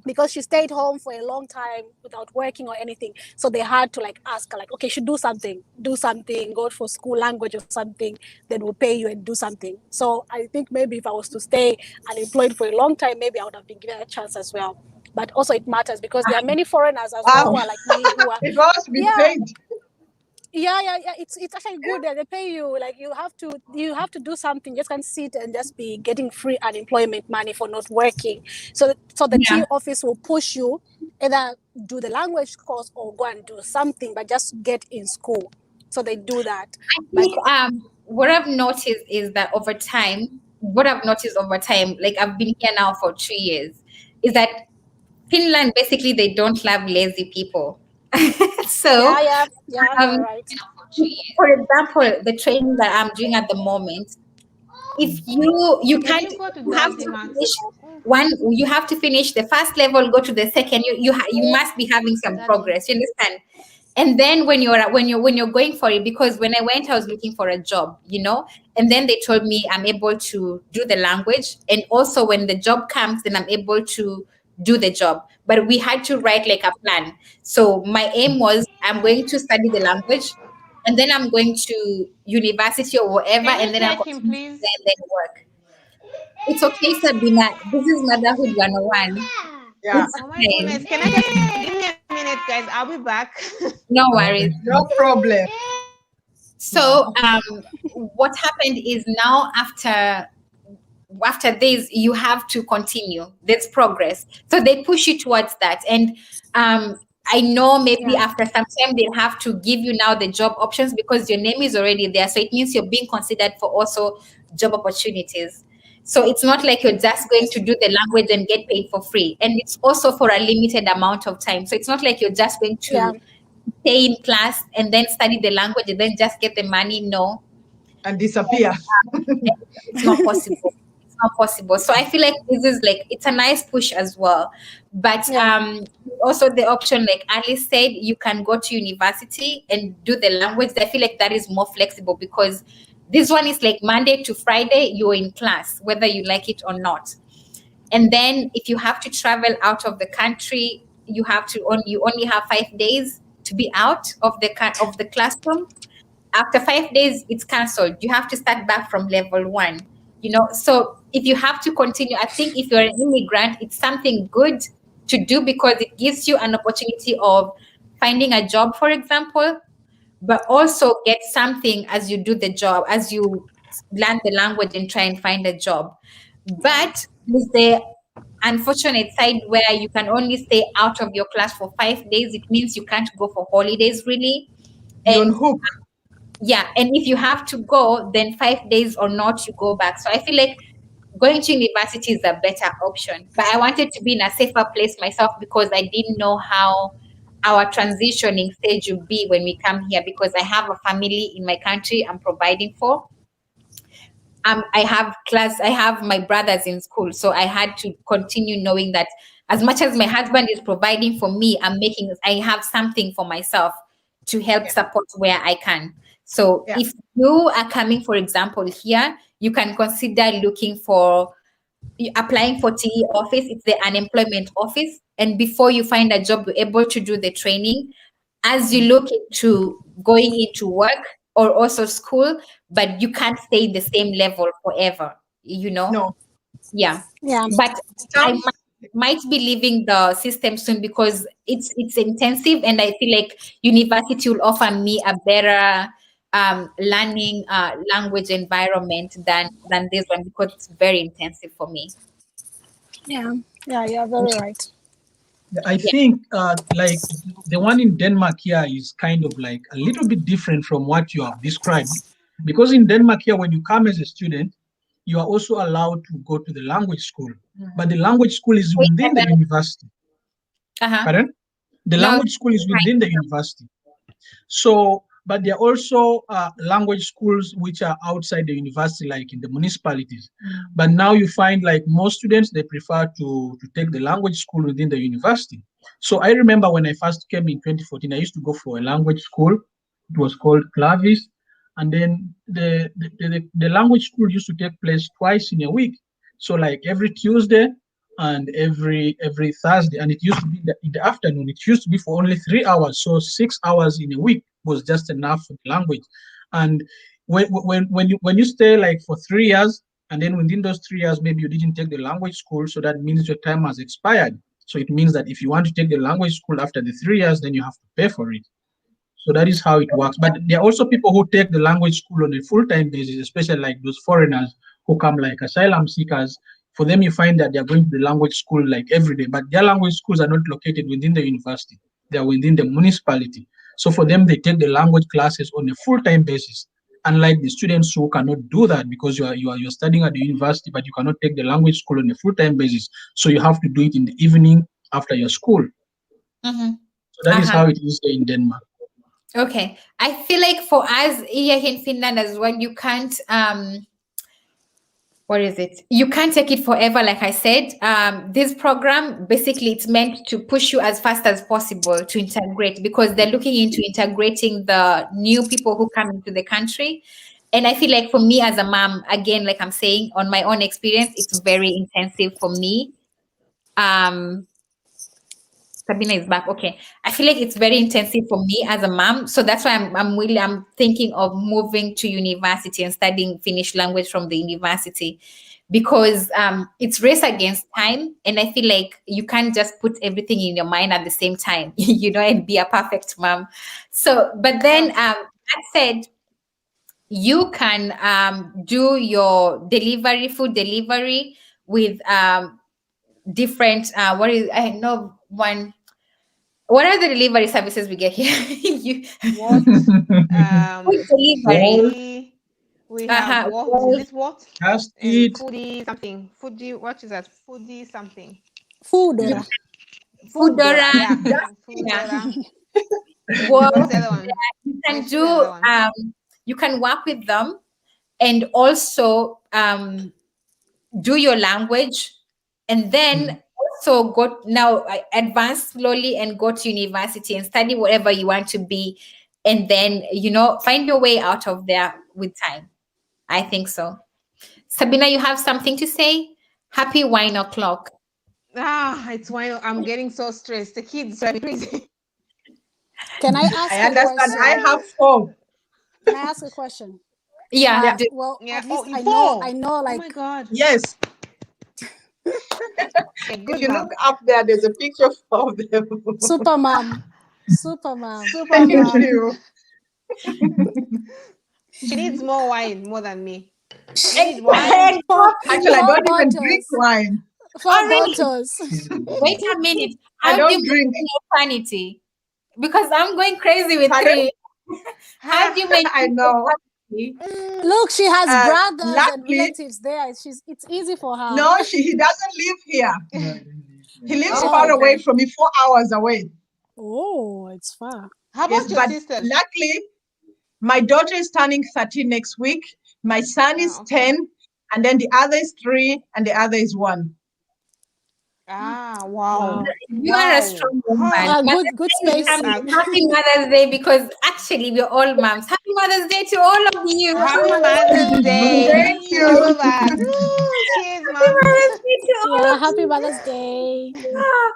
because she stayed home for a long time without working or anything, so they had to like ask her, like, okay, you should do something, go for school language or something, then we'll pay you and do something. So I think maybe if I was to stay unemployed for a long time, maybe I would have been given a chance as well. But also it matters, because there are many foreigners as well Wow. who are like me, who are, It was to be yeah, paid. yeah. It's actually good that they pay you. Like you have to do something. You just can't sit and just be getting free unemployment money for not working. So the Yeah. TE office will push you either do the language course or go and do something, but just get in school. So they do that. I But think what I've noticed is that over time, like I've been here now for 2 years, is that Finland basically they don't love lazy people. So, yeah, you're um, right. for example, the training that I'm doing at the moment, if you Can can't, you go to you have Daddy to Max? finish one, you have to finish the first level, go to the second. You must be having some Daddy. progress. You understand? And then when you're going for it, because when I went, I was looking for a job, and then they told me I'm able to do the language, and also when the job comes, then I'm able to do the job. But we had to write like a plan. So my aim was I'm going to study the language, and then I'm going to university or whatever, Can you and then I'll take him, continue please? and then work. It's okay, Sabina. This is motherhood 101. Yeah. It's Oh my goodness. fine. Can I just give me a minute, guys? I'll be back. No Okay. worries. No problem. So what happened is now after this you have to continue. There's progress. So they push you towards that. And I know maybe Yeah, after some time they'll have to give you now the job options because your name is already there. So it means you're being considered for also job opportunities. So it's not like you're just going to do the language and get paid for free. And it's also for a limited amount of time. So it's not like you're just going yeah, to stay in class and then study the language and then just get the money. No, And disappear. it's not possible. It's how possible. So I feel like this is like it's a nice push as well. But Yeah. also the option, like Alice said, you can go to university and do the language. I feel like that is more flexible because this one is like Monday to Friday, you're in class, whether you like it or not. And then if you have to travel out of the country, you only have 5 days to be out of the classroom. After 5 days, it's cancelled. You have to start back from level one. So if you have to continue, I think if you're an immigrant, it's something good to do because it gives you an opportunity of finding a job, for example, but also get something as you do the job, as you learn the language and try and find a job. Yeah. But there's the unfortunate side where you can only stay out of your class for 5 days. It means you can't go for holidays really. You're on And hook. yeah, and if you have to go, then 5 days or not, you go back. So I feel like going to university is a better option. But I wanted to be in a safer place myself because I didn't know how our transitioning stage would be when we come here because I have a family in my country I'm providing for. I have my brothers in school, so I had to continue knowing that as much as my husband is providing for me, I have something for myself to help Yeah. support where I can. So Yeah. if you are coming, for example, here, you can consider applying for TE office. It's the unemployment office, and before you find a job, you're able to do the training as you look into going into work or also school, but you can't stay the same level forever, No. Yeah. Yeah. But I Sounds. might be leaving the system soon because it's intensive and I feel like university will offer me a better learning language environment than this one because it's very intensive for me. Yeah. Yeah. You're very right. I Yeah. think like the one in Denmark here is kind of like a little bit different from what you have described. Because in Denmark here, when you come as a student, you are also allowed to go to the language school. But the language school is Wait, within the university. uh-huh. Pardon? The No. language school is within the university. So, but there are also language schools which are outside the university, like in the municipalities. But now you find like most students, they prefer to take the language school within the university. So I remember when I first came in 2014, I used to go for a language school. It was called Clavis. And then the language school used to take place twice in a week. So like every Tuesday and every Thursday, and it used to be in the afternoon. It used to be for only 3 hours, so 6 hours in a week was just enough for the language. And when you stay like for 3 years, and then within those 3 years, maybe you didn't take the language school, so that means your time has expired. So it means that if you want to take the language school after the 3 years, then you have to pay for it. So that is how it works. But there are also people who take the language school on a full-time basis, especially like those foreigners who come like asylum seekers. For them, you find that they're going to the language school like every day, but their language schools are not located within the university. They are within the municipality. So for them, they take the language classes on a full-time basis. Unlike the students who cannot do that because you're studying at the university, but you cannot take the language school on a full-time basis. So you have to do it in the evening after your school. Mm-hmm. So that is Uh-huh. how it is here in Denmark. Okay. I feel like for us here in Finland as well, you can't what is it? You can't take it forever, like I said. This program basically it's meant to push you as fast as possible to integrate because they're looking into integrating the new people who come into the country. And I feel like for me as a mom, again, like I'm saying, on my own experience, it's very intensive for me. Um, Sabina is back. Okay. I feel like it's very intensive for me as a mom. So that's why I'm thinking of moving to university and studying Finnish language from the university because it's race against time. And I feel like you can't just put everything in your mind at the same time, and be a perfect mom. So, but then Yeah. that said, you can do your food delivery with different, I know one what are the delivery services we get here? What? Food delivery. Bold, We have what? Is Well, it what? just And eat. foodie something. Foodie. What is that? Foodie something. Foodora. Foodora. Foodora. Yeah. Yeah. Foodora. And Well, what's the other one? you can Mention another do. one. You can work with them, and also do your language, and then also go now advance slowly and go to university and study whatever you want to be, and then find your way out of there with time. I think so. Sabina, you have something to say? Happy wine o'clock. It's why I'm getting so stressed. The kids drive me crazy. Can I I ask a understand. I question? have 4. Can I ask a question? Yeah. Yeah. Well, Yeah. at least Oh, I four. know, Oh like my God. Yes. Yeah, If good you look mom. up there, there's a picture of them. super mom, super mom. Super Thank mom. you. She needs more wine more than me. You And, need wine. and Four, Actually, I four don't even drink bottles, wine. four oh, really? bottles. Wait a minute. I How do you don't drink. maintain your sanity? Because I'm going crazy with Pardon? 3. How do you maintain I your know. sanity? Look, she has brothers and Luckily, relatives there. It's easy for her. no, he doesn't live here. He lives Oh, far away Okay. from me, 4 hours away. Oh, it's far. How Yes, about your but sisters? luckily, my daughter is turning 13 next week. My son is Okay. 10, and then the other is 3, and the other is 1. Wow. Wow. you are a Wow. strong Huh. woman. Mother's Good Day is spacing. happy Mother's Day, because actually we're all moms. Happy Mother's Day to all of you. Happy Happy Mother's Mother's Day Thank to all you. of Day. us. Woo! Cheers, Happy mom. Mother's Day to all Yeah, of happy you. Mother's Day. Ah,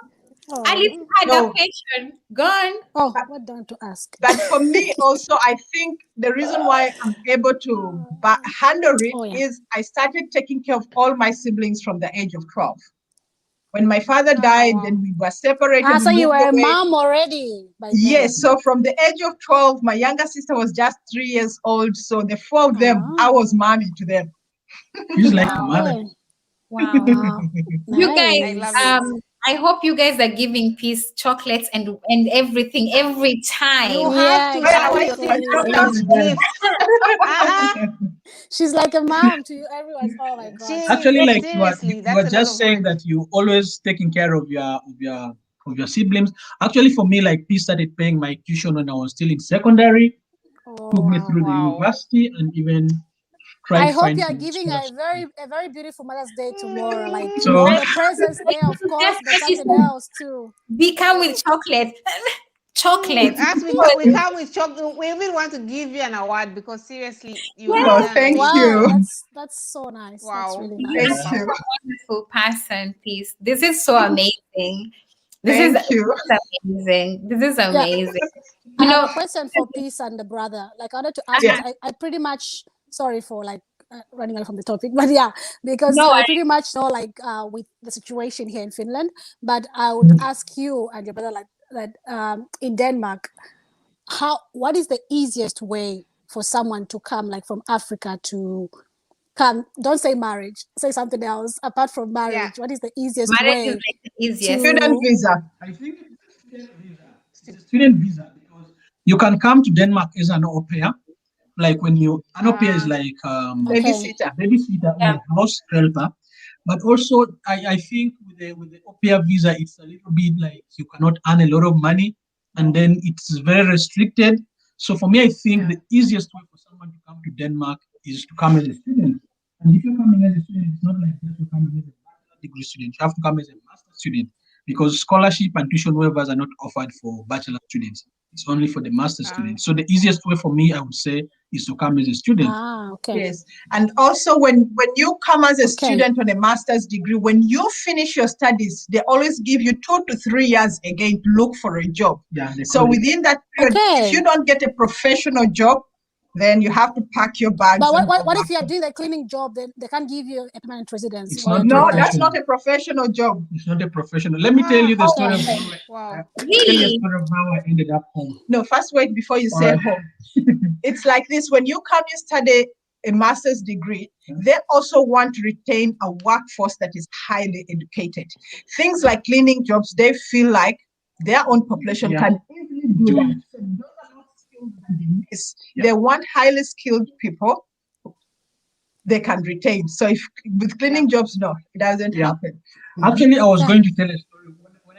Alice Oh, had a No, question. Gone. oh, but, what do I want to ask? but for me also, I think the reason why I'm able to handle it Oh yeah. is I started taking care of all my siblings from the age of 12. When my father died, Wow. then we were separated, we So you moved were a away. mom already by then. Yes, so from the age of 12, my younger sister was just 3 years old. So the 4 of them, I was mommy to them. She's like a Wow. mother. Okay. Wow. Wow. You guys, I love Nice. it. I hope you guys are giving Peace chocolates and everything every You time. have Yeah, to Where are treat my your exactly. sister chocolates? with gifts. Uh-huh. She's like a mom to you. Everyone's. Oh my God. Actually, like Seriously, you are that's a lot just of saying work. that you always taking care of your siblings. Actually, for me, like P started paying my tuition when I was still in secondary, Oh took me wow. through the Wow. university, and even tried I to hope find you are some giving scholarship. a very beautiful Mother's Day tomorrow. Like So the presents there, of course, but She something said, else too. "Be come with chocolate." Chocolate. As we come with chocolate, we even want to give you an award because seriously, you have Oh, Yes, done thank amazing. Wow, you. that's so nice. That's Wow. really you Thank are nice. such you. a wonderful person, Peace. This is so amazing. Thank you. Amazing. This is Yeah, amazing. I You have a know, question for Peace and the brother. Like I wanted to ask uh-huh. because I pretty much sorry for like running away from the topic, but yeah, because No I worries. pretty much know like with the situation here in Finland. But I would ask you and your brother like that in Denmark, what is the easiest way for someone to come like from Africa to come? Don't say marriage. Say something else apart from Yeah. marriage. What is the easiest Marriage is way like the easiest. Student to? visa. I think it's a student visa. It's a student visa because you can come to Denmark as an au pair. Like when you an au pair is Uh-huh. like Okay. Babysitter. a babysitter or Yeah. a house helper. But also, I think with the au pair visa, it's a little bit like you cannot earn a lot of money, and then it's very restricted. So for me, I think the easiest way for someone to come to Denmark is to come as a student. And if you're coming as a student, it's not like just you're coming as a bachelor degree student. You have to come as a master student because scholarship and tuition waivers are not offered for bachelor students. It's only for the master students. So the easiest way for me, I would say, is to come as a student. Okay. Yes. And also when you come as a Okay. student on a master's degree, when you finish your studies, they always give you 2 to 3 years again to look for a job. Yeah, they So call it. within that period, if you Okay. don't get a professional job, then you have to pack your bags But and go what back if you are home. doing the cleaning job? Then they can't give you a permanent residency It's while you're not doing No, that that's job. professional. not a professional job. It's not a professional. Let me tell you the story Okay. of Okay. how Wow. tell you a Really? story of how I ended up home. No, first wait before you All say right. home. It's like this: when you come, you study a master's degree, they also want to retain a workforce that is highly educated. Things like cleaning jobs, they feel like their own population can easily do that. So those are not skills that they miss. They want highly skilled people they can retain. So if with cleaning jobs, no, it doesn't happen. Actually, I was Okay. going to tell a story. When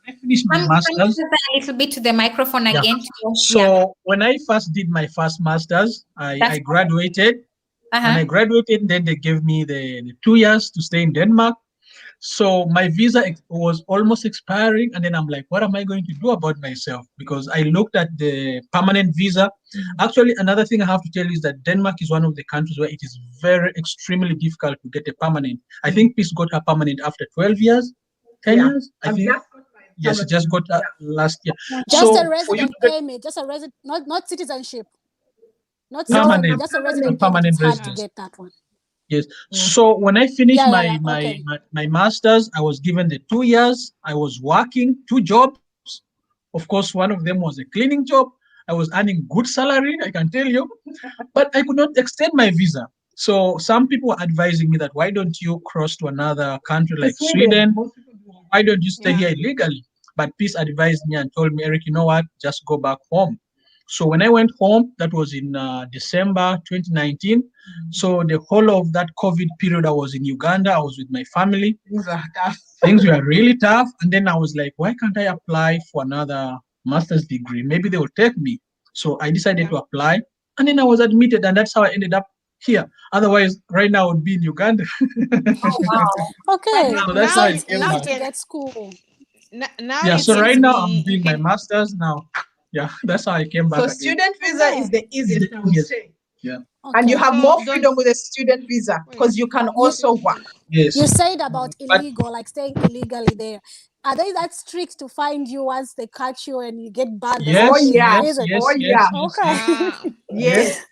I finished my Come master's, closer a little bit to the microphone yeah. again. Yeah. So when I first did my first master's, I That's graduated. When I graduated, then they gave me the 2 years to stay in Denmark. So my visa was almost expiring, and then I'm like, what am I going to do about myself? Because I looked at the permanent visa. Actually, another thing I have to tell you is that Denmark is one of the countries where it is very extremely difficult to get a permanent. I think Peace got her permanent after 12 years, 10 years. I think. Yes, she just got last year. Just So a for you resident to get permit, just a resident, not citizenship, not permanent, citizenship, just a a resident permit. permanent It's hard to residence. get that one. Yes. So when I finished Yeah. Okay. my master's, I was given the 2 years. I was working two jobs. Of course, one of them was a cleaning job. I was earning good salary, I can tell you, but I could not extend my visa. So some people were advising me that why don't you cross to another country like Sweden? Why don't you stay here illegally? But Peace advised me and told me, Eric, you know what? Just go back home. So when I went home, that was in December 2019. So the whole of that COVID period, I was in Uganda. I was with my family. Things were tough. Things were really tough. And then I was like, why can't I apply for another master's degree? Maybe they will take me. So I decided to apply. And then I was admitted. And that's how I ended up here. Otherwise, right now I would be in Uganda. Okay. So that's how Now I you, came now Easy you back. to can get school. now Yeah, you so can right now I'm be you doing my can master's now. Yeah, that's how I came back So again. student visa is the easiest, I would Yes. say. Yeah. And you Okay. have so more don't freedom with a student visa wait. because you can You also work. Yes. you said about But illegal, like staying illegally there. Are they that strict to find you once they catch you and you get banned or Oh yes, something? yeah, yes, Is it? yes, oh yes, yeah, yes, Okay. yes, yes, yes. yes.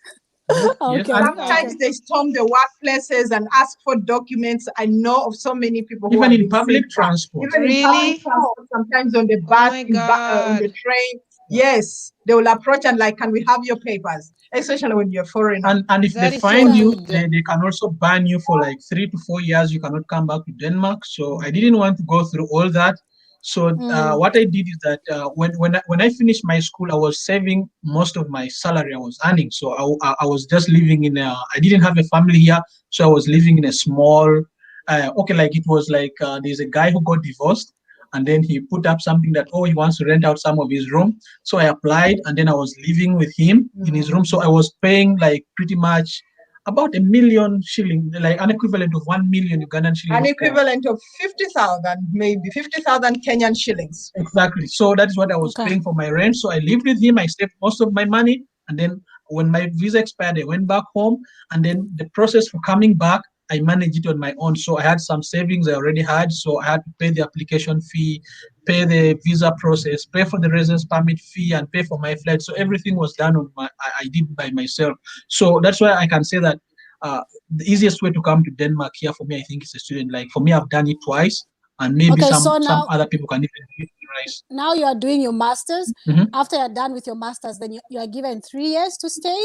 Okay. And Okay. Sometimes they storm the workplaces and ask for documents. I know of so many people who even have in been public sent back. transport. Even in public Really? transport, sometimes on the Oh bus, my on the God. train. Yes, they will approach and like, can we have your papers? Especially when you're foreigner. And if they That is so find Okay. you, good. they can also ban you for like 3 to 4 years. You cannot come back to Denmark. So I didn't want to go through all that. So what I did is that when I finished my school, I was saving most of my salary I was earning. So I was just living in a. I didn't have a family here, so I was living in a small. Okay, like it was like there's a guy who got divorced, and then he put up something that he wants to rent out some of his room. So I applied, and then I was living with him in his room. So I was paying like pretty much about 1 million shilling, like an equivalent of 1 million Ugandan shillings. An equivalent of 50,000, maybe 50,000 Kenyan shillings. Exactly. So that is what I was Okay. paying for my rent. So I lived with him. I saved most of my money, and then when my visa expired, I went back home. And then the process for coming back, I managed it on my own. So I had some savings I already had. So I had to pay the application fee, pay the visa process, pay for the residence permit fee, and pay for my flight. So everything was done on I did by myself. So that's why I can say that the easiest way to come to Denmark here for me, I think, is a student. Like for me, I've done it twice, and maybe Okay. some So some now other people can even do it twice. now you are doing your masters. Mhm. After you're done with your masters, then you are given 3 years to stay.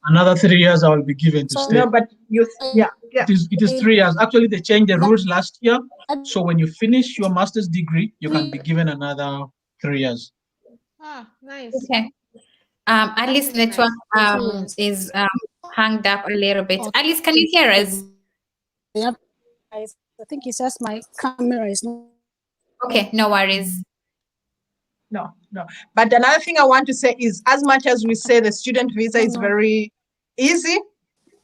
Another 3 years I will be given to So stay. No, but you, yeah, yeah. It is 3 years. Actually, they changed the that rules last year. So when you finish your master's degree, you can be 3 given another 3 years. Ah, nice. Okay. That's Alice really network nice. 3 years. is hanged up a little bit. Okay. Alice, can you hear us? Yeah. I think it's just my camera is not. Okay, no worries. No, no. But another thing I want to say is as much as we say the student visa is No. very easy,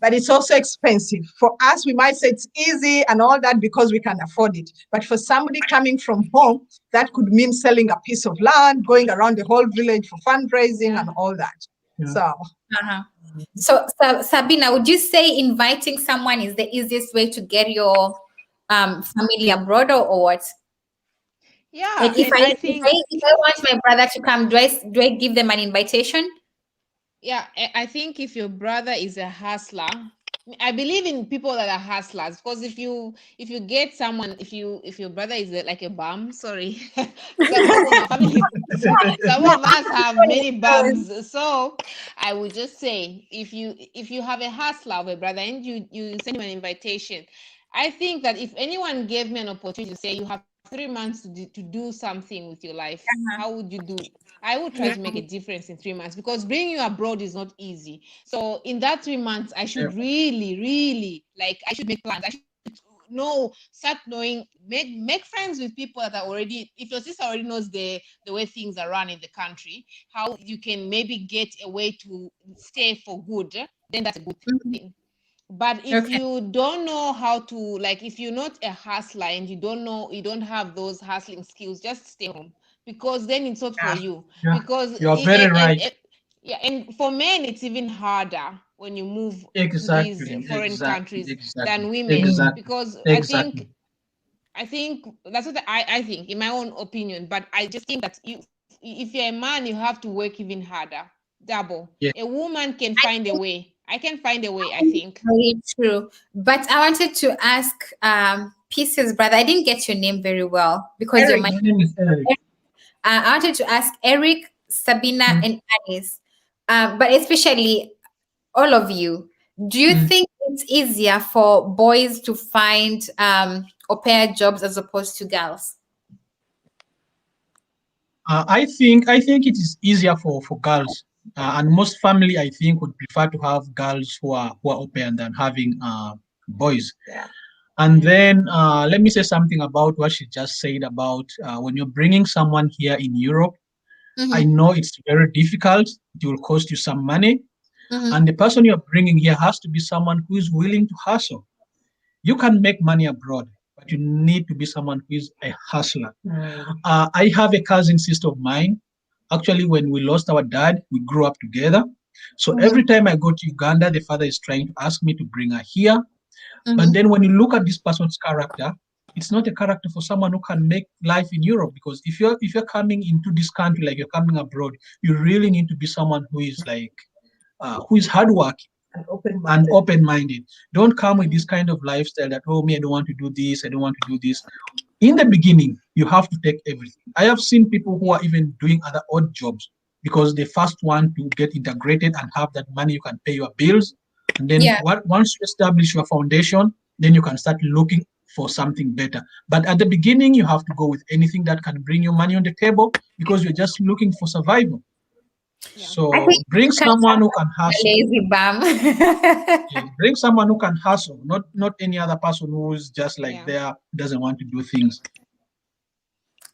but it's also expensive. For us, we might say it's easy and all that because we can afford it. But for somebody coming from home, that could mean selling a piece of land, going around the whole village for fundraising and all that. Yeah. So Uh-huh. So, Sabina, would you say inviting someone is the easiest way to get your family abroad, or what? Yeah, Like if and I I if think I if I want my brother to come, do I give them an invitation? yeah, I think if your brother is a hustler, I believe in people that are hustlers because if you get someone, if your brother is like a bum, sorry, some of our family, some no, of us have many Yes. bums. So I would just say if you have a hustler of a brother and you send him an invitation, I think that if anyone gave me an opportunity to say you have 3 months to do something with your life, how would you do it? I would try Yeah. to make a difference in 3 months because bringing you abroad is not easy. So in that 3 months, I should really like I should make plans. I should start knowing, make friends with people that are already. If your sister already knows the way things are run in the country, how you can maybe get a way to stay for good then that's a good Mhm. thing. But if Okay. you don't know how to, like, if you're not a hustler and you don't have those hustling skills, just stay home, because then it's not for Yeah, you. yeah, Because you are very right. yeah, and for men it's even harder when you move to these Exactly, foreign exactly, countries exactly, than women, Mm. exactly, because exactly. I think that's what I think, in my own opinion. But I just think that if you're a man, you have to work even harder, double. Yeah. A woman can I find a think way. I can find a way, I think. very true. But I wanted to ask Pieces, brother. I didn't get your name very well because your Eric, mic. my name is Eric. I wanted to ask Eric, Sabina, Mm, and Alice, but especially all of you. Do you mm. think it's easier for boys to find au pair jobs as opposed to girls? I think it is easier for girls, and most family I think would prefer to have girls who are open than having boys. And then let me say something about what she just said about when you're bringing someone here in Europe. I Mm-hmm. know it's very difficult. It will cost you some money, Mm-hmm. and the person you're bringing here has to be someone who is willing to hustle. You can make money abroad, but you need to be someone who is a hustler. I have a cousin sister of mine. Actually, when we lost our dad, we grew up together. So Mm-hmm. every time I go to Uganda, the father is trying to ask me to bring her here. But Mm-hmm. then when you look at this person's character, it's not a character for someone who can make life in Europe. Because if you're coming into this country like you're coming abroad, you really need to be someone who is hardworking and open-minded. Don't come with this kind of lifestyle that, oh, me, I don't want to do this, I don't want to do this. In the beginning, you have to take everything. I have seen people who are even doing other odd jobs because they first want to get integrated and have that money you can pay your bills. And then Yeah, once you establish your foundation, then you can start looking for something better. But at the beginning, you have to go with anything that can bring you money on the table because you're just looking for survival. Yeah. I So think bring you can't someone who can have a hustle. lazy bum. Yeah, bring someone who can hustle, not any other person who's just like Yeah. there, doesn't want to do things.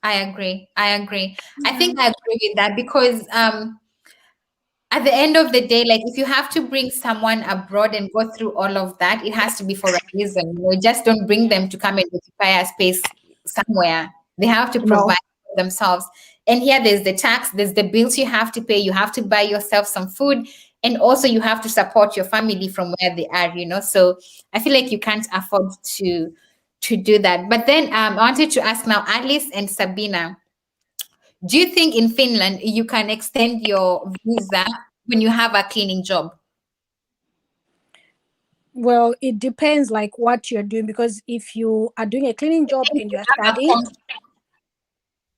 I agree. I agree. I Yeah. think I agree with that because at the end of the day, like if you have to bring someone abroad and go through all of that, it has to be for a reason. You know, just don't bring Yeah. them to come and occupy a space somewhere. They have to No. provide for themselves. And here there's the tax, there's the bills you have to pay, you have to buy yourself some food, and also you have to support your family from where they are, you know. So I feel like you can't afford to do that. But then I wanted to ask now, Alice and Sabina, do you think in Finland you can extend your visa when you have a cleaning job? Well, it depends like what you're doing, because if you are doing a cleaning job If and you you're have a studying, con-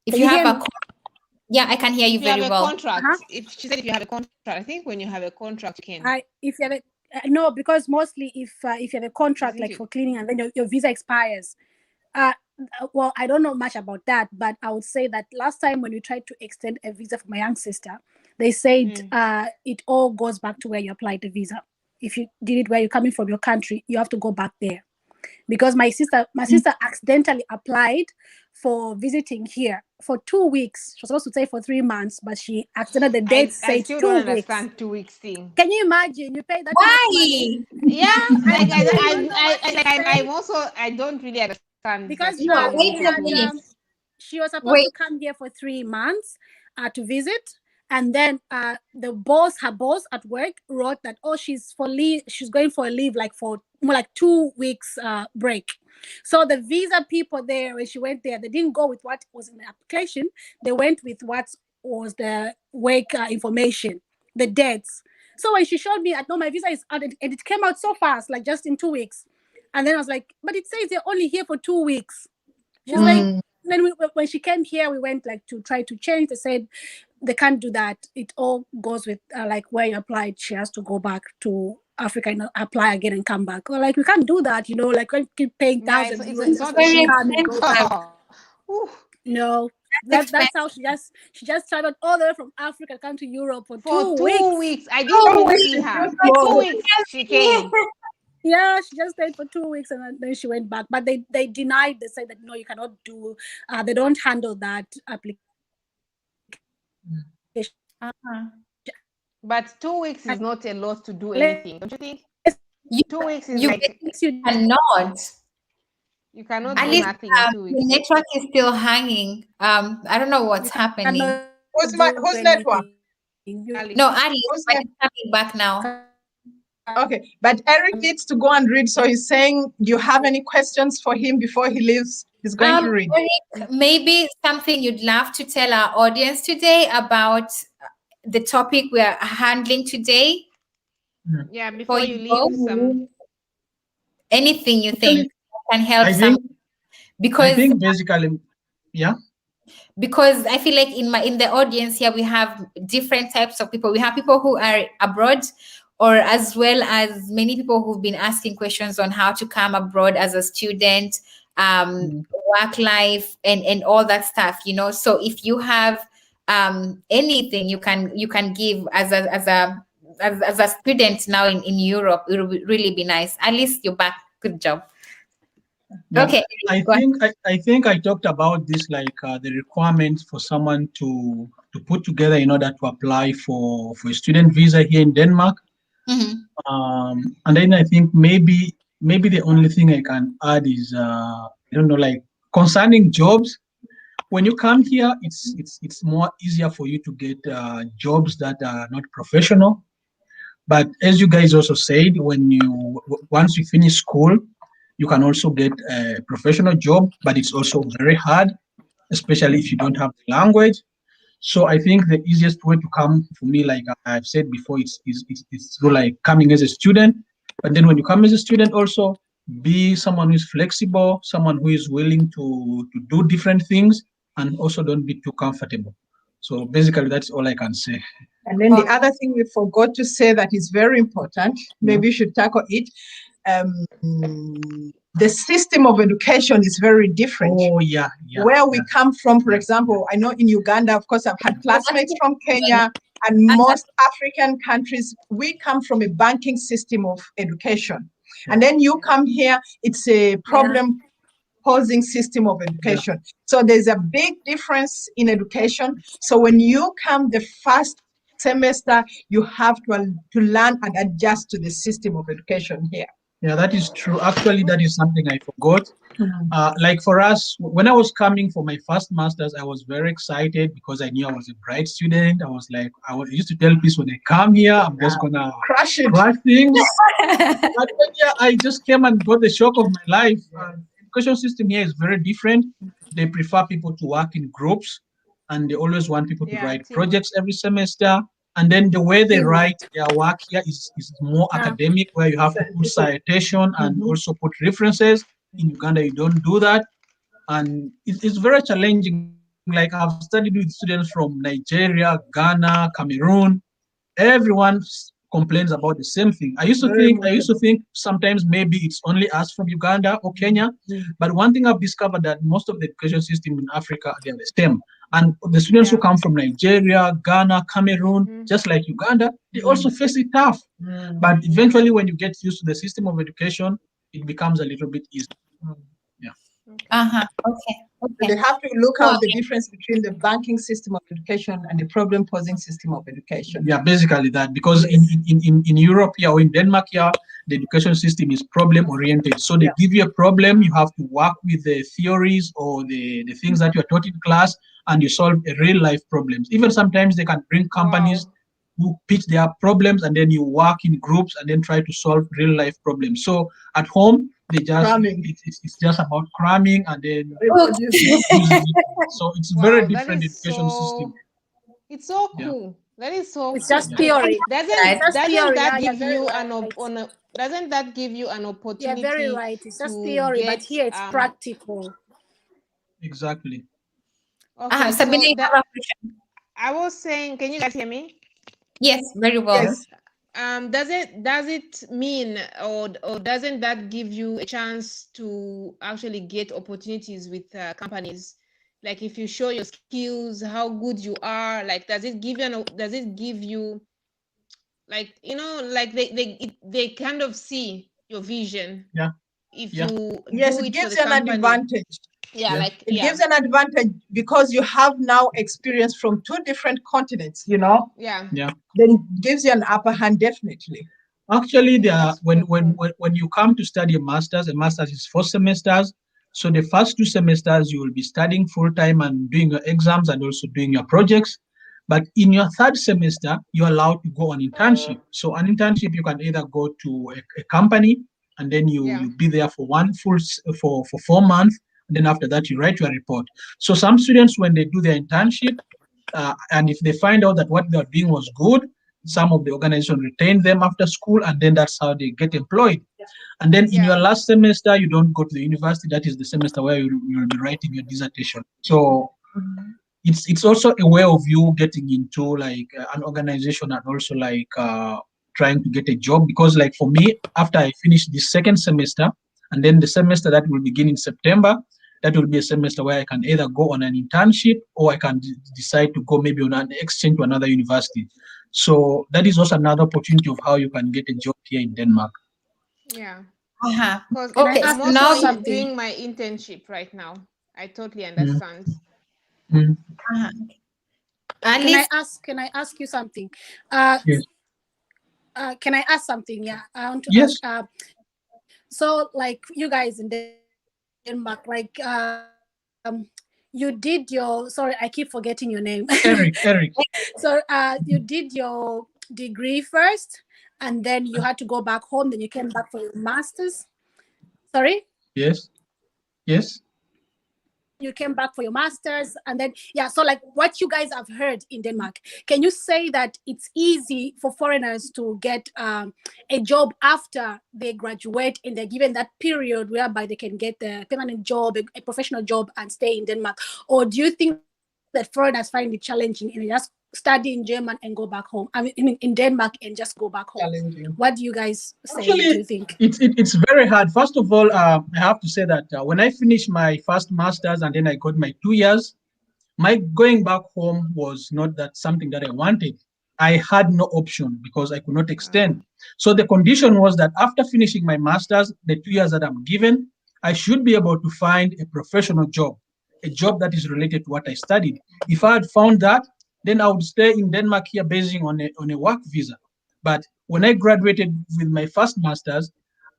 if can you you have hear a me? con- yeah, I can hear you If you have very a well. Uh-huh. contract, if she said if you have a contract, I think when you have a contract, you can, If you have a no, because mostly if you have a contract isn't like it? for cleaning and then your visa expires, uh well, I don't know much about that, but I would say that last time when we tried to extend a visa for my young sister, they said Mm. it all goes back to where you applied the visa. If you did it where you're coming from your country, you have to go back there. Because my sister accidentally applied for visiting here for 2 weeks. She was supposed to stay for 3 months, but she accidentally, the date I said still don't 2 weeks. understand 2 weeks thing. Can you imagine? You pay that much money Why? Yeah, and like you don't know what to I'm say, also, I don't really understand that because she No, came only wait for a two minute. weeks. she was supposed Wait. to come here for 3 months to visit, and then her boss at work wrote that, oh, she's going for a leave, like for more like 2 weeks break. So the visa people there, when she went there, they didn't go with what was in the application. They went with what was the work information, the dates. So when she showed me, I know my visa is out, and it came out so fast, like just in 2 weeks. And then I was like, but it says they're only here for 2 weeks. She's like, Mm, then when she came here, we went like to try to change. They said they can't do that. It all goes with like where you applied. She has to go back to Africa and apply again and come back. Well, like we can't do that, like we keep paying Yeah, thousand it's euros it's just not for her to very cheap. come and go back. expensive. Ooh. No, That's that's how expensive. she just traveled all the way from Africa to come to Europe for For two 2 weeks. weeks. I didn't Oh, even wait. see her. For Like, two who weeks can she see? came. Yeah, she just stayed for 2 weeks and then she went back. But they denied. They said that no, you cannot do. They don't handle that application. Uh-huh. But 2 weeks is not a lot to do Unless anything, don't you think? You 2 weeks is you like basically cannot. you cannot At do least nothing in two the weeks. network is still hanging. I don't know what's you cannot happening. do Whose network? anything. You No, Alice. Alice, Whose but net? it's coming back now. Okay, but Eric needs to go and read. So he's saying, do you have any questions for him before he leaves? He's going to read. Eric, maybe something you'd love to tell our audience today about the topic we are handling today Yeah, before before you you leave, go. Anything you Actually, think can help I some, think because basically, yeah. I feel like in the audience here we have different types of people. We have people who are abroad, or as well as many people who've been asking questions on how to come abroad as a student, Mm. work life, and all that stuff. So if you have anything you can give as a student now in Europe, it will really be nice. At least you're back. Good job. Yeah, Okay, I go ahead. think I think I talked about this, like the requirements for someone to put together in order to apply for a student visa here in Denmark. Mhm. And then I think maybe the only thing I can add is I don't know, like concerning jobs. When you come here, it's more easier for you to get jobs that are not professional. But as you guys also said, once you finish school, you can also get a professional job, but it's also very hard, especially if you don't have the language. So I think the easiest way to come for me, like I've said before, it's through like coming as a student. But then when you come as a student, also be someone who is flexible, someone who is willing to do different things, and also don't be too comfortable. So basically, that's all I can say. And then the other thing we forgot to say that is very important, maybe you should tackle it. The system of education is very different. Oh yeah, yeah. Where we yeah. come from, for example, I know in Uganda, of course, I've had classmates from Kenya and most African countries, we come from a banking system of education. And then you come here, it's a problem posing system of education. So there's a big difference in education. So when you come the first semester, you have to learn and adjust to the system of education here. Yeah, that is true. Actually, that is something I forgot. Like for us, when I was coming for my first master's, I was very excited because I knew I was a bright student. I was like, used to tell people when I come here, I'm just gonna Crush it. crush things. But then, yeah, I just came and got the shock of my life. Education system here is very different. They prefer people to work in groups, and they always want people to Yeah, write teamwork. projects every semester. And then the way they write their work here is more academic, where you have to put citation and also put references. In Uganda, you don't do that, and it's very challenging. Like I've studied with students from Nigeria, Ghana, Cameroon. Everyone complains about the same thing. I used to think sometimes maybe it's only us from Uganda or Kenya, but one thing I've discovered that most of the education system in Africa, they are the same. And the students who Yeah. come from Nigeria, Ghana, Cameroon, just like Uganda, they also face it tough. But eventually, when you get used to the system of education, it becomes a little bit easier. Yeah. Uh-huh. Okay. So Okay. they have to look So, out the difference between the banking system of education and the problem posing system of education. Yeah, basically that, because in Europe here or in Denmark here, the education system is problem oriented. So they give you a problem, you have to work with the theories or the things that you are taught in class, and you solve a real life problems. Even sometimes they can bring companies who pitch their problems, and then you work in groups and then try to solve real life problems. So at home, they just Cramming. it's just about cramming and then Reproducing. using it. So it's very Wow, that different is education system. it's so Yeah. cool. That is so It's cool. just theory. that. Just Doesn't theory. that Yeah, you're give very you right. doesn't that give you an You're very opportunity right. It's just to theory, but get here it's practical. Exactly. okay, Sabina, so you that have a question? I was saying, can you guys hear me? Yes, very well. Yes. Does it mean, or doesn't that give you a chance to actually get opportunities with companies? Like if you show your skills, how good you are, like does it give you, like, like they kind of see your vision Yeah. if Yeah. you Yes, do it it for gives the you an company? advantage. Yeah, Yeah. like It gives an advantage because you have now experience from two different continents, yeah. Yeah. then it gives you an upper hand, definitely. Actually, there are, That's so cool. when you come to study a master's is 4 semesters. So the first 2 semesters you will be studying full time and doing your exams and also doing your projects. But in your third semester, you're allowed to go on internship. So an internship you can either go to a company and then Yeah. you be there for for 4 months, and then after that you write your report. So some students when they do their internship, and if they find out that what they're doing was good, some of the organization retain them after school, and then that's how they get employed. And then in Yeah. your last semester, you don't go to the university. That is the semester where you'll be writing your dissertation. So it's also a way of you getting into like an organization and also like trying to get a job. Because like for me, after I finish this second semester, and then the semester that will begin in September, that will be a semester where I can either go on an internship or I can decide to go maybe on an exchange to another university. So that is also another opportunity of how you can get a job here in Denmark. Yeah. Uh-huh. Because Can I Okay, I'm ask so you also now, something? doing my internship right now. I totally Mm, understand. mm, uh, Can I Alice, ask? Can I ask you something? Uh, yes, can I ask something? Yeah, I want to ask. yes, So like you guys in Denmark, like you did your. Sorry, I keep forgetting your name. Eric, So you did your degree first, and then you had to go back home. Then you came back for your masters. Sorry. yes, yes. Then you came back for your masters, and then yeah. So like what you guys have heard in Denmark, can you say that it's easy for foreigners to get a job after they graduate, and they're given that period whereby they can get a permanent job, a professional job, and stay in Denmark? Or do you think that foreigners find it challenging and they just study in German and go back home? I mean, in Denmark and just go back home. Challenging. What do you guys say? Do you Actually, think? it's very hard. First of all, I have to say that when I finished my first master's and then I got my 2 years, my going back home was not that something that I wanted. I had no option because I could not Wow. extend. So the condition was that after finishing my master's, the 2 years that I'm given, I should be able to find a professional job, a job that is related to what I studied. If I had found that, then I would stay in Denmark here basing on a work visa. But when I graduated with my first master's,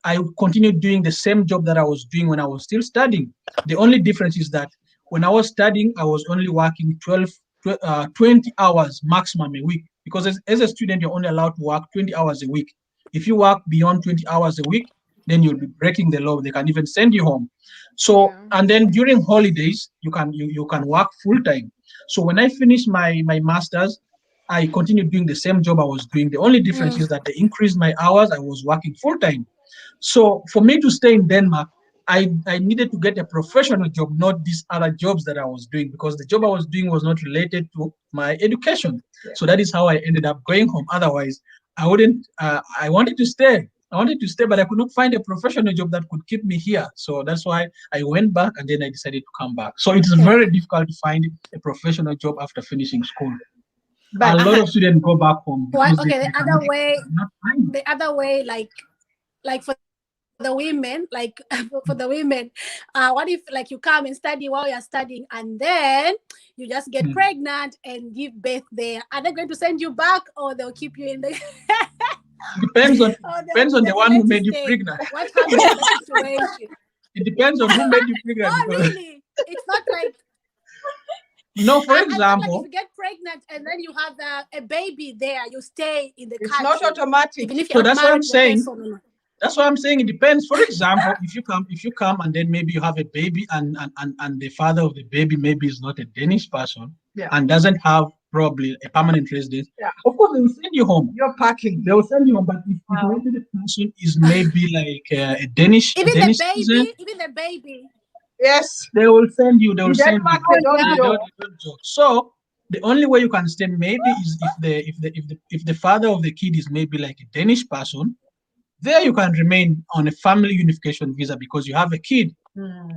I continued doing the same job that I was doing when I was still studying. The only difference is that when I was studying, I was only working 20 hours maximum a week, because as a student, you're only allowed to work 20 hours a week. If you work beyond 20 hours a week, then you'll be breaking the law. They can even send you home. So, Yeah. and then during holidays, you can work full time. So when I finished my master's, I continued doing the same job I was doing. The only difference is that they increased my hours. I was working full time. So for me to stay in Denmark, I needed to get a professional job, not these other jobs that I was doing, because the job I was doing was not related to my education. So that is how I ended up going home. Otherwise, I wouldn't. I wanted to stay. I wanted to stay, but I could not find a professional job that could keep me here. So that's why I went back, and then I decided to come back. So it's Okay. very difficult to find a professional job after finishing school. A But lot uh-huh. of students go back home Why? because Okay. they cannot, they cannot find. The other way, like for the women, like for the women, what if like you come and study while you're studying, and then you just get Mm. pregnant and give birth there? Are they going to send you back, or they'll keep you in the Depends on or depends on the they'll one who let you made you stay? pregnant. What happens in that situation? It depends on who made you pregnant, Oh because really? It's not like for I thought like if example, you get pregnant and then you have a baby there, you stay in the it's not country automatic. even if you're so not that's what I'm married to the saying. person. No. That's what I'm saying. It depends. For example, if you come and then maybe you have a baby, and the father of the baby maybe is not a Danish person, Yeah. and doesn't have probably a permanent residence, Yeah. of course they will send you home. You're packing. They will send you home. But if Wow. maybe the person is maybe like a Danish Even the citizen, baby, even the baby. Yes. they will send you. They will In send you. Denmark, they don't They joke. don't joke. So the only way you can stay maybe is if the father of the kid is maybe like a Danish person. There you can remain on a family unification visa because you have a kid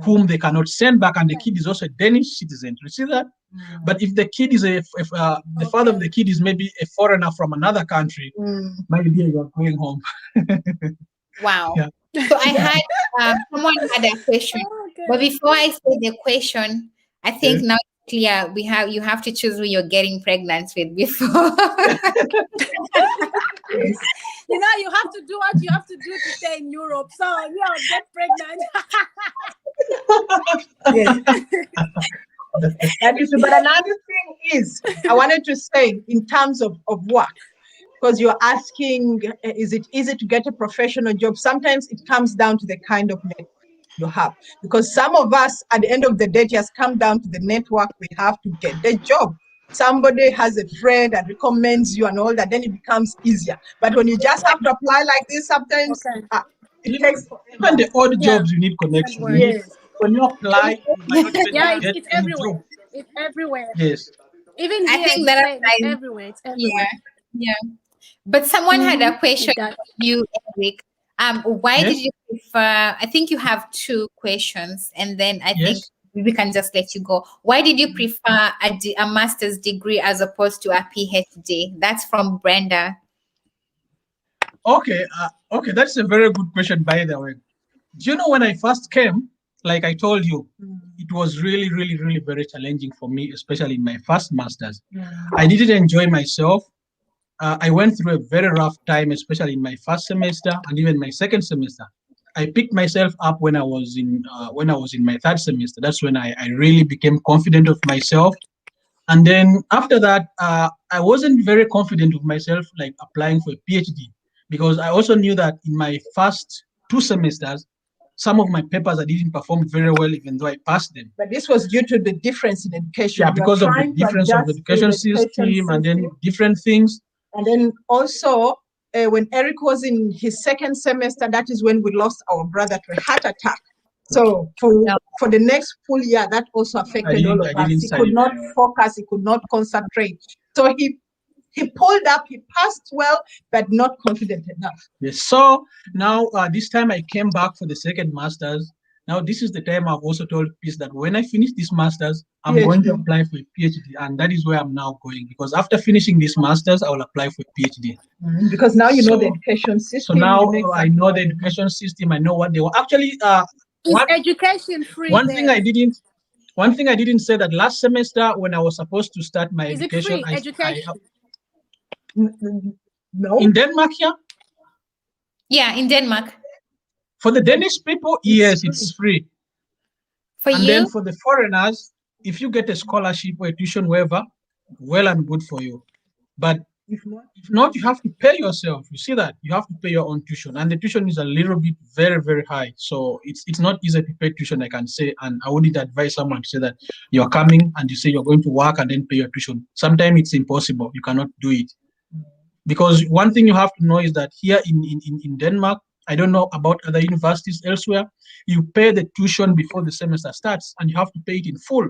whom they cannot send back, and the kid is also a Danish citizen. You see that? But if the kid is if the father of the Okay. kid is maybe a foreigner from another country, my dear, you are going home. Wow. Yeah. So I had someone had a question. But before I say the question, I think now it's clear you have to choose who you're getting pregnant with before. Yes. You know, you have to do what you have to do to stay in Europe. So yeah, get pregnant. Yes. That is true. But another thing is, I wanted to say in terms of work, because you're asking, is it easy to get a professional job? Sometimes it comes down to the kind of network you have. Because some of us, at the end of the day, it has come down to the network we have to get the job. Somebody has a friend that recommends you and all that, then it becomes easier. But when you just have to apply like this, sometimes Okay. it takes Even the odd Yeah. jobs, you need connection. You Network. need, yes. when you apply, you might not even Yeah, get it's any everywhere. job. It's everywhere. Yes. Even I here, think it's the that same. It's applies. everywhere. It's Yeah, everywhere. yeah. But someone had a question It does. for you, Eric. Why did Yes. you prefer? I think you have two questions, and then I think Yes. we can just let you go. Why did you prefer a master's degree as opposed to a PhD? That's from Brenda. Okay. Okay. That's a very good question, by the way. Do you know when I first came, like I told you, it was really, really, really very challenging for me, especially in my first master's. I didn't enjoy myself. I went through a very rough time, especially in my first semester and even my second semester. I picked myself up when I was in my third semester. That's when I really became confident of myself. And then after that, I wasn't very confident of myself, like applying for a PhD, because I also knew that in my first two semesters, some of my papers I didn't perform very well, even though I passed them. But this was due to the difference in education. Yeah, You are because of the trying to difference of the adjust to education the education system and then system. different things. And then also, when Eric was in his second semester, that is when we lost our brother to a heart attack. So for the next full year, that also affected all of I us. didn't He could study not very well. focus, he could not concentrate. So he pulled up, he passed well, but not confident enough. Yes. So now this time I came back for the second masters. Now this is the time I've also told Peace that when I finish this masters, I'm going to PhD. apply for a PhD, and that is where I'm now going, because after finishing this masters, I will apply for a PhD. Because now you know the So education so system. now you know I exactly know what the it is. education system. I know what they want. Actually, Is one education free one thing there? I didn't one thing I didn't say that last semester when I was supposed to start my Is it education, free I education? No. in Denmark here. Yeah, in Denmark. For the Danish people, yes, it's free. For And then you? for the foreigners, if you get a scholarship or a tuition waiver, well and good for you. But if not, you have to pay yourself. You see that? You have to pay your own tuition. And the tuition is a little bit very, very high. So it's not easy to pay tuition, I can say. And I wouldn't advise someone to say that you're coming and you say you're going to work and then pay your tuition. Sometimes it's impossible. You cannot do it. Because one thing you have to know is that here in Denmark, I don't know about other universities elsewhere, you pay the tuition before the semester starts and you have to pay it in full.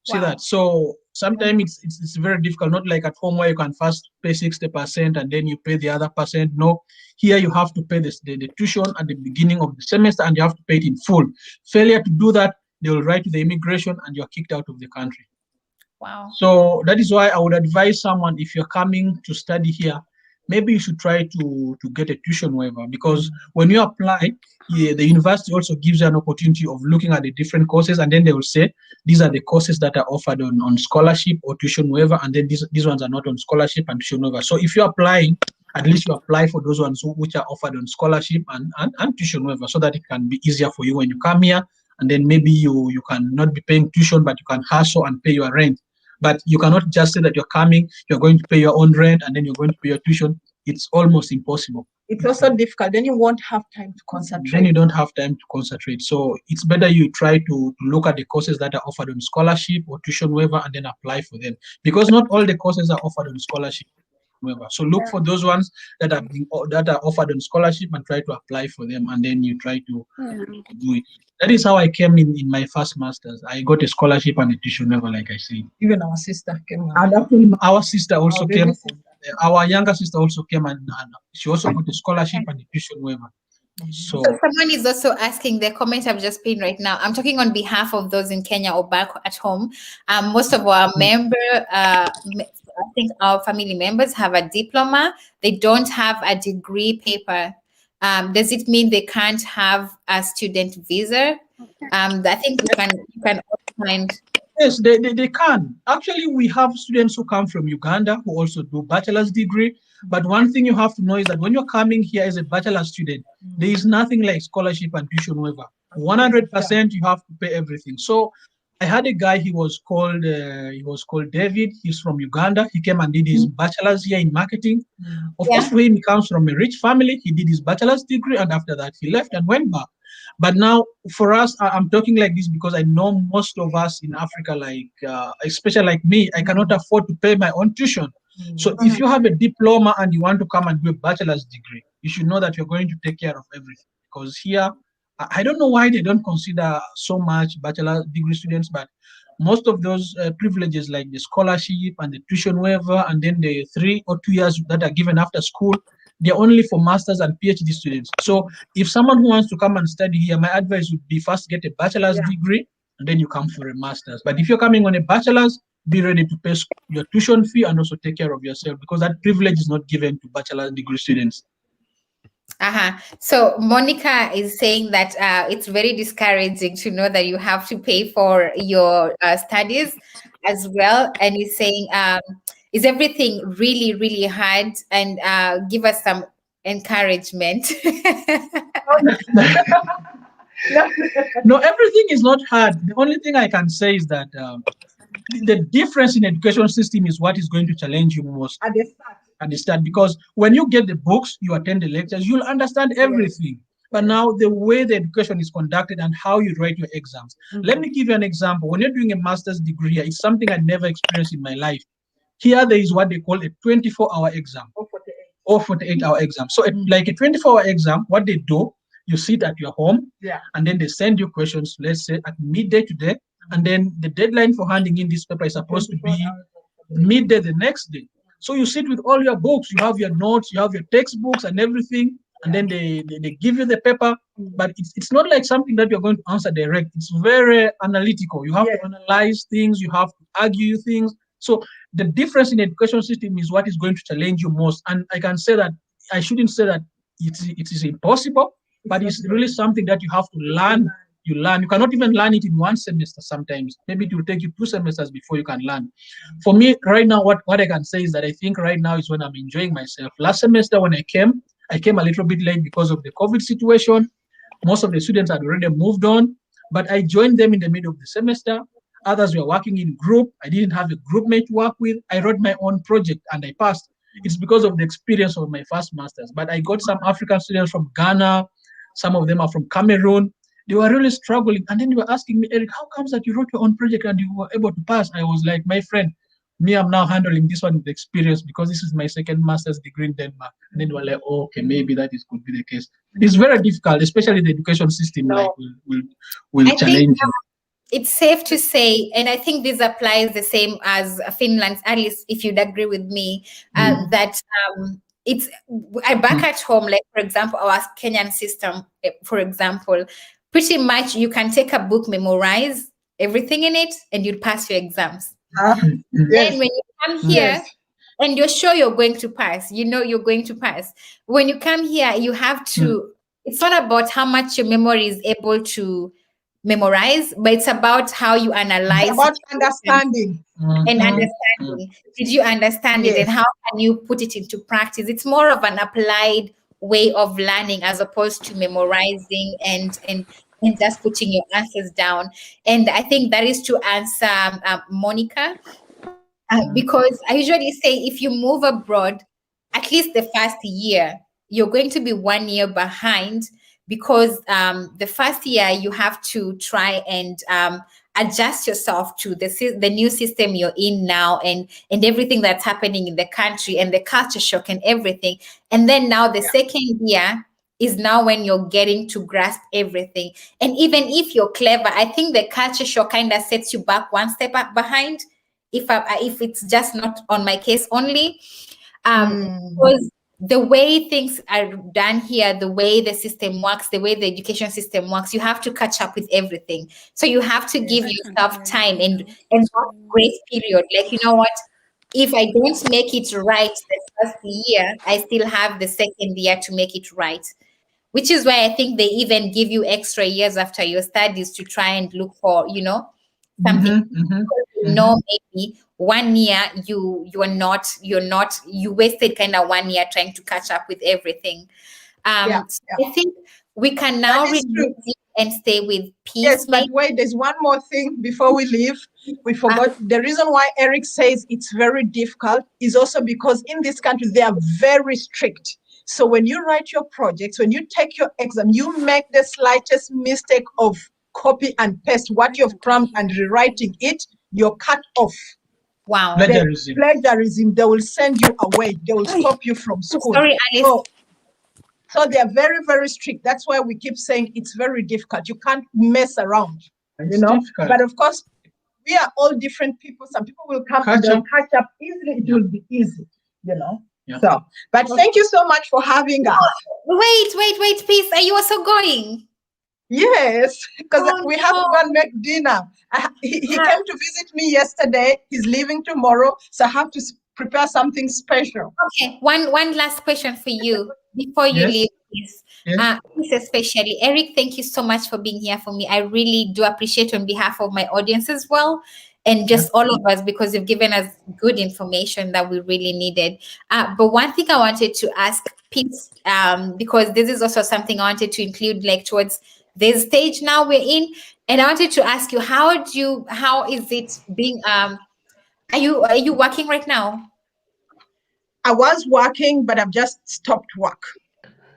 See that? So sometimes it's very difficult, not like at home where you can first pay 60% and then you pay the other percent. No, here you have to pay the tuition at the beginning of the semester and you have to pay it in full. Failure to do that, they will write to the immigration and you're kicked out of the country. Wow. So that is why I would advise someone, if you're coming to study here, maybe you should try to get a tuition waiver, because when you apply, yeah, the university also gives you an opportunity of looking at the different courses, and then they will say these are the courses that are offered on scholarship or tuition waiver, and then these ones are not on scholarship and tuition waiver. So if you're applying, at least you apply for those ones which are offered on scholarship and tuition waiver, so that it can be easier for you when you come here, and then maybe you can not be paying tuition, but you can hustle and pay your rent. But you cannot just say that you're coming, you're going to pay your own rent, and then you're going to pay your tuition. It's almost impossible. It's also difficult. Then you won't have time to concentrate. Then you don't have time to concentrate. So it's better you try to look at the courses that are offered on scholarship or tuition waiver and then apply for them. Because not all the courses are offered on scholarship waiver. So look for those ones that are offered on scholarship and try to apply for them, and then you try to do it. That is how I came in my first masters. I got a scholarship and a tuition waiver, like I said. Even our sister came. And actually, our sister also Our came. baby sister. Our younger sister also came, and she also got a scholarship and a tuition waiver. So So someone is also asking the comment I've just pinned right now. I'm talking on behalf of those in Kenya or back at home. Most of our I think our family members have a diploma. They don't have a degree paper. does it mean they can't have a student visa? I think you can also find. Yes, they can. Actually, we have students who come from Uganda who also do bachelor's degree. But one thing you have to know is that when you're coming here as a bachelor's student, there is nothing like scholarship and tuition waiver. 100% you have to pay everything. So I had a guy. He was called David. He's from Uganda. He came and did his bachelor's here in marketing. Of course, Yeah. for him, he comes from a rich family. He did his bachelor's degree, and after that, he left and went back. But now, for us, I'm talking like this because I know most of us in Africa, like especially like me, I cannot afford to pay my own tuition. So if you have a diploma and you want to come and do a bachelor's degree, you should know that you're going to take care of everything. Because here, I don't know why they don't consider so much bachelor degree students, but most of those privileges like the scholarship and the tuition waiver and then the 3 or 2 years that are given after school, they're only for masters and PhD students. So if someone who wants to come and study here, my advice would be first get a bachelor's degree and then you come for a master's. But if you're coming on a bachelor's, be ready to pay your tuition fee and also take care of yourself because that privilege is not given to bachelor's degree students. So Monica is saying that it's very discouraging to know that you have to pay for your studies as well, and is saying, is everything really, really hard? And give us some encouragement. No, everything is not hard. The only thing I can say is that the difference in education system is what is going to challenge you most At the start. at the start, because when you get the books, you attend the lectures, you'll understand everything. But now the way the education is conducted and how you write your exams. Let me give you an example. When you're doing a master's degree, it's something I never experienced in my life. Here there is what they call a 24-hour exam or 48-hour exam. So like a 24-hour exam, what they do, you sit at your home and then they send you questions, let's say at midday today, and then the deadline for handing in this paper is supposed to be midday the next day. So you sit with all your books, you have your notes, you have your textbooks and everything, and then they give you the paper. But it's not like something that you're going to answer direct. It's very analytical. You have to analyze things, you have to argue things. So the difference in education system is what is going to challenge you most. And I can say that I shouldn't say that it is impossible, but it's really something that you have to learn. You learn. You cannot even learn it in one semester sometimes. Maybe it will take you 2 semesters before you can learn. For me, right now, what I can say is that I think right now is when I'm enjoying myself. Last semester when I came a little bit late because of the COVID situation. Most of the students had already moved on, but I joined them in the middle of the semester. Others were working in group. I didn't have a group mate to work with. I wrote my own project and I passed. It's because of the experience of my first master's. But I got some African students from Ghana. Some of them are from Cameroon. They were really struggling. And then they were asking me, Eric, how comes that you wrote your own project and you were able to pass? I was like, my friend, me, I'm now handling this one with experience because this is my second master's degree in Denmark. And then they were like, oh, okay, maybe that is could be the case. It's very difficult, especially the education system like will I think challenge you. it's safe to say, and I think this applies the same as Finland, at least if you'd agree with me, that it's back at home, like for example, our Kenyan system, for example, pretty much you can take a book, memorize everything in it, and you'd pass your exams. Then when you come here, and you're sure you're going to pass, you know you're going to pass. When you come here, you have to, it's not about how much your memory is able to memorize, but it's about how you analyze About understanding. and understanding. Did you understand it, and how can you put it into practice? It's more of an applied way of learning as opposed to memorizing and just putting your answers down. And I think that is to answer Monica, because I usually say if you move abroad, at least the first year, you're going to be 1 year behind, because the first year you have to try and adjust yourself to the new system you're in now, and everything that's happening in the country and the culture shock and everything. And then now the second year is now when you're getting to grasp everything. And even if you're clever, I think the culture shock kind of sets you back one step behind, if it's just not on my case only, because the way things are done here, the way the system works, the way the education system works, you have to catch up with everything. So you have to give yourself time and not grace period. Like, you know what? If I don't make it right the first year, I still have the second year to make it right. which is why I think they even give you extra years after your studies to try and look for, something. Maybe 1 year you wasted kind of 1 year trying to catch up with everything. Yeah, So yeah. I think we can That now is true. release it and stay with Yes, peace, but maybe. wait, there's one more thing before we leave. We forgot the reason why Eric says it's very difficult is also because in this country they are very strict. So when you write your projects, when you take your exam, you make the slightest mistake of copy and paste what you've crammed and rewriting it, you're cut off. Wow. Plagiarism, they will send you away. They will stop you from school. Sorry, Alice. So they are very, very strict. That's why we keep saying it's very difficult. You can't mess around, Difficult. But of course, we are all different people. Some people will come and they'll catch up easily. It will be easy, Yeah. So, but thank you so much for having us. Wait, please. Are you also going? Yes, because Oh, we have to no. go and make dinner. He came to visit me yesterday. He's leaving tomorrow. So I have to prepare something special. Okay, one last question for you before you Yes. leave, please. Yes. Please, especially Eric, thank you so much for being here for me. I really do appreciate on behalf of my audience as well, and just all of us, because you've given us good information that we really needed. But one thing I wanted to ask Pete, because this is also something I wanted to include, like towards this stage now we're in, and I wanted to ask you, how is it being are you working right now? I was working, but I've just stopped work.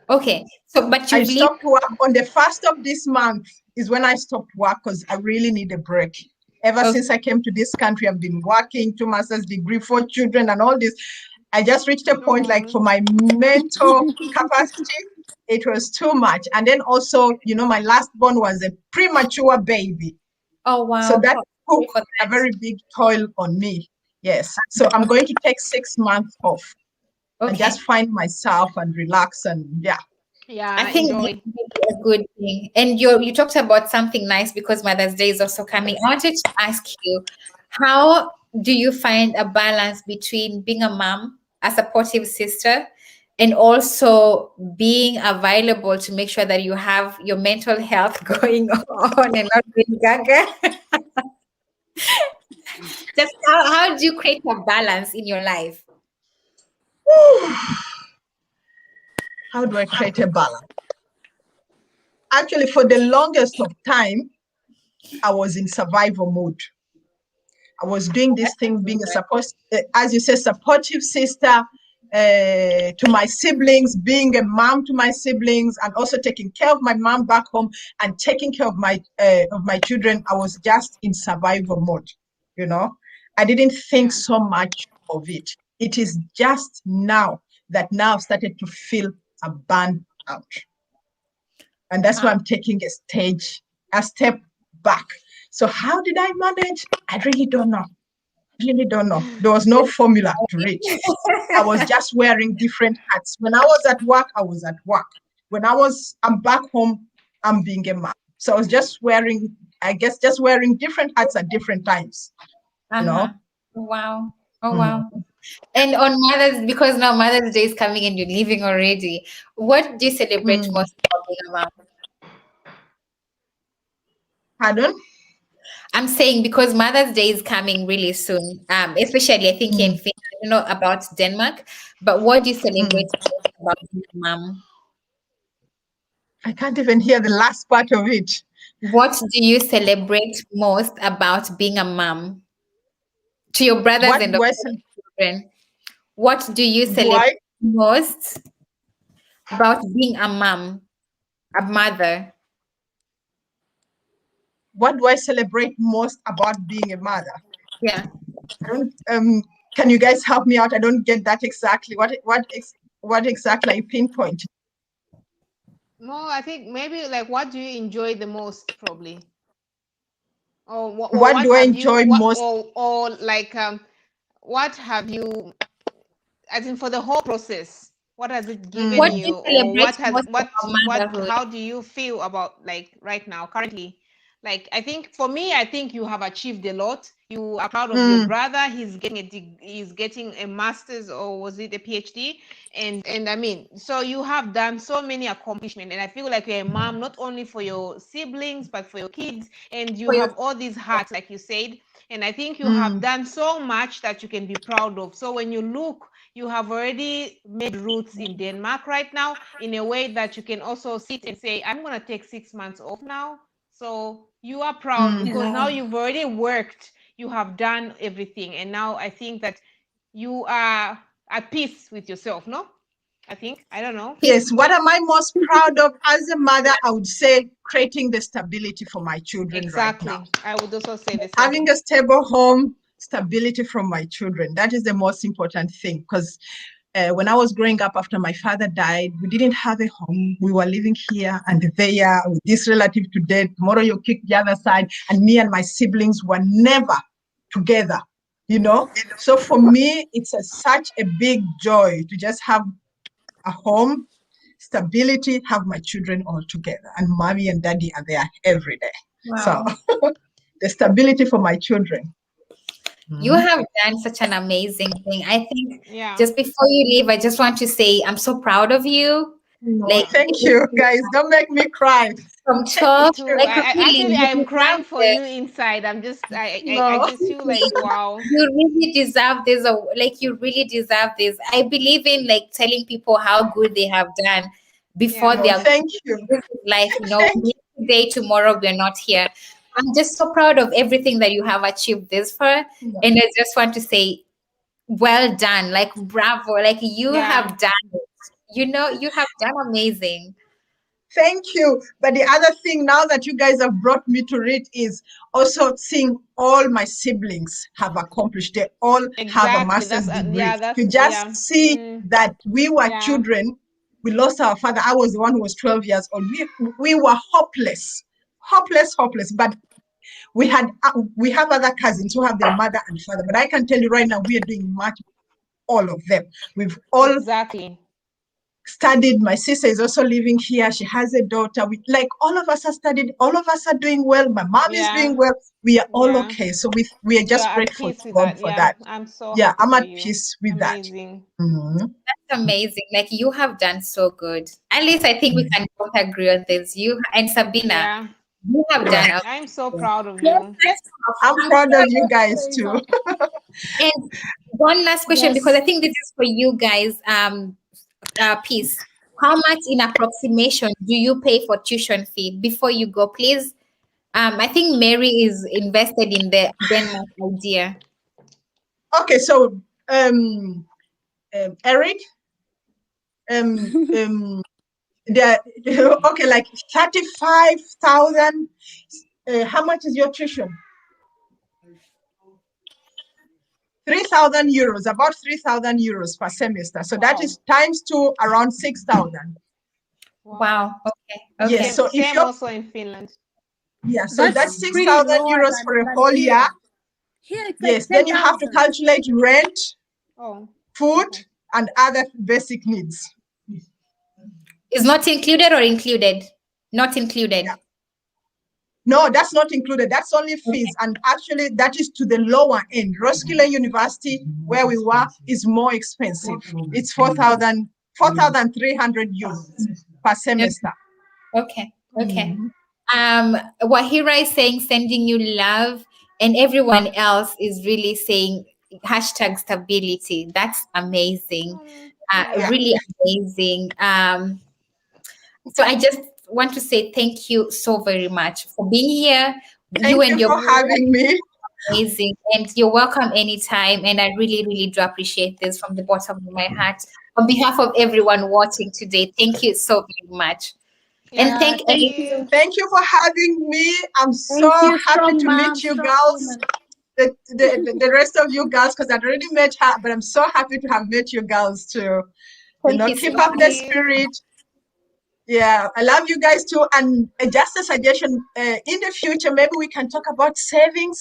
Okay, so but I you've lived. stopped work on the 1st of this month is when I stopped work because I really need a break. Ever since I came to this country, I've been working, 2 master's degree, 4 children, and all this. I just reached a point like for my mental capacity, it was too much. And then also, my last born was a premature baby. Oh wow! So that took a very big toll on me. Yes. So I'm going to take 6 months off and just find myself and relax and I think enjoy. this is a good thing. And you talked about something nice because Mother's Day is also coming. I wanted to ask you, how do you find a balance between being a mom, a supportive sister, and also being available to make sure that you have your mental health going on and not being gaga? Just how do you create a balance in your life? How do I create a balance? Actually, for the longest of time, I was in survival mode. I was doing this thing, being as you say, supportive sister to my siblings, being a mom to my siblings, and also taking care of my mom back home and taking care of my children. I was just in survival mode. I didn't think so much of it. It is just now that I've started to feel a burn out. And that's why I'm taking a step back. So how did I manage? I really don't know. There was no formula to it. I was just wearing different hats. When I was at work, I was at work. When I'm back home, I'm being a mom. So I was just wearing different hats at different times. Wow. Oh wow. And on because now Mother's Day is coming and you're leaving already, what do you celebrate most about being a mom? Pardon? I'm saying because Mother's Day is coming really soon, especially I think here in Finland, I don't know about Denmark, but what do you celebrate most about being a mom? I can't even hear the last part of it. What do you celebrate most about being a mom? To your brothers and children, what do you celebrate most about being a mom, a mother? What do I celebrate most about being a mother? Yeah. Can you guys help me out? I don't get that exactly. What exactly are you pinpointing? No, I think maybe like what do you enjoy the most, probably? Or what do I enjoy most? Or like what have you, as in for the whole process, what has it given What do you, you or celebrate what has most about what motherhood? how do you feel about like right now, currently, Like, I think for me, I think you have achieved a lot. You are proud of your brother. He's getting a master's, or was it a PhD? And I mean, so you have done so many accomplishments, and I feel like you're a mom not only for your siblings but for your kids, and you For your have all these hearts, like you said. And I think you have done so much that you can be proud of. So when you look, you have already made roots in Denmark right now in a way that you can also sit and say, I'm going to take 6 months off now. So you are proud because now you've already worked, you have done everything. And now I think that you are at peace with yourself, no? I don't know. Yes, what am I most proud of as a mother? I would say creating the stability for my children right now. Exactly. I would also say the same. Having a stable home, stability from my children. That is the most important thing, because when I was growing up after my father died, we didn't have a home. We were living here and there with this relative today. Tomorrow you kick the other side. And me and my siblings were never together, So for me, it's such a big joy to just have a home, stability, have my children all together. And mommy and daddy are there every day. wow. So the stability for my children. You have done such an amazing thing. I think Yeah. just before you leave, I just want to say I'm so proud of you. Like Thank you, guys. Don't make me cry. from 12, Too. like really, Actually, you I am crying deserve for this. you inside. I No. just feel like, wow. You really deserve this. Like you really deserve this. I believe in like telling people how good they have done before Yeah. they No, are thank you. this is life. Thank you. Today, tomorrow we're not here. I'm just so proud of everything that you have achieved this far. Yeah. And I just want to say, well done. Like bravo. Like you Yeah. have done it. You have done amazing. Thank you. But the other thing now that you guys have brought me to it is also seeing all my siblings have accomplished. They all have a Exactly. master's degree. To That's just see that we were Yeah. children, we lost our father. I was the one who was 12 years old. We were hopeless, hopeless. But we have other cousins who have their mother and father. But I can tell you right now, we are doing much, all of them. We've all Exactly. studied. My sister is also living here. She has a daughter. All of us are studied. All of us are doing well. My mom is doing well. We are all Yeah. okay. So we are You just are at grateful peace to with God that. for Yeah. that. I'm so Yeah, happy I'm for at you. peace with Amazing. that. Mhm. That's amazing. Like you have done so good. At least I think we can both agree on this. You and Sabina, Yeah. you have Yeah. done I'm amazing. so proud of Yes, you. I'm proud of you guys praise too. God. And one last question, because I Yes. think this is for you guys. Peace. How much in approximation do you pay for tuition fee before you go, please? I think Mary is invested in the Denmark idea. Okay, so Eric, there, okay, like 35,000. How much is your tuition? 3,000 euros, about 3,000 euros per semester. So that is times two, around 6,000. Wow. Okay. Yes. Okay. So if Same you're, also in Finland. so That's that's pretty 6,000 lower euros for a than whole year. here. Here it's like Yes. Then you have to 10,000. calculate rent, Oh. food, Okay. and other basic needs. Is not included or included? Not included. No, that's not included. That's only fees. And actually, that is to the lower end. Roskilde University, where we were, is more expensive. It's 4,300 euros per semester. Okay. Okay. Wahira is saying sending you love, and everyone else is really saying hashtag stability. That's amazing. Yeah. Really amazing. So I just want to say thank you so very much for being here. You Thank and you your for having me. amazing, and you're welcome anytime. And I really, really do appreciate this from the bottom of my heart. On behalf of everyone watching today, thank you so very much. And Yeah. thank Thank everyone. you. Thank you for having me. I'm so Thank you, happy strong to mom, meet you strong girls. woman. The rest of you girls, because I'd already met her, but I'm so happy to have met you girls too. Thank you Keep so up much. the spirit. Yeah, I love you guys too. And just a suggestion, in the future, maybe we can talk about saving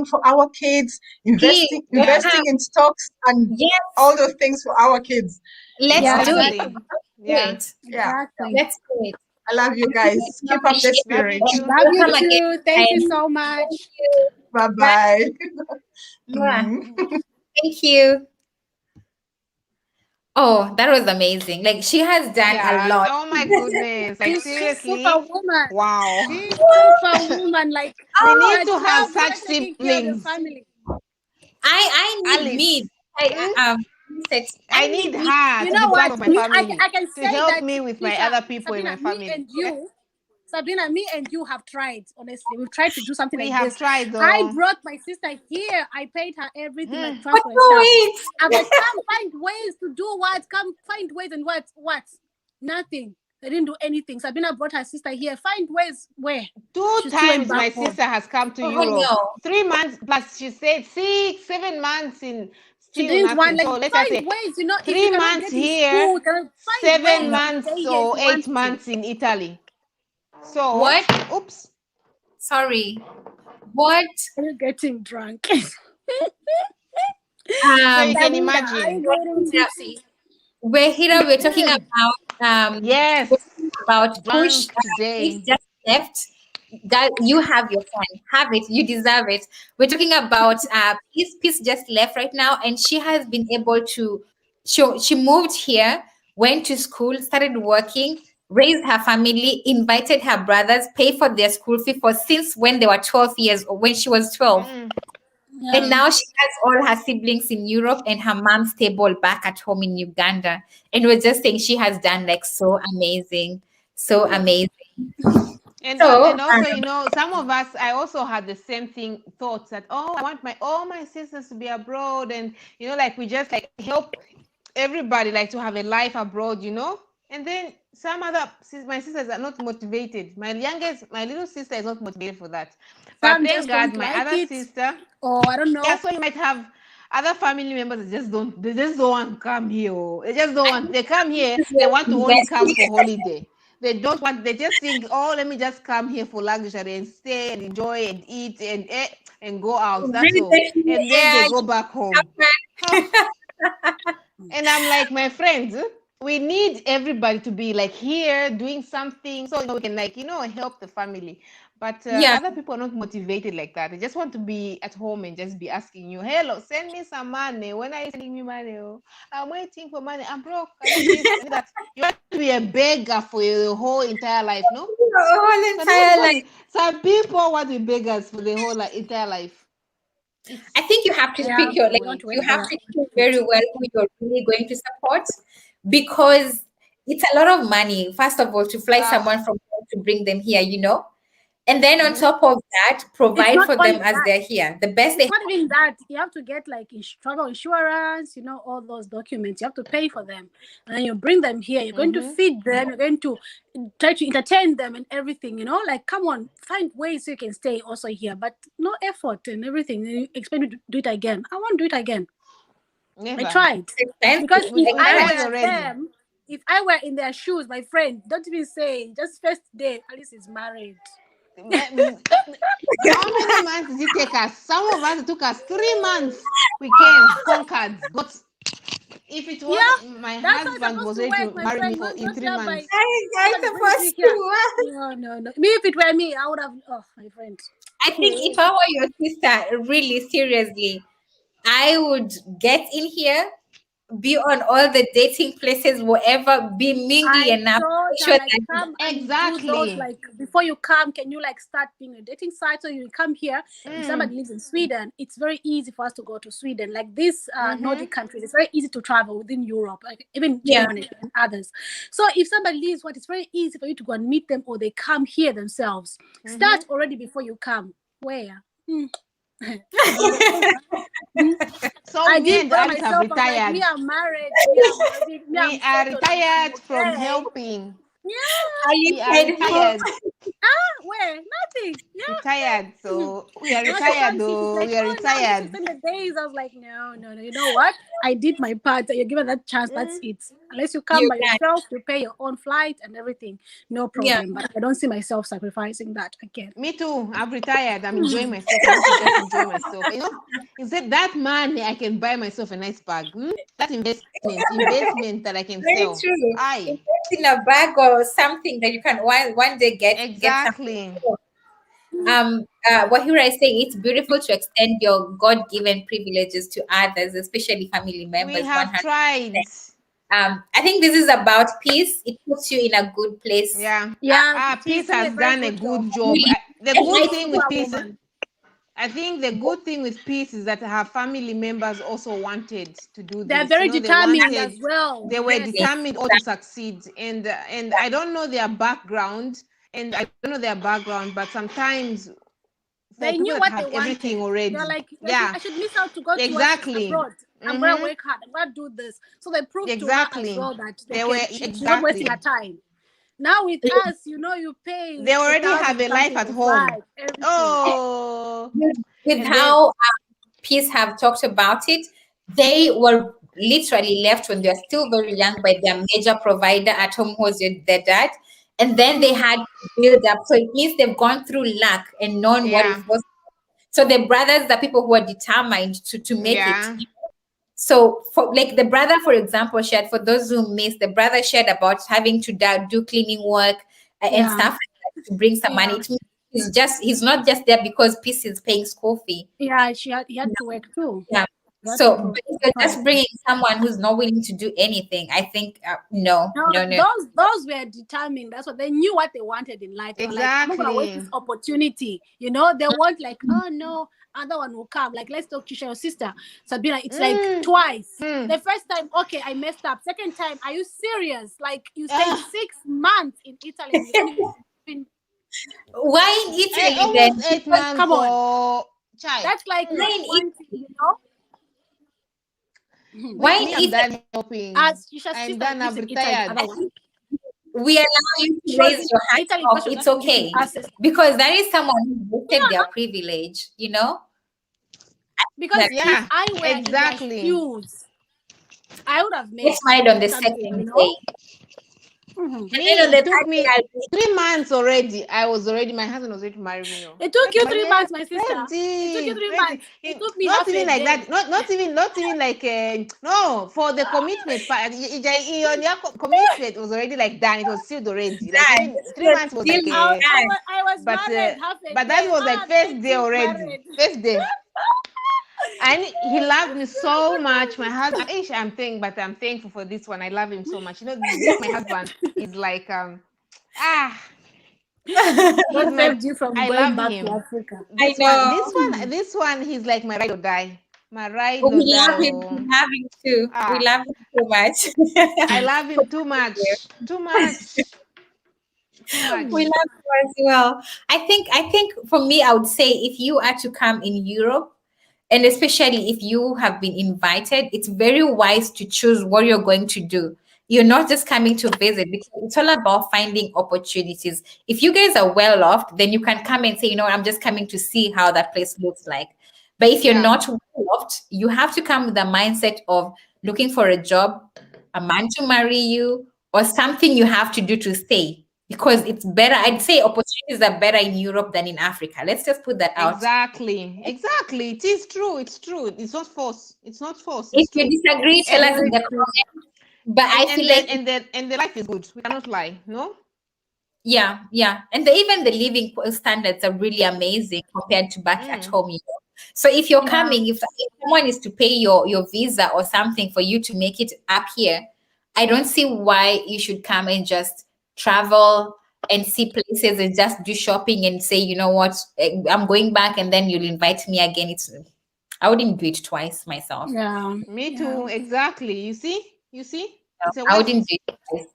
for our kids, Please, investing in stocks and yes, all those things for our kids. let's Yeah, do it. Exactly. exactly. Do Yeah. it. Yeah. Exactly. Let's do it. I love you guys. Keep up the Appreciate Love you spirit. it. too. Love you Welcome again. too. Thank you And so thank much. you. Bye Bye. bye. Thank you. Oh, that was amazing. Like she has done a Yeah. lot. Oh my goodness. Like She's seriously. superwoman. Wow. She's superwoman. Like We Oh, need her to have job is such not taking care of the siblings. family. I need Alice. me. I Hmm? said I I need need me. her You to be know part what? of my Me, family, I can to say help that, me with my Tisha, other people in Sabrina, my family. Sabrina, me and you have tried. Honestly, we've tried to do something We like have this. tried I though. brought my sister here. I paid her everything, like Mm. But transport and no, stuff. wait. I was like, come find ways to do what? Come find ways and what? What? Nothing. They didn't do anything. Sabrina brought her sister here. Find ways where? Two She still went times back my home. sister has come to Oh Europe. no. 3 months plus she said 6, 7 months in She still didn't want, nothing. like, So let us find say ways, if you three cannot months get in here, school, cannot find seven ways No. to months stay here if or you eight want to. months in Italy. So What? oops. Sorry. What? Are you getting drunk? So you can Sabrina, are you imagine. getting tipsy? We're here. We're talking Mm. about Yes. we're talking about push. Drunk Please today. just left. That you have your fun. Have it. You deserve it. We're talking about Peace. Peace just left right now, and she has been able to. She moved here, went to school, started working, raised her family, invited her brothers, paid for their school fee for since when they were 12 years or when she was 12. Mm. And Yeah. now she has all her siblings in Europe and her mom stable back at home in Uganda. And we're just saying she has done like so amazing, so amazing. So And also, some of us, I also had the same thing, thoughts that, oh, I want my all my sisters to be abroad, and like we just like help everybody like to have a life abroad. And then my sisters are not motivated. My little sister is not motivated for that. But Some thank just God, don't my like other it, sister, or I don't yeah. know. So you might have other family members that they just don't want to come here. They just don't want. They come here. They want to only come for holiday. They don't want. They just think, oh, let me just come here for luxury and stay and enjoy and eat and go out. That's really, all. And then they go back home. Oh, and I'm like, my friends, we need everybody to be like here doing something so we can like help the family. But yeah, other people are not motivated like that. They just want to be at home and just be asking you, hello, send me some money. When are you sending me money? Oh, I'm waiting for money. I'm broke. I need this. I need that. You want to be a beggar for your whole entire life, no? your whole Some people entire just want life. to. Some people want to be beggars for the whole entire life. It's I think you have to Yeah, pick your the like they want way. to you work have there. to choose very well who you're really going to support because it's a lot of money, first of all, to fly Ah. someone from home to bring them here. And then on Mm-hmm. top of that, It's provide not for them only as that. they're here. The best It's they not even that. You have to get like travel insurance, all those documents. You have to pay for them. And then you bring them here. You're going to Mm-hmm. feed them. You're going to try to entertain them and everything, Like, come on, find ways so you can stay also here. But no effort and everything. You expect me to do it again. I won't do it again. I Never. tried. Because expensive. if We I tried Expensive. were already. them, if I were in their shoes, my friend, don't even say, just first day, Alice is married. How many months did it take us? Some of us it took us 3 months. We came, conquered, got. If it Yeah, wasn't, my that's how it's husband supposed was to ready work, to my marry me friend. for Not in just three here by months. I'm somebody brings you supposed here. to. No, no, no. Me, if it were me, I would have. Oh, my friend. I think if I were your sister, really seriously, I would get in here, be on all the dating places, wherever, be mingly I enough. told Make her, sure like, that come and do those, Exactly. like, before you come, can you like start being a dating site? So you come here. If Mm. somebody lives in Sweden, it's very easy for us to go to Sweden. Like these Mm-hmm. Nordic countries, it's very easy to travel within Europe, like even yeah. Germany and others. So if somebody lives, it's very easy for you to go and meet them, or they come here themselves. Mm-hmm. Start already before you come. Where? Mm. So I me did and by Alice have myself. I was like, me, retired. I'm married. Me, We I'm are settled. I'm retired from okay. helping. Yeah. Ali We are said, "Oh, retired. Where? Nothing. Yeah. Retired. So we are Now she retired comes in, she's though. like, We are oh, now let's retired. extend the days. I was like, no, no, no. You know what? I did my part. You're given that chance. That's Mm. it. Unless you come you by can." yourself, you pay your own flight and everything. No Yeah. problem. But I don't see myself sacrificing that again. Me too. I've retired. I'm enjoying myself. I want to just enjoy myself. Instead that money I can buy myself a nice bag. That investment that I can Very sell. true. Aye. in a bag or something that you can one day get something. Exactly. Wahira is saying it's beautiful to extend your God-given privileges to others, especially family We members. have 100%. tried. I think this is about peace. It puts you in a good place. Yeah. Yeah, Peace she's doing a has very done a good job. good job. Really, The and good I thing think with peace, Superwoman. I think the good thing with peace is that her family members also wanted to do They're this. very They determined wanted, as well. they were Yes. determined all to succeed. And I don't know their background, and I don't know their background, but sometimes for They people knew that what they have everything wanted. already, They're like, yeah, I should miss out to go to work exactly. abroad. I'm gonna Mm-hmm. work hard. I'm gonna do this. So they proved to her as Exactly. well that they They were can. She's not wasting her exactly. time. Now with us, you pay They a already have thousand a life something at a home. flight, everything. Oh, with and then how Peace have talked about it, they were literally left when they're still very young by their major provider at home, who was their dad. And then they had to build up. So it means they've gone through luck and known what it yeah, was. So the brothers, the people who are determined to make it. yeah, So, for like the brother, for example, shared, for those who missed, the brother shared about having to do cleaning work and Yeah, stuff like that to bring some money. yeah, It means he's not just there because Peace is paying school fee. yeah. He had to work too. Yeah. He had to So but if you're provide. just bringing someone who's not willing to do anything, I think no, No, no, no. those were determined. That's what they knew what they wanted in life. They were like, I'm not gonna waste exactly. this opportunity. They want like, oh no, other one will come. Like, let's talk to your sister. Sabina, it's like Mm, twice. mm. The first time, okay, I messed up. Second time, are you serious? Like you stayed Ah, 6 months in Italy and you don't even Why in Italy then? almost eight Because months come on. or chai. That's like why not in wanting, why in Me, I'm Italy done helping. As your I'm sister done. lives I've in Italy, the retired. other one. we allow you to She was raise in your hand Italy up, because she was it's actually visiting okay. her sister. Because that is someone who boosted their privilege, Because that if Yeah, I were in their exactly. shoes, I would have gets made married on the something, second day. Mhm. And then on Me, the it took third day, me 3 months already. My husband was ready to marry me. Oh. It took you Ready, 3 months, my sister. It took you ready, 3 months. ready. It took me Not half even a like day. that. Not even like no, for the commitment part. On your commitment was already like done. It was sealed already. Like that even this 3 months was deal like was done. I was married half a but that day. was like first day Betty already. married. First day. And he loved me so much. My husband, I'm thankful for this one. I love him so much. This my husband is like ah, he's God my saved you from I going love back to him. Africa. I This one, know. this one, this one, he's like my ride or die. My ride Oh, or we die. love him. We Oh. love him too. We Ah, love him so much. I love him too much. Too much. Too We much. love you as well. I think for me, I would say if you are to come in Europe, and especially if you have been invited, it's very wise to choose what you're going to do. You're not just coming to visit, because it's all about finding opportunities. If you guys are well off, then you can come and say, I'm just coming to see how that place looks like. But if you're Yeah. not well off, you have to come with the mindset of looking for a job, a man to marry you, or something you have to do to stay. Because it's better, I'd say opportunities are better in Europe than in Africa. Let's just put that out. Exactly. Exactly. It is true. It's true. It's not false. It's not false. If It's you true. disagree, tell And us in Very the true. comments. But I feel like, and the life is good. We cannot lie. No. yeah, yeah. And even the living standards are really amazing compared to back at Mm. home. So if you're Yeah. coming, if someone is to pay your visa or something for you to make it up here, I don't see why you should come and just travel and see places and just do shopping and say, you know what, I'm going back, and then you'll invite me again. I wouldn't do it twice myself. Yeah. Me Yeah. too. Exactly. You see. You see. It's a I wouldn't waste. do it twice.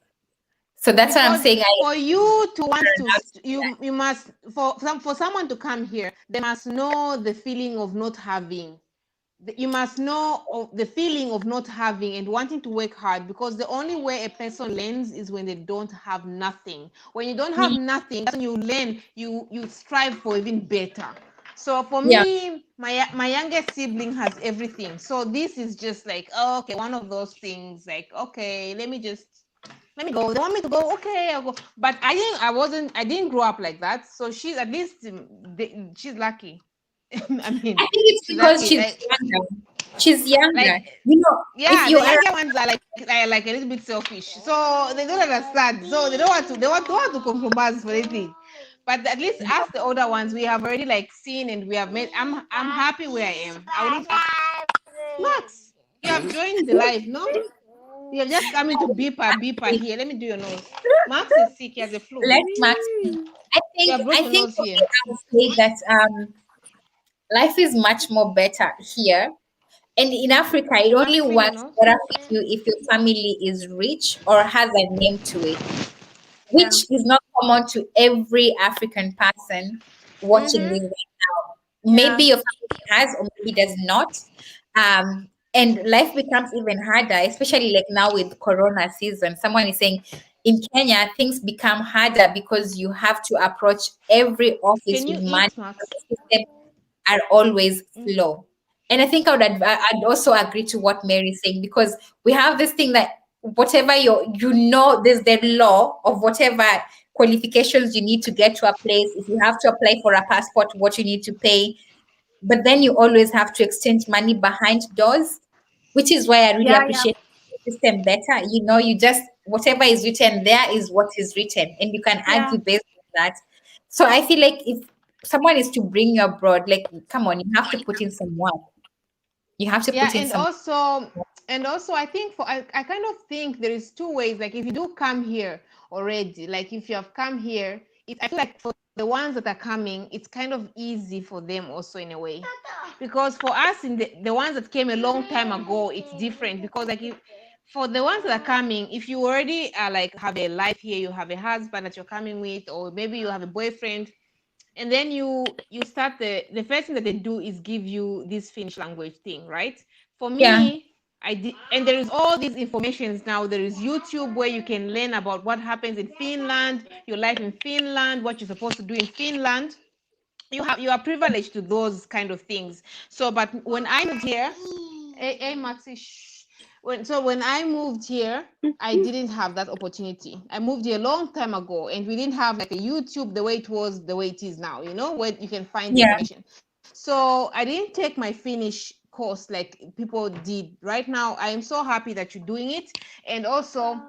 So that's why I'm Because saying for you to want to you must for someone to come here, they must know the feeling of not having. You must know of the feeling of not having and wanting to work hard, because the only way a person learns is when they don't have nothing. When you don't have nothing, that's when you learn, you strive for even better. So for yeah. me, my youngest sibling has everything. So this is just like, oh, okay, one of those things like, okay, let me go. They want me to go, okay, I'll go. But I didn't grow up like that. So she's at least she's lucky. I mean, I think it's she's because lucky. she's younger. She's younger. Like, You know, if yeah, you the are, younger ones are like a little bit selfish, so they don't understand. So they don't want to. Don't want to compromise for anything. But at least as the older ones, we have already like seen and we have made. I'm happy where I am. I will not. Max, you have joined the live, no? You have just come into beeper here. Let me do your nose. Max is sick. He has a flu. let Max speak. I You think have I broken think nose for here. me, I would say that life is much more better here. And in Africa, it only Max, bring your works nose. better for you if your family is rich or has a name to it, Yeah. which is not common to every African person watching Mhm. this right now. Yeah. Maybe your family has, or maybe does not. And life becomes even harder, especially like now with Corona season. Someone is saying in Kenya, things become harder because you have to approach every office Can with you money. eat, Max? The system are always Mm. slow. And I think I'd also agree to what Mary's saying, because we have this thing that whatever there's the law of whatever qualifications you need to get to a place. If you have to apply for a passport, what you need to pay, but then you always have to exchange money behind doors, which is why I really Yeah, yeah, appreciate the system better. You just whatever is written there is what is written, and you can yeah. argue based on that. So I feel like if someone is to bring you abroad, like come on, you have to put in some work. You have to Yeah, put in some. and also I think I kind of think there is two ways. Like if you do come here already, like if you have come here, I feel like for the ones that are coming, it's kind of easy for them also in a way. Because for us in the ones that came a long time ago, it's different because like if for the ones that are coming, if you already are like have a life here, you have a husband that you're coming with, or maybe you have a boyfriend, and then you start the first thing that they do is give you this Finnish language thing, right? For Yeah, me, I did, and there is all these informations now. There is YouTube where you can learn about what happens in Finland, your life in Finland, what you're supposed to do in Finland. You are privileged to those kind of things. So but when I moved here, hey Maxi, shh. When I moved here, I didn't have that opportunity. I moved here a long time ago, and we didn't have like a YouTube the way it was, the way it is now, where you can find the yeah. information. So I didn't take my Finnish course like people did. Right now I am so happy that you're doing it. And also,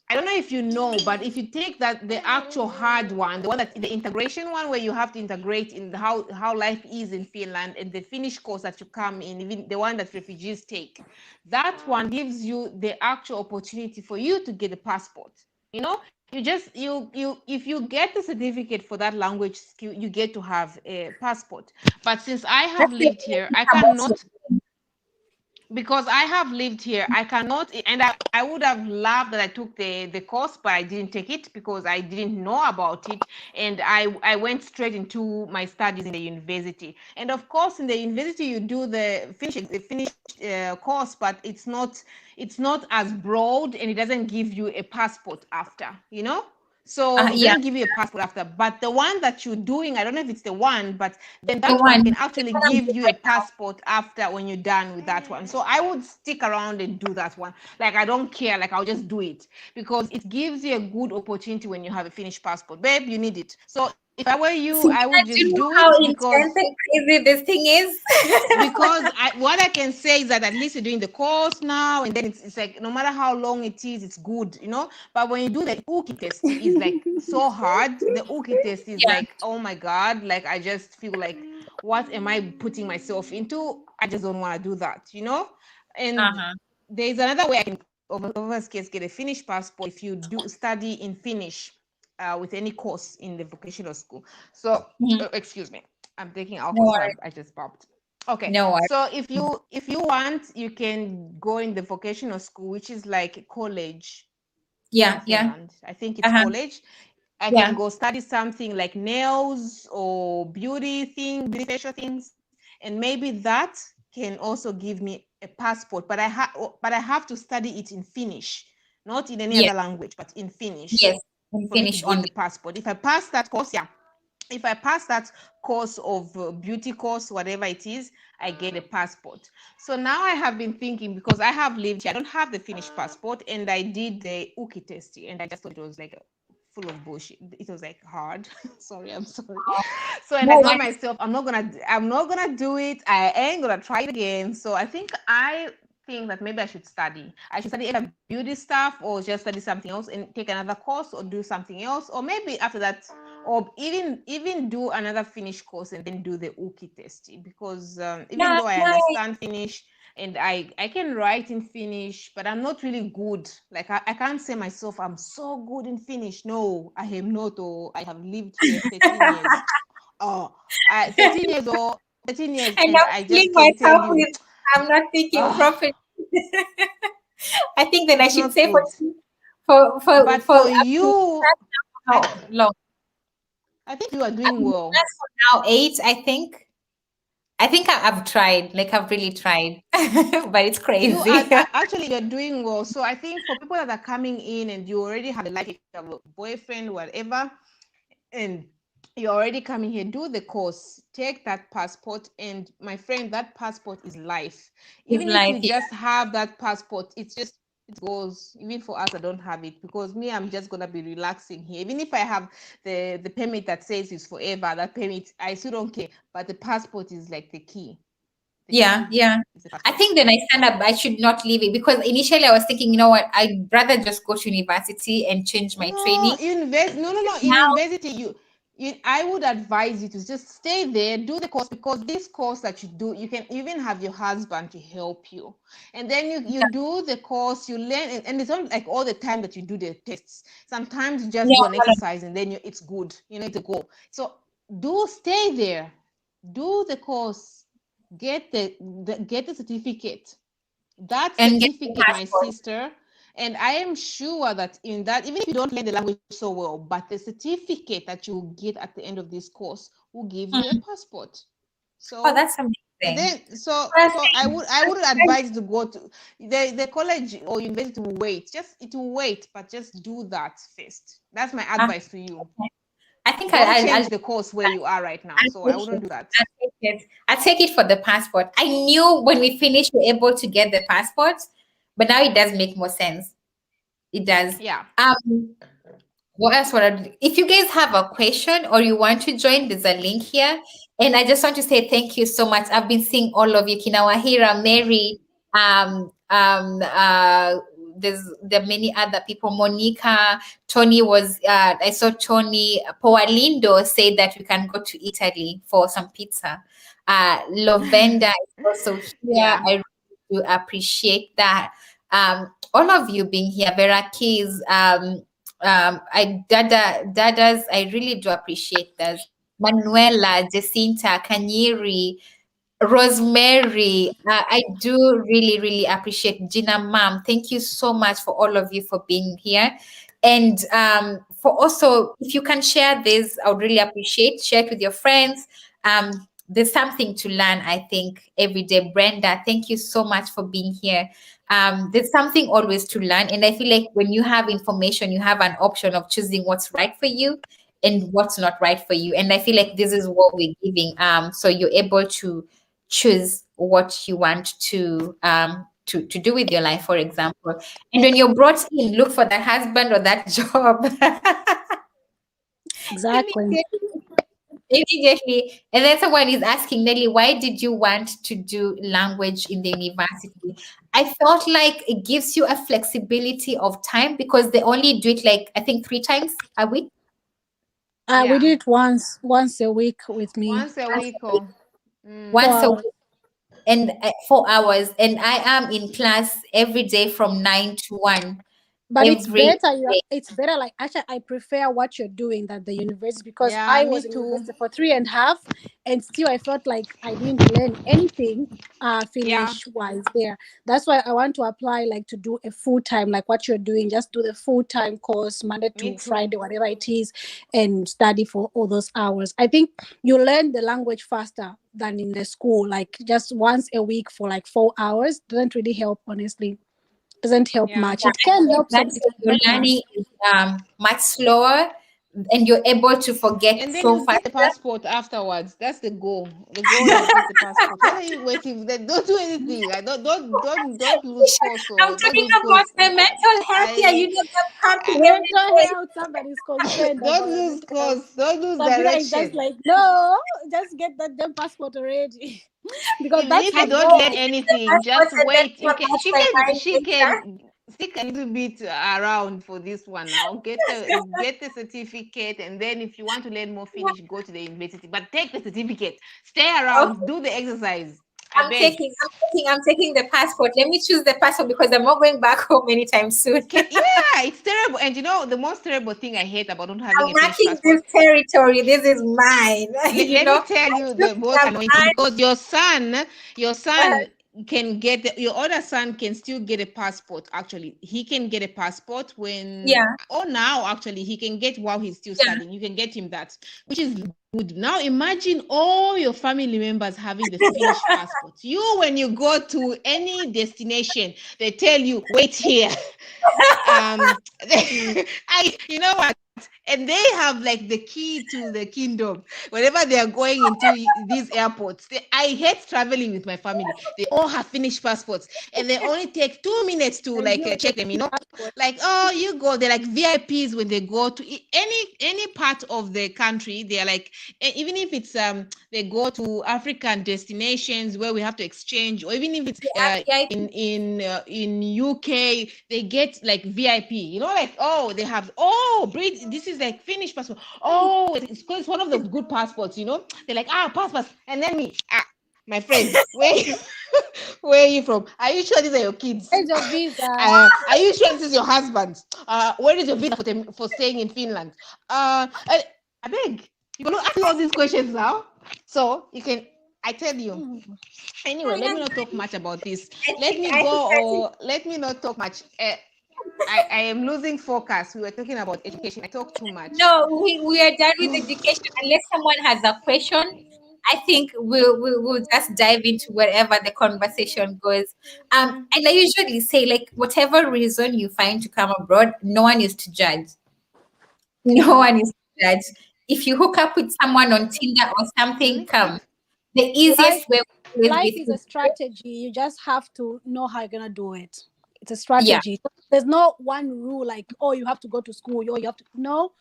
I don't know if you know, but if you take that the actual hard one, the one that the integration one where you have to integrate in how life is in Finland, and the Finnish course that you come in, even the one that refugees take, that one gives you the actual opportunity for you to get a passport. You just you if you get the certificate for that language skill, you get to have a passport. But since I have That's the lived only here, thing I about you. cannot, because I have lived here, I cannot, and I would have loved that I took the course, but I didn't take it because I didn't know about it, and I went straight into my studies in the university. And of course, in the university, you do the Finnish course, but it's not as broad, and it doesn't give you a passport after. So it Yeah, doesn't give you a passport after. But the one that you're doing, I don't know if it's the one, but then the that one one. can The actually one I'm give doing you a right now. passport after when you're done with that one. So I would stick around and do that one. Like I don't care, like I'll just do it because it gives you a good opportunity when you have a finished passport. Babe, you need it. So if I were you, I Simona, would do you just know do how it intense and crazy this thing is? because what I can say is that at least you're doing the course now, and then it's like no matter how long it is, it's good. But when you do the Uki test, it is like so hard. The Uki test is Yeah. like, oh my God, like I just feel like, what am I putting myself into? I just don't want to do that. And Uh-huh. there's another way I can over case get a Finnish passport if you do study in Finnish with any course in the vocational school. So Mhm. excuse me, I'm taking No alcohol, so worries. I just burped. Okay, No worries. so if you want, you can go in the vocational school, which is like college here in Yeah, yeah. Finland. I think it's Uh-huh. college. I can Yeah. go study something like nails or beauty facial things, and maybe that can also give me a passport. But I have to study it in Finnish, not in any Yes. other language, but in Finnish Yes. And for me to finish get only. the passport. If I pass that course, yeah. If I pass that course of beauty course, whatever it is, I get a passport. So now I have been thinking, because I don't have the Finnish passport, and I did the Uki test, and I just thought it was like full of bullshit. It was like hard. Sorry, I'm sorry. So and I No, told myself I'm not gonna do it. I ain't gonna try it again. So I think that maybe I should study. I should study either beauty stuff or just study something else and take another course or do something else. Or maybe after that, or even do another Finnish course and then do the Uki test. Because even yeah, though I yeah. understand Finnish and I can write in Finnish, but I'm not really good. Like I can't say myself I'm so good in Finnish. No, I am not. Or I have lived here 13 years. Oh, 13 years or 13 years, And and I'm I feeling just can tell myself you, with I'm not thinking oh, properly. I think then I it's should not say good. But for for up to you, how I long? I think you are I doing mean, well. that's for now 8, I think. I think I've tried, like I've really tried, but it's You are crazy. actually you're doing well. So I think for people that are coming in and you already have a life, you have a boyfriend, whatever, and you're already coming here, do the course, take that passport, and my friend, that passport is life. It's Even if like, you just have that passport, it goes. Even for us, I don't have it, because me, I'm just gonna be relaxing here. Even if I have the permit that says it's forever, that permit, I still don't care. But the passport is like the key. The yeah, key yeah. is the I passport. think then I stand up, I should not leave it because initially I was thinking, you know what, I'd rather just go to university and change my No, training. no. In Now, university, I would advise you to just stay there, do the course, because this course that you do, you can even have your husband to help you. And then you do the course, you learn, and it's not like all the time that you do the tests. Sometimes you just do an yeah, exercise and then it's good, it's a goal. So stay there, do the course, get the certificate. That and get the certificate, my passport. sister, and I am sure that in that, even if you don't learn the language so well, but the certificate that you get at the end of this course will give you a Mm. passport. Oh, So, that's and amazing. then so I That's wouldn't advise you to go to the college or university will wait. It will wait, but just do that first. That's my uh, advice to you. okay. I think Don't I'll change the course where you are right now. So I take wouldn't it. do that. I'll take it. I'll take it for the passport. I knew when we finished, we're able to get the passport, but now it does make more sense. It does. Yeah. Um, what else would I do? If you guys have a question or you want to join, there's a link here. And I just want to say thank you so much. I've been seeing all of you, Kinawahira, Mary, um, um, uh, there are many other people. Monica, Tony was, I saw Tony, Poalindo said that we can go to Italy for some pizza. Lavenda is also here. Yeah. I really do appreciate that. All of you being here, Vera Keys, Dadas, I really do appreciate that. Manuela, Jacinta, Kanyiri, Rosemary, I do really, really appreciate Gina Mom. Thank you so much for all of you for being here. And for also, if you can share this, I would really appreciate. Share it with your friends. There's something to learn, I think, every day. Brenda, thank you so much for being here. There's something always to learn. And I feel like when you have information, you have an option of choosing what's right for you and what's not right for you. And I feel like this is what we're giving. So you're able to choose what you want to do with your life, for example. And when you're brought in, look for that husband or that job. Exactly. Immediately. And then someone is asking, Nelly, why did you want to do language in the university? I felt like it gives you a flexibility of time because they only do it like I think 3 times a week. We Yeah. did it once a week with me. Once a Once week. a week. Oh. Mm. For Once a hours. week. And 4 hours. And I am in class every day from 9 to 1 But it's every better. day. It's better. Like actually, I prefer what you're doing than the university because Yeah, I me was in too. university for 3.5, and still I felt like I didn't learn anything. Yeah, Finish wise there. That's why I want to apply like to do a full time like what you're doing. Just do the full time course Monday me to too. Friday, whatever it is, and study for all those hours. I think you learn the language faster than in the school. Like just once a week for like 4 hours doesn't really help. Honestly, doesn't help Yeah. much. It can help some. That's It why can your help learning us. is much slower and you're able to forget And then so you fast. get the passport afterwards. That's the goal. The goal is get the passport. What are you waiting? Don't do anything. Like, don't lose course I'm or don't talking lose about course. my mental health here. I, You know, I'm pumping I every Mental day. health, somebody's concerned don't about our lose mental health. course. Don't lose Sabina is just direction. like, no, just get that damn passport already. Because Even that's if you her I don't know. get goal. The anything, passport just and then wait. You come can. out my mind She later. can stick a little bit around for this one now. Get the certificate, and then if you want to learn more Finnish, go to the university. But take the certificate. Stay around. Okay. Do the exercise. I beg. I'm taking the passport. Let me choose the passport because I'm not going back home anytime soon. Yeah, it's terrible. And you know the most terrible thing I hate about not having I'm a Finnish marking passport. this territory. This is mine. You Let know, me tell I you took the most the annoying thing, man. because your son can get your other son can still get a passport. Actually, he can get a passport when, Yeah, or now actually he can get while he's still yeah. studying. You can get him that, which is good. Now imagine all your family members having the Finnish passport. You, when you go to any destination, they tell you wait here. You know what, and they have like the key to the kingdom whenever they are going into these airports. I hate traveling with my family. They all have Finnish passports, and they only take 2 minutes to And like you with your check them, passport. like, oh, you go, they're like VIPs when they go to any part of the country. They're like, even if it's they go to African destinations where we have to exchange, or even if it's Yeah, in UK, they get like VIP, like, oh, they have, oh, this is like Finnish passport. Oh, it's one of the good passports. They're like, passports. And then me, my friend, where are you from? Are you sure these are your kids? Where's your visa? Are you sure this is your husband? Where is your visa for staying in Finland? I beg, you gonna ask me all these questions now, so you can. I tell you. Mhm. Anyway, let me not talk much about this. Let me I go, think or let me not talk much. I am losing focus. We were talking about education. I talk too much. no, we are done with education. Unless someone has a question, I think we'll just dive into wherever the conversation goes. And I usually say, like, whatever reason you find to come abroad, no one is to judge. No Yeah. one is to judge. If you hook up with someone on Tinder or something, Really? come. The Life, easiest way is life with is a you. strategy. You just have to know how you're gonna do it. It's a Yeah, strategy. There's no one rule like, oh, you have to go to school, or you have to no,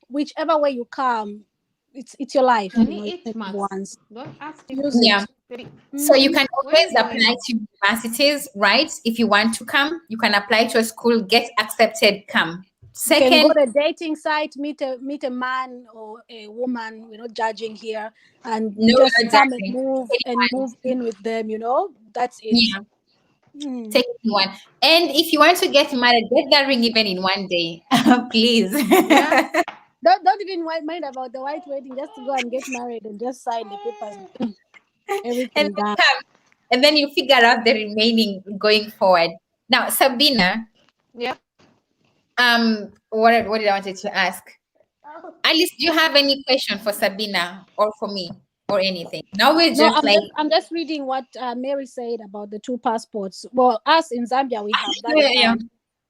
whichever way you come, it's your life. You know, you 28 only live marks. once. Don't ask me Use yeah. it. questions. So you Hmm. can Where are always you going? apply to universities, right? If you want to come, you can apply to a school, get accepted, come. You can go Second, to a dating site, meet a man or a woman. We're not judging here, and no, just you're come and judging. move in with them. That's it. Yeah, Mm. take one. And if you want to get married, get that ring even in one day, please. Yeah. Don't even mind about the white wedding. Just go and get married and just sign the papers. And Everything then done. come, and then you figure out the remaining going forward. Now, Sabina, Yeah. what did I wanted to ask? Alice, do you have any question for Sabina or for me or anything? Now we're No, just like, I'm just reading what Mary said about the two passports. Well, us in Zambia, we have that. yeah, yeah.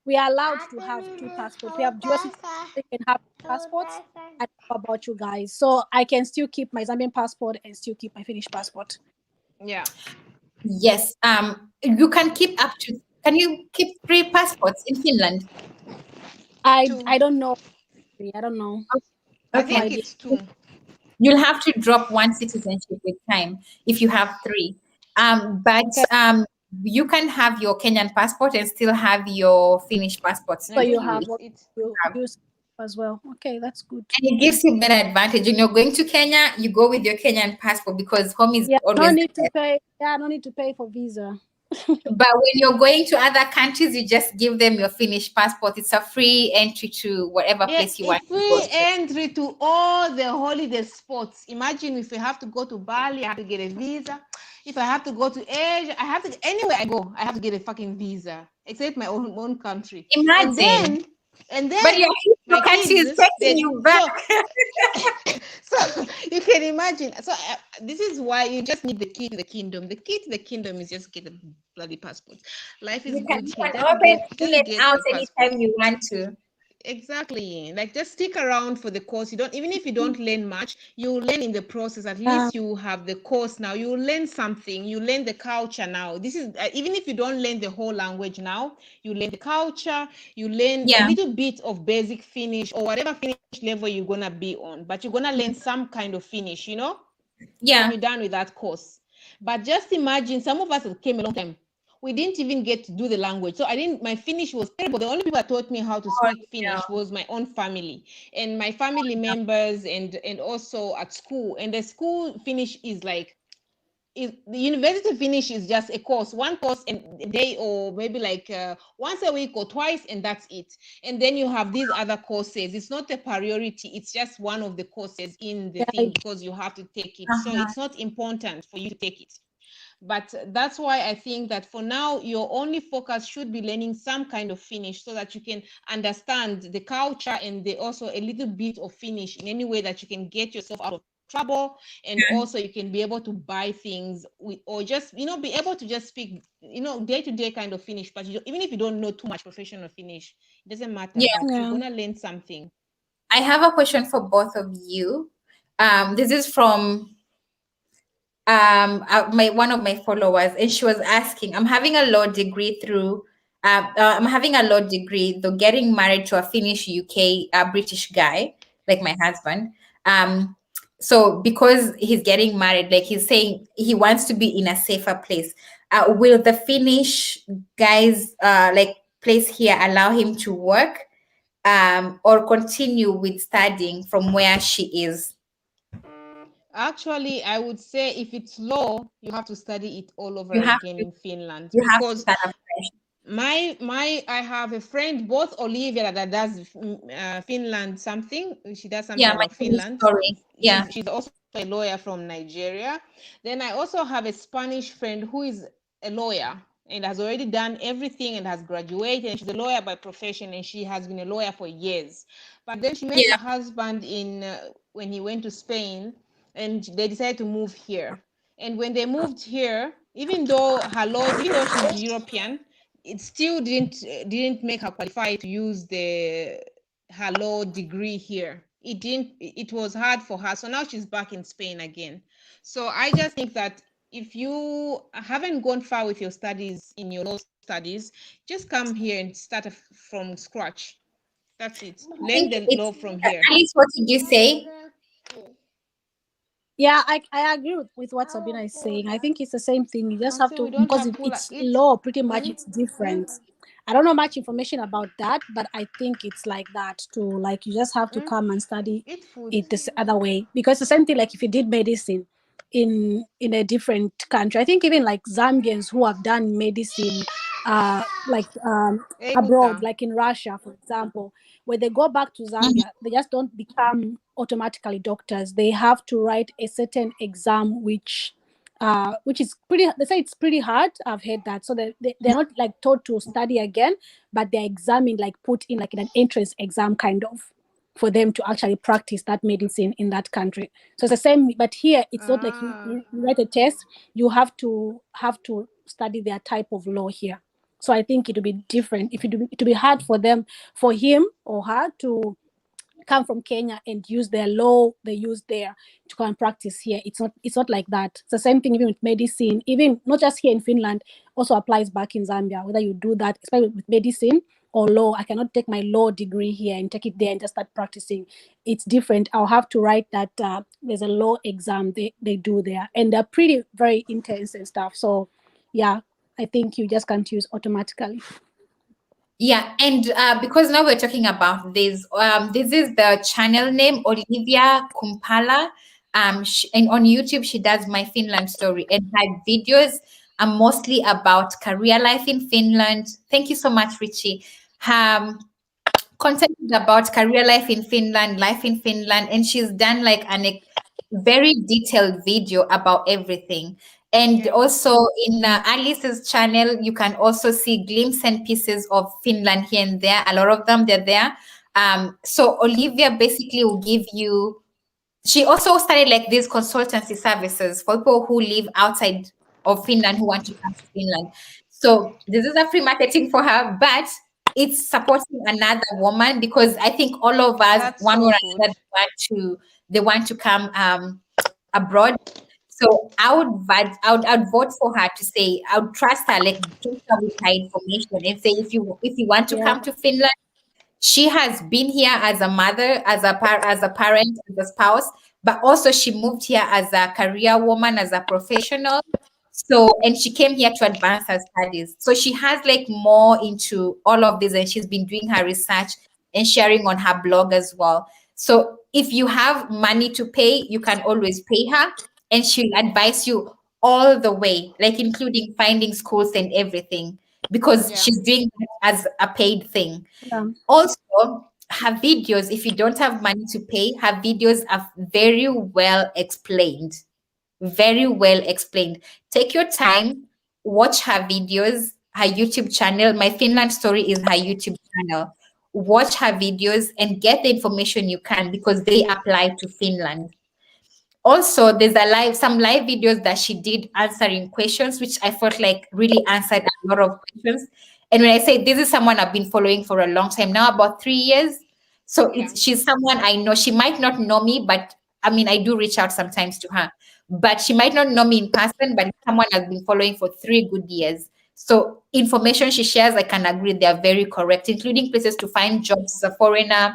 We are allowed to have two passports. We have dual citizenship. They can have passports. I don't know about you guys, so I can still keep my Zambian passport and still keep my Finnish passport. Yeah. Yes. You can keep up to. Can you keep 3 passports in Finland? Two. I don't know. I don't know. I I have no Okay. think idea. it's two. You'll have to drop one citizenship with time if you have 3. But Okay, you can have your Kenyan passport and still have your Finnish passports so I if you think you have if what it's you you have. use as well. Okay, that's good. And it gives you better advantage. When you're going to Kenya, you go with your Kenyan passport because home is Yeah, no always the need to best. pay. Yeah, no need to pay for visa. But when you're going to other countries, you just give them your Finnish passport. It's a free entry to whatever Yeah, place you want it's to go free to. entry to all the holiday spots. Imagine if I have to go to Bali, I have to get a visa. If I have to go to Asia, I have to, anywhere I go, I have to get a fucking visa, except my own country. And Imagine. then, and But then your my country kids, is taking they you back. so you can imagine. So this is why you just need the key to the kingdom. The key to the kingdom is just get a bloody passport. Life is You can good you here. can open, in Just and get out a passport. anytime you want to. Exactly. Like just stick around for the course. You don't, even if you don't learn much, you learn in the process. At Yeah, least you have the course now. You learn something. You learn the culture now. This is even if you don't learn the whole language now, you learn the culture. You learn a Yeah, little bit of basic Finnish or whatever Finnish level you're gonna be on, but you're gonna learn some kind of Finnish, when yeah, you're done with that course. But just imagine some of us that came a long time. We didn't even get to do the language. So I didn't, my Finnish was terrible. The only people that taught me how to oh, speak Finnish no. was my own family and my family members and also at school. And the school Finnish is like, the university Finnish is just a course, one course a day or maybe like once a week or twice, and that's it. And then you have these other courses. It's not a priority. It's just one of the courses in the yeah, thing because you have to take it. So Uh-huh. it's not important for you to take it. But that's why I think that for now, your only focus should be learning some kind of Finnish so that you can understand the culture and also a little bit of Finnish in any way that you can get yourself out of trouble, and also you can be able to buy things with, or just be able to just speak day-to-day kind of Finnish. But even if you don't know too much professional Finnish, it doesn't matter, Yeah. but you're yeah. gonna learn something. I have a question for both of you. This is from my one of my followers, and she was asking, I'm having a law degree I'm having a law degree, though getting married to a Finnish UK British guy, like my husband. So because he's getting married, like he's saying he wants to be in a safer place. Will the Finnish guys like place here allow him to work or continue with studying from where she is? Actually, I would say if it's law, you have to study it all over You have again to in Finland you have to because start afresh. my I have a friend, both Olivia that does Finland something. She does something Yeah, my about Finnish Finland. story. Yeah. She's also a lawyer from Nigeria. Then I also have a Spanish friend who is a lawyer and has already done everything and has graduated, and she's a lawyer by profession, and she has been a lawyer for years. But then she met Yeah. her husband in when he went to Spain, and they decided to move here. And when they moved here, even though she's European, it still didn't make her qualify to use the her law degree here. It was hard for her. So now she's back in Spain again. So I just think that if you haven't gone far with your studies in your law studies, just come here and start from scratch. That's it. I Learn think the law it's from here. Alice, what did you say? Yeah, I agree with what Sabina is saying. I think it's the same thing. You just have Until we to, don't because have cooler, it's eat. law, pretty much it's different. I don't know much information about that, but I think it's like that too. Like you just have to come and study Eat food. it this other way. Because the same thing, like if you did medicine in a different country, I think even like Zambians who have done medicine like abroad, Eguta. like in Russia, for example, when they go back to Mhm. Zambia, they just don't become automatically doctors. They have to write a certain exam, which is pretty. They say it's pretty hard. I've heard that. So they're not like taught to study again, but they're examined, like put in like in an entrance exam kind of, for them to actually practice that medicine in that country. So it's the same, but here it's not like you, Ah. you write a test. You have to study their type of law here. So I think it will be different. If it will be hard for him or her to come from Kenya and use their law they use there to come and practice here. It's not like that. It's the same thing even with medicine, even not just here in Finland, also applies back in Zambia. Whether you do that, especially with medicine or law, I cannot take my law degree here and take it there and just start practicing. It's different. I'll have to write that there's a law exam they do there, and they're pretty very intense and stuff. So yeah, I think you just can't use automatically. Yeah, and because now we're talking about this is the channel name Olivia Kumpala. And on YouTube she does my Finland story, and her videos are mostly about career life in Finland. Thank you so much, Richie. Um, Content is about career life in Finland, and she's done like very detailed video about everything. And Okay. also in Alice's channel, you can also see glimpses and pieces of Finland here and there. A lot of them, they're there. So Olivia basically will give you. She also started like these consultancy services for people who live outside of Finland who want to come to Finland. So this is a free marketing for her, but it's supporting another woman, because I think all of us, That's one so or good. another, they want to come abroad. So I would vote for her to say, I would trust her, like trust her with her information and say, if you want to Yeah. come to Finland, she has been here as a mother, as a parent, as a spouse, but also she moved here as a career woman, as a professional. So, and she came here to advance her studies. So she has like more into all of this, and she's been doing her research and sharing on her blog as well. So if you have money to pay, you can always pay her, and she'll advise you all the way, like including finding schools and everything, because Yeah. she's doing it as a paid thing. Yeah. Also, her videos, if you don't have money to pay, her videos are very well explained. Very well explained. Take your time, watch her videos, her YouTube channel. My Finland story is her YouTube channel. Watch her videos and get the information you can, because they apply to Finland. Also, there's some live videos that she did answering questions, which I felt like really answered a lot of questions. And when I say this is someone I've been following for a long time now, about 3 years. So Yeah. she's someone I know. She might not know me, but I mean, I do reach out sometimes to her. But she might not know me in person, but it's someone I've been following for 3 good years. So information she shares, I can agree they are very correct, including places to find jobs as a foreigner,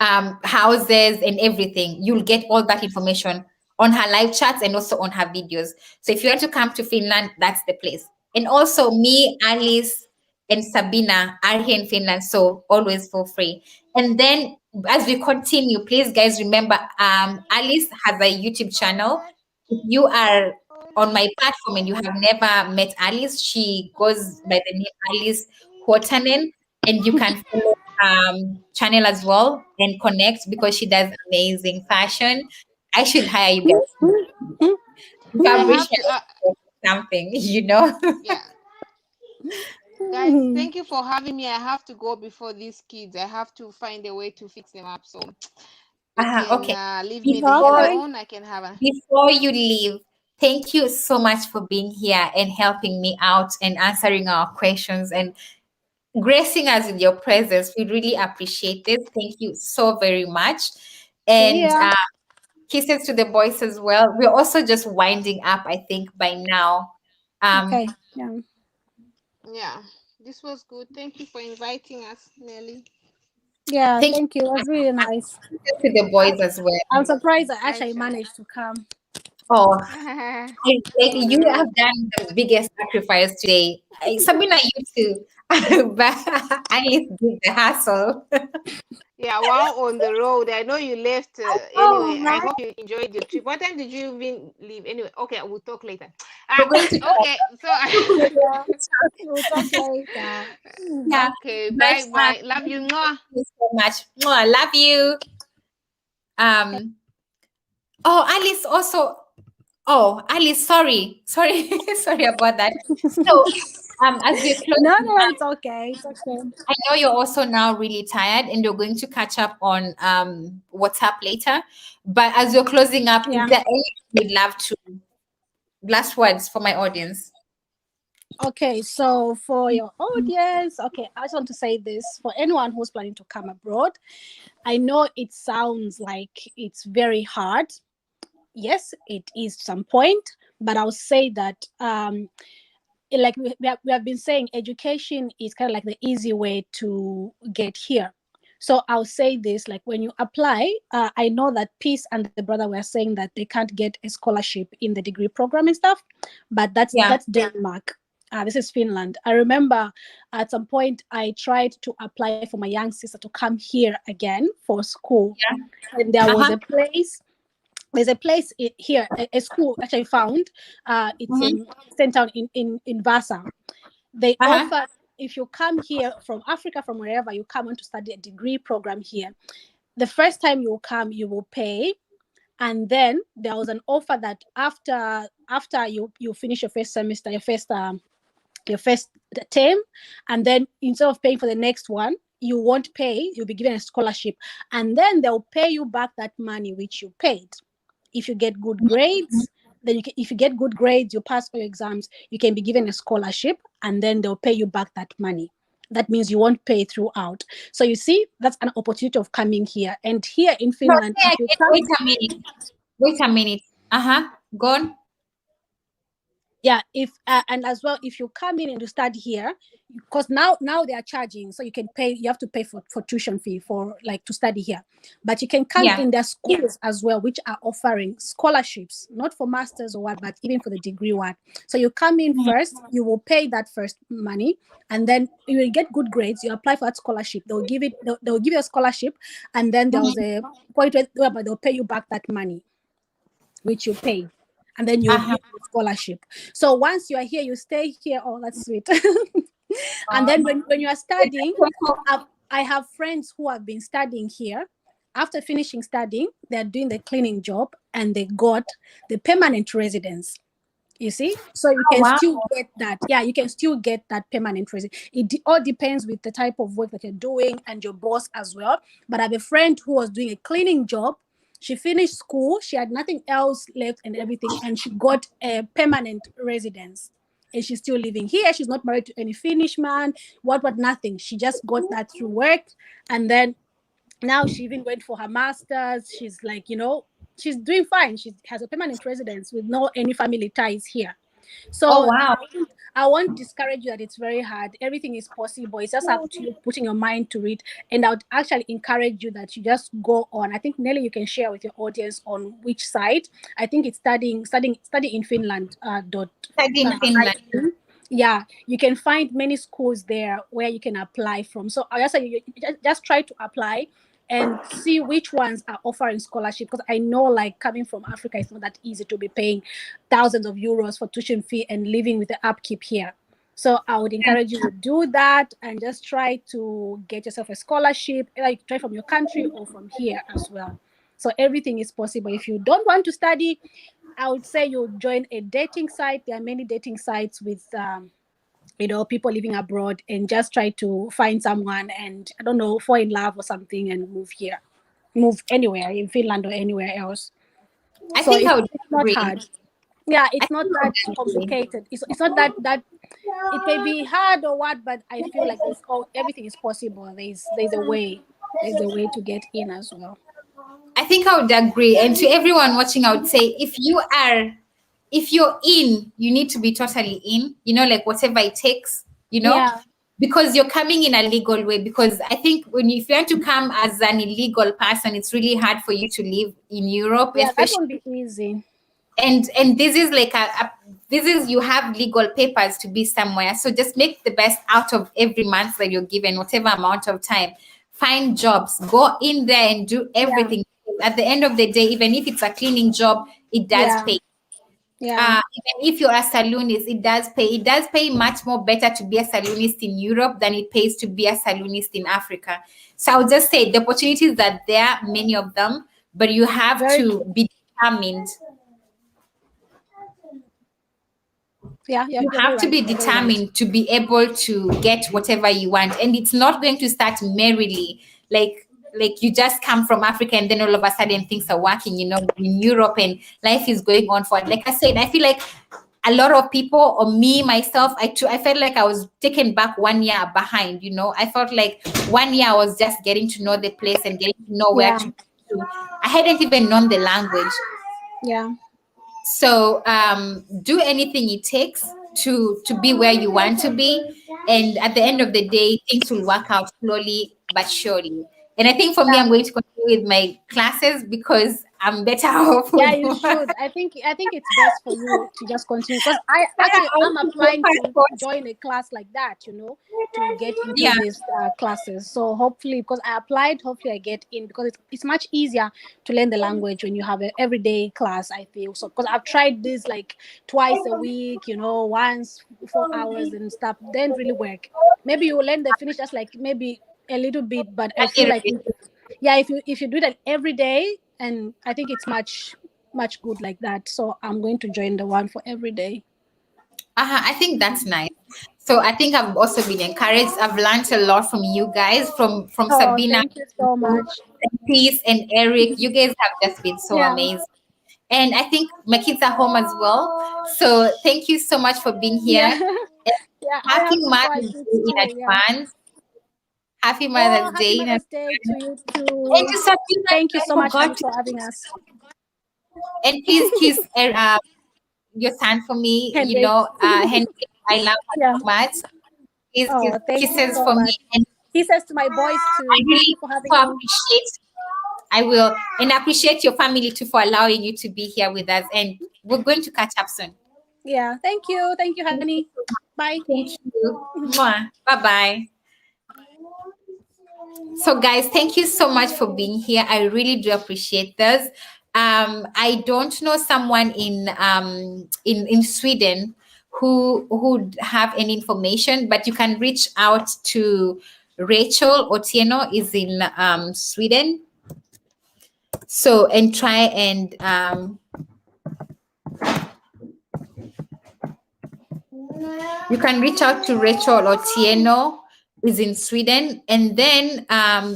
houses and everything. You'll get all that information on her live chats and also on her videos. So if you want to come to Finland, that's the place. And also me, Alice, and Sabina are here in Finland, so always feel free. And then as we continue, please guys remember, Alice has a YouTube channel. If you are on my platform and you have never met Alice, she goes by the name Alice Huotanen, and you can follow channel as well and connect, because she does amazing fashion. I should hire you guys. I Fabric have to. something, you know. Yeah. Guys, thank you for having me. I have to go before these kids. I have to find a way to fix them up. So you can Okay. leave me the hell Before Okay. alone. I can have a. before you leave, thank you so much for being here and helping me out and answering our questions and gracing us with your presence. We really appreciate this. Thank you so very much. See And ya. kisses to the boys as well. We're also just winding up, I think, by now. Okay. Um, Yeah. Yeah, this was good. Thank you for inviting us, Nelly. Yeah. thank you Thank you. It so was really much. nice. Kisses to the boys as I'm well. surprised I I actually shall. managed to come. Oh, like On the you have road. done the biggest sacrifice today. Sabina, you too. But Alice did the hassle. Yeah, while on the road, I know you left. Oh, Anyway, I man. hope you enjoyed your trip. What time did you even leave? Anyway, okay, we'll talk later. We're going to talk. Okay, so Yeah. We'll talk later. Yeah. okay, But bye bye. Love you. Mwah. thank you so much. Mwah, love you. Um, oh, Alice also. Oh, Alice, sorry. Sorry. Sorry about that. So, as we're No, closing, no, it's okay. It's okay. I know you're also now really tired and you're going to catch up on WhatsApp later. But as you're closing up, is Yeah. there anything you'd love to, last words for my audience? Okay, so for your audience, okay, I just want to say this for anyone who's planning to come abroad. I know it sounds like it's very hard. Yes, it is some point, but I'll say that like we have been saying, education is kind of like the easy way to get here. So I'll say this, like when you apply, I know that Peace and the brother were saying that they can't get a scholarship in the degree program and stuff, but Yeah. that's Denmark. This is Finland. I remember at some point I tried to apply for my young sister to come here again for school, and there was Uh-huh. a place. There's a place here, a school actually found. It's Mm-hmm. in Town in Vasa. They Uh-huh. offer, if you come here from Africa, from wherever you come on to study a degree program here, the first time you come, you will pay. And then there was an offer that after you finish your first semester, your first term, and then instead of paying for the next one, you won't pay, you'll be given a scholarship, and then they'll pay you back that money which you paid. If you get good grades, then if you get good grades, you pass all your exams, you can be given a scholarship, and then they'll pay you back that money. That means you won't pay throughout. So you see, that's an opportunity of coming here. And here in No, Finland, say if you again. come, Wait a minute. Wait a minute. Uh-huh. Go on. yeah, if and as well, if you come in and you study here, because now they are charging, so you can pay, you have to pay for tuition fee for like to study here. But you can come Yeah. in, their schools as well which are offering scholarships, not for masters or what, but even for the degree one. So you come in first, you will pay that first money, and then you will get good grades, you apply for that scholarship, they'll give you a scholarship, and then there was a point where they'll pay you back that money which you pay, and then you Uh-huh. get the scholarship. So once you are here, you stay here. Oh, that's sweet. And then when you are studying, I have friends who have been studying here. After finishing studying, they're doing the cleaning job and they got the permanent residence. You see, so you Oh, can wow. still get that. Yeah, you can still get that permanent residence. All depends with the type of work that you're doing and your boss as well. But I have a friend who was doing a cleaning job. She finished school, she had nothing else left and everything, and she got a permanent residence, and she's still living here. She's not married to any Finnish man, what nothing. She just got that through work. And then now she even went for her masters. She's like, she's doing fine. She has a permanent residence with no any family ties here. Oh, So wow. I won't discourage you that it's very hard. Everything is possible. It's just up to you putting your mind to it. And I would actually encourage you that you just go on. I think Nelly, you can share with your audience on which site. I think it's study in Finland dot Study in Finland. IT. Yeah, you can find many schools there where you can apply from. So I just say just try to apply and see which ones are offering scholarship, because I know, like, coming from Africa, it's not that easy to be paying thousands of euros for tuition fee and living with the upkeep here. So I would encourage you to do that and just try to get yourself a scholarship, like try from your country or from here as well. So everything is possible. If you don't want to study, I would say you join a dating site. There are many dating sites with people living abroad, and just try to find someone and, I don't know, fall in love or something and move here, move anywhere in Finland or anywhere else. I So think I would it's not agree. hard. Yeah, I it's think not I that would agree. complicated. It's not that it may be hard or what, but I feel like everything is possible. There's a way. There's a way to get in as well. I think I would agree. And to everyone watching, I would say if you're in, you need to be totally in, like whatever it takes, Yeah, because you're coming in a legal way. Because I think if you want to come as an illegal person, it's really hard for you to live in Europe, yeah, that especially. won't be easy. And this is like this is, you have legal papers to be somewhere, so just make the best out of every month that you're given, whatever amount of time. Find jobs, go in there and do Yeah, everything. At the end of the day, even if it's a cleaning job, it does yeah, pay. yeah, Even if you're a saloonist, it does pay much more better to be a saloonist in Europe than it pays to be a saloonist in Africa. So I would just say the opportunities are there, many of them, but you have very to true. be determined. Yeah, yeah, You you're very have to right. be You're very right. determined to be able to get whatever you want, and it's not going to start merrily, like you just come from Africa and then all of a sudden things are working, in Europe, and life is going on forward. Like I said, I feel like a lot of people, or me myself, I felt like I was taken back 1 year behind. I felt like 1 year I was just getting to know the place and getting to know where Yeah, to. I hadn't even known the language. yeah, So do anything it takes to be where you want to be, and at the end of the day, things will work out slowly but surely. And I think for me, yeah. I'm going to continue with my classes because I'm better off Yeah, with you should. I think it's best for you to just continue, because I actually am applying to join a class like that, to get into yeah. these classes. So hopefully, because I applied, hopefully I get in, because it's much easier to learn the language when you have an everyday class, I feel. So because I've tried this like twice a week, once 4 hours and stuff, didn't really work. Maybe you will learn the Finnish just like maybe a little bit, but I feel like, yeah, if you do that every day, and I think it's much good like that. So I'm going to join the one for every day. I think that's nice. So I think I've also been encouraged. I've learned a lot from you guys, from Oh, Sabina, thank you so much. and Peace, and Eric. You guys have just been so Yeah. amazing. And I think my kids are home as well. So thank you so much for being Yeah. here. Yeah, I Happy have to go. I Mother's need Day in to. Yeah. advance. Happy Oh, Mother's happy Day in Mother's advance. Day to you And too. to Sabina, Thank you I so much, forgot Ali, to. for having us. And please kiss your son for me. You Henrik. know, Henry, I love her Yeah. so much. Please Oh, thank you kisses so for me. much. And He says to my boys I too. Thank really you for having so me. appreciate. I will, and appreciate your family too for allowing you to be here with us. And we're going to catch up soon. Yeah. Thank you. Thank you, honey. Bye. Thank you. Bye bye. So, guys, thank you so much for being here. I really do appreciate this. I don't know someone in Sweden who would have any information, but you can reach out to Rachel Otieno is in Sweden. So and try and you can reach out to Rachel Otieno is in Sweden, and then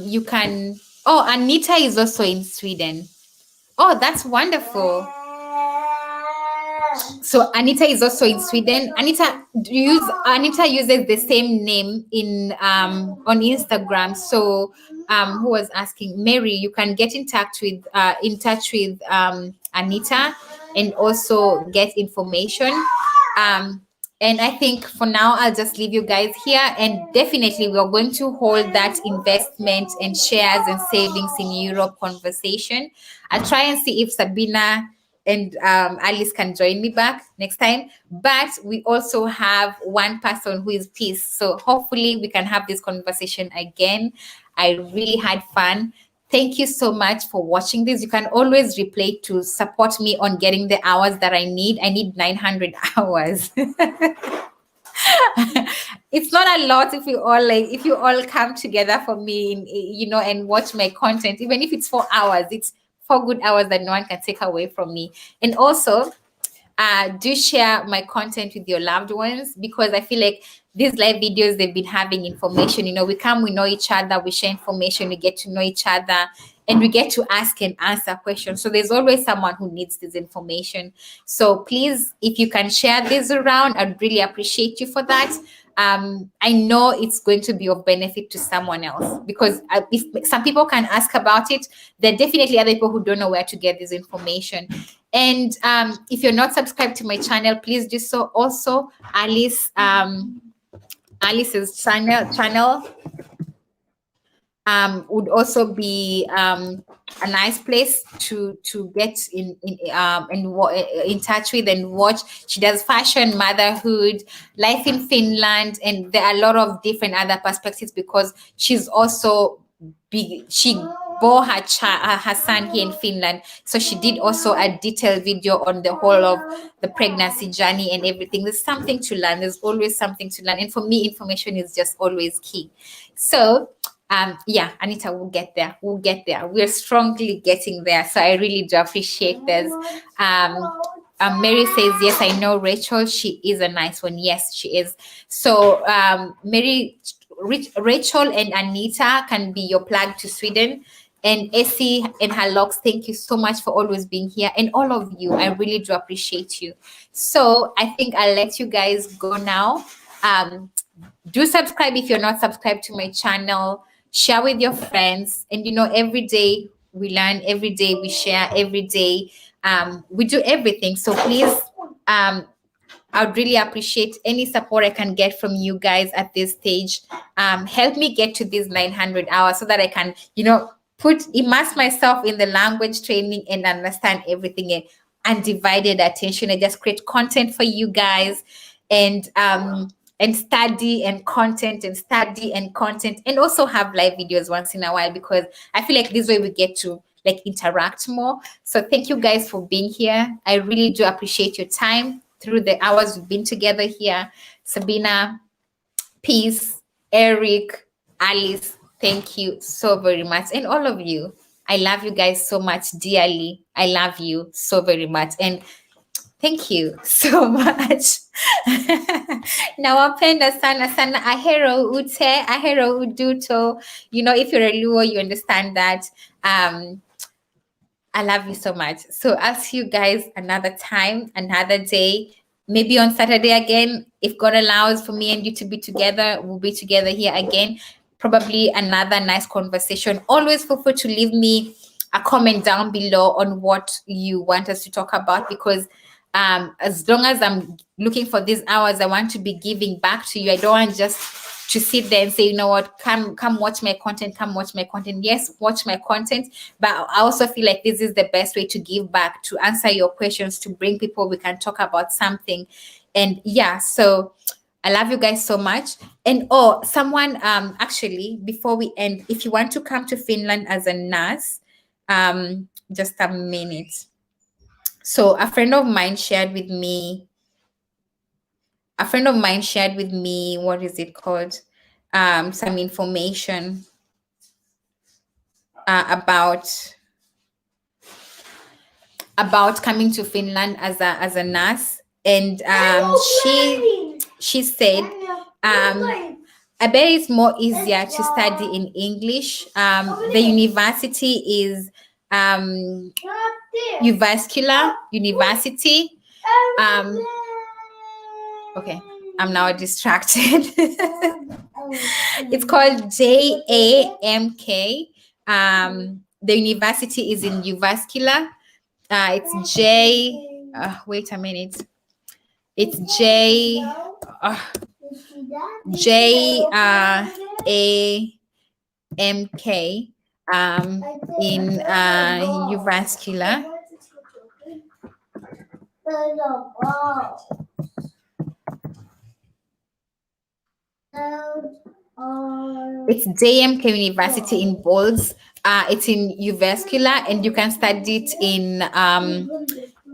you can. Oh, Anita is also in Sweden. Oh, that's wonderful. So Anita is also in Sweden. Anita uses the same name in on Instagram. So who was asking Mary? You can get in touch with Anita and also get information. Um, and I think for now, I'll just leave you guys here. And definitely, we're going to hold that investment and shares and savings in Europe conversation. I'll try and see if Sabina and Alice can join me back next time. But we also have one person who is peace. So hopefully, we can have this conversation again. I really had fun. Thank you so much for watching this. You can always replay to support me on getting the hours that I need. I need 900 hours. It's not a lot if you all come together for me and watch my content, even if it's 4 hours, it's 4 good hours that no one can take away from me. And also do share my content with your loved ones, because I feel like these live videos, they've been having information. We come, we know each other, we share information, we get to know each other, and we get to ask and answer questions. So there's always someone who needs this information. So please, if you can share this around, I'd really appreciate you for that. I know it's going to be of benefit to someone else, because if some people can ask about it, there are definitely other people who don't know where to get this information. And if you're not subscribed to my channel, please do so. Also, Alice's channel would also be a nice place to get in touch with and watch. She does fashion, motherhood, life in Finland, and there are a lot of different other perspectives, because she's also she bore her son here in Finland, so she did also a detailed video on the whole of the pregnancy journey and everything. There's something to learn. There's always something to learn, and for me, information is just always key. So yeah, Anita, we'll get there. We're strongly getting there. So I really do appreciate this. Mary says, yes, I know Rachel. She is a nice one. Yes, she is. So Rachel and Anita can be your plug to Sweden. And Essie and her locks, thank you so much for always being here. And all of you, I really do appreciate you. So I think I'll let you guys go now. Do subscribe if you're not subscribed to my channel. Share with your friends. And every day we learn, every day we share, every day we do everything. So please, I would really appreciate any support I can get from you guys at this stage. Help me get to these 900 hours so that I can, immerse myself in the language training and understand everything in undivided attention. I just create content for you guys and study and content and study and content, and also have live videos once in a while, because I feel like this way we get to interact more. So thank you guys for being here. I really do appreciate your time through the hours we've been together here. Sabina, Peace, Eric, Alice, thank you so very much. And all of you, I love you guys so much dearly. I love you so very much. And thank you so much. Nawapenda sana sana. Ahero ute, ahero uduto. If you're a Luo, you understand that. I love you so much. So I'll see you guys another time, another day. maybe on Saturday again, if God allows for me and you to be together, we'll be together here again. Probably another nice conversation. Always feel free to leave me a comment down below on what you want us to talk about, because as long as I'm looking for these hours, I want to be giving back to you. I don't want just to sit there and say, you know what, come watch my content, come watch my content. Yes, watch my content, but I also feel like this is the best way to give back, to answer your questions, to bring people we can talk about something. And yeah, so I love you guys so much. And someone actually, before we end, if you want to come to Finland as a nurse, just a minute. So a friend of mine shared with me, what is it called? Some information about coming to Finland as a nurse. And she said, I bet it's more easier to study in English. The university is Uvascular University. Okay, I'm now distracted. It's called JAMK. The university is in Uvascular. It's J. Wait a minute. It's J. JAMK. In Uvascular. It's JMK University in Bolds. It's in Uvascular, and you can study it in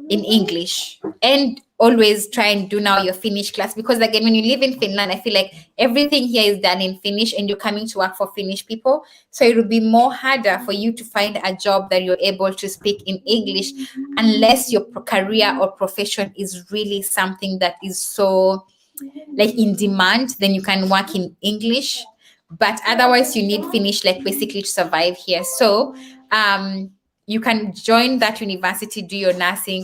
English. And always try and do now your Finnish class, because again, when you live in Finland, I feel like everything here is done in Finnish, and you're coming to work for Finnish people. So it will be more harder for you to find a job that you're able to speak in English, unless your career or profession is really something that is so like in demand, then you can work in English. But otherwise, you need Finnish, like basically to survive here. So you can join that university, do your nursing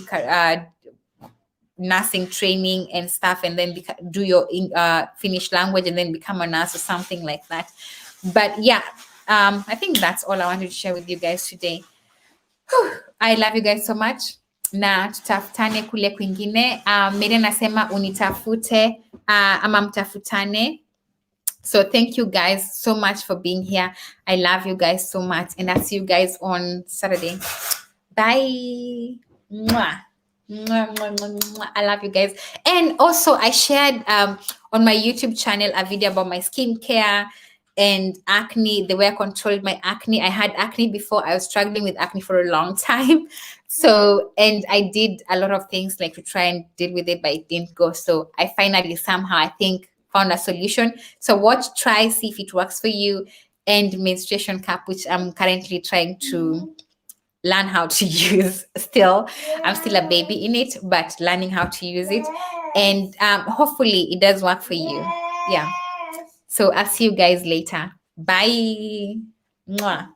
training and stuff, and then do your Finnish language, and then become a nurse or something like that. But yeah, I think that's all I wanted to share with you guys today. I love you guys so much, na tutafutane kule kwingine. Mede nasema unitafute ama mtafutane. So thank you guys so much for being here. I love you guys so much, and I'll see you guys on Saturday. Bye. Mwah. Mwah, mwah, mwah, mwah. I love you guys. And also, I shared on my YouTube channel a video about my skincare and acne, the way I controlled my acne. I had acne before. I was struggling with acne for a long time. So, and I did a lot of things like to try and deal with it, but it didn't go. So I finally somehow, I think, found a solution. So try, see if it works for you. And menstruation cup, which I'm currently trying to learn how to use still. I'm still a baby in it, but learning how to use it. And hopefully it does work for you. Yeah. So I'll see you guys later. Bye. Mwah.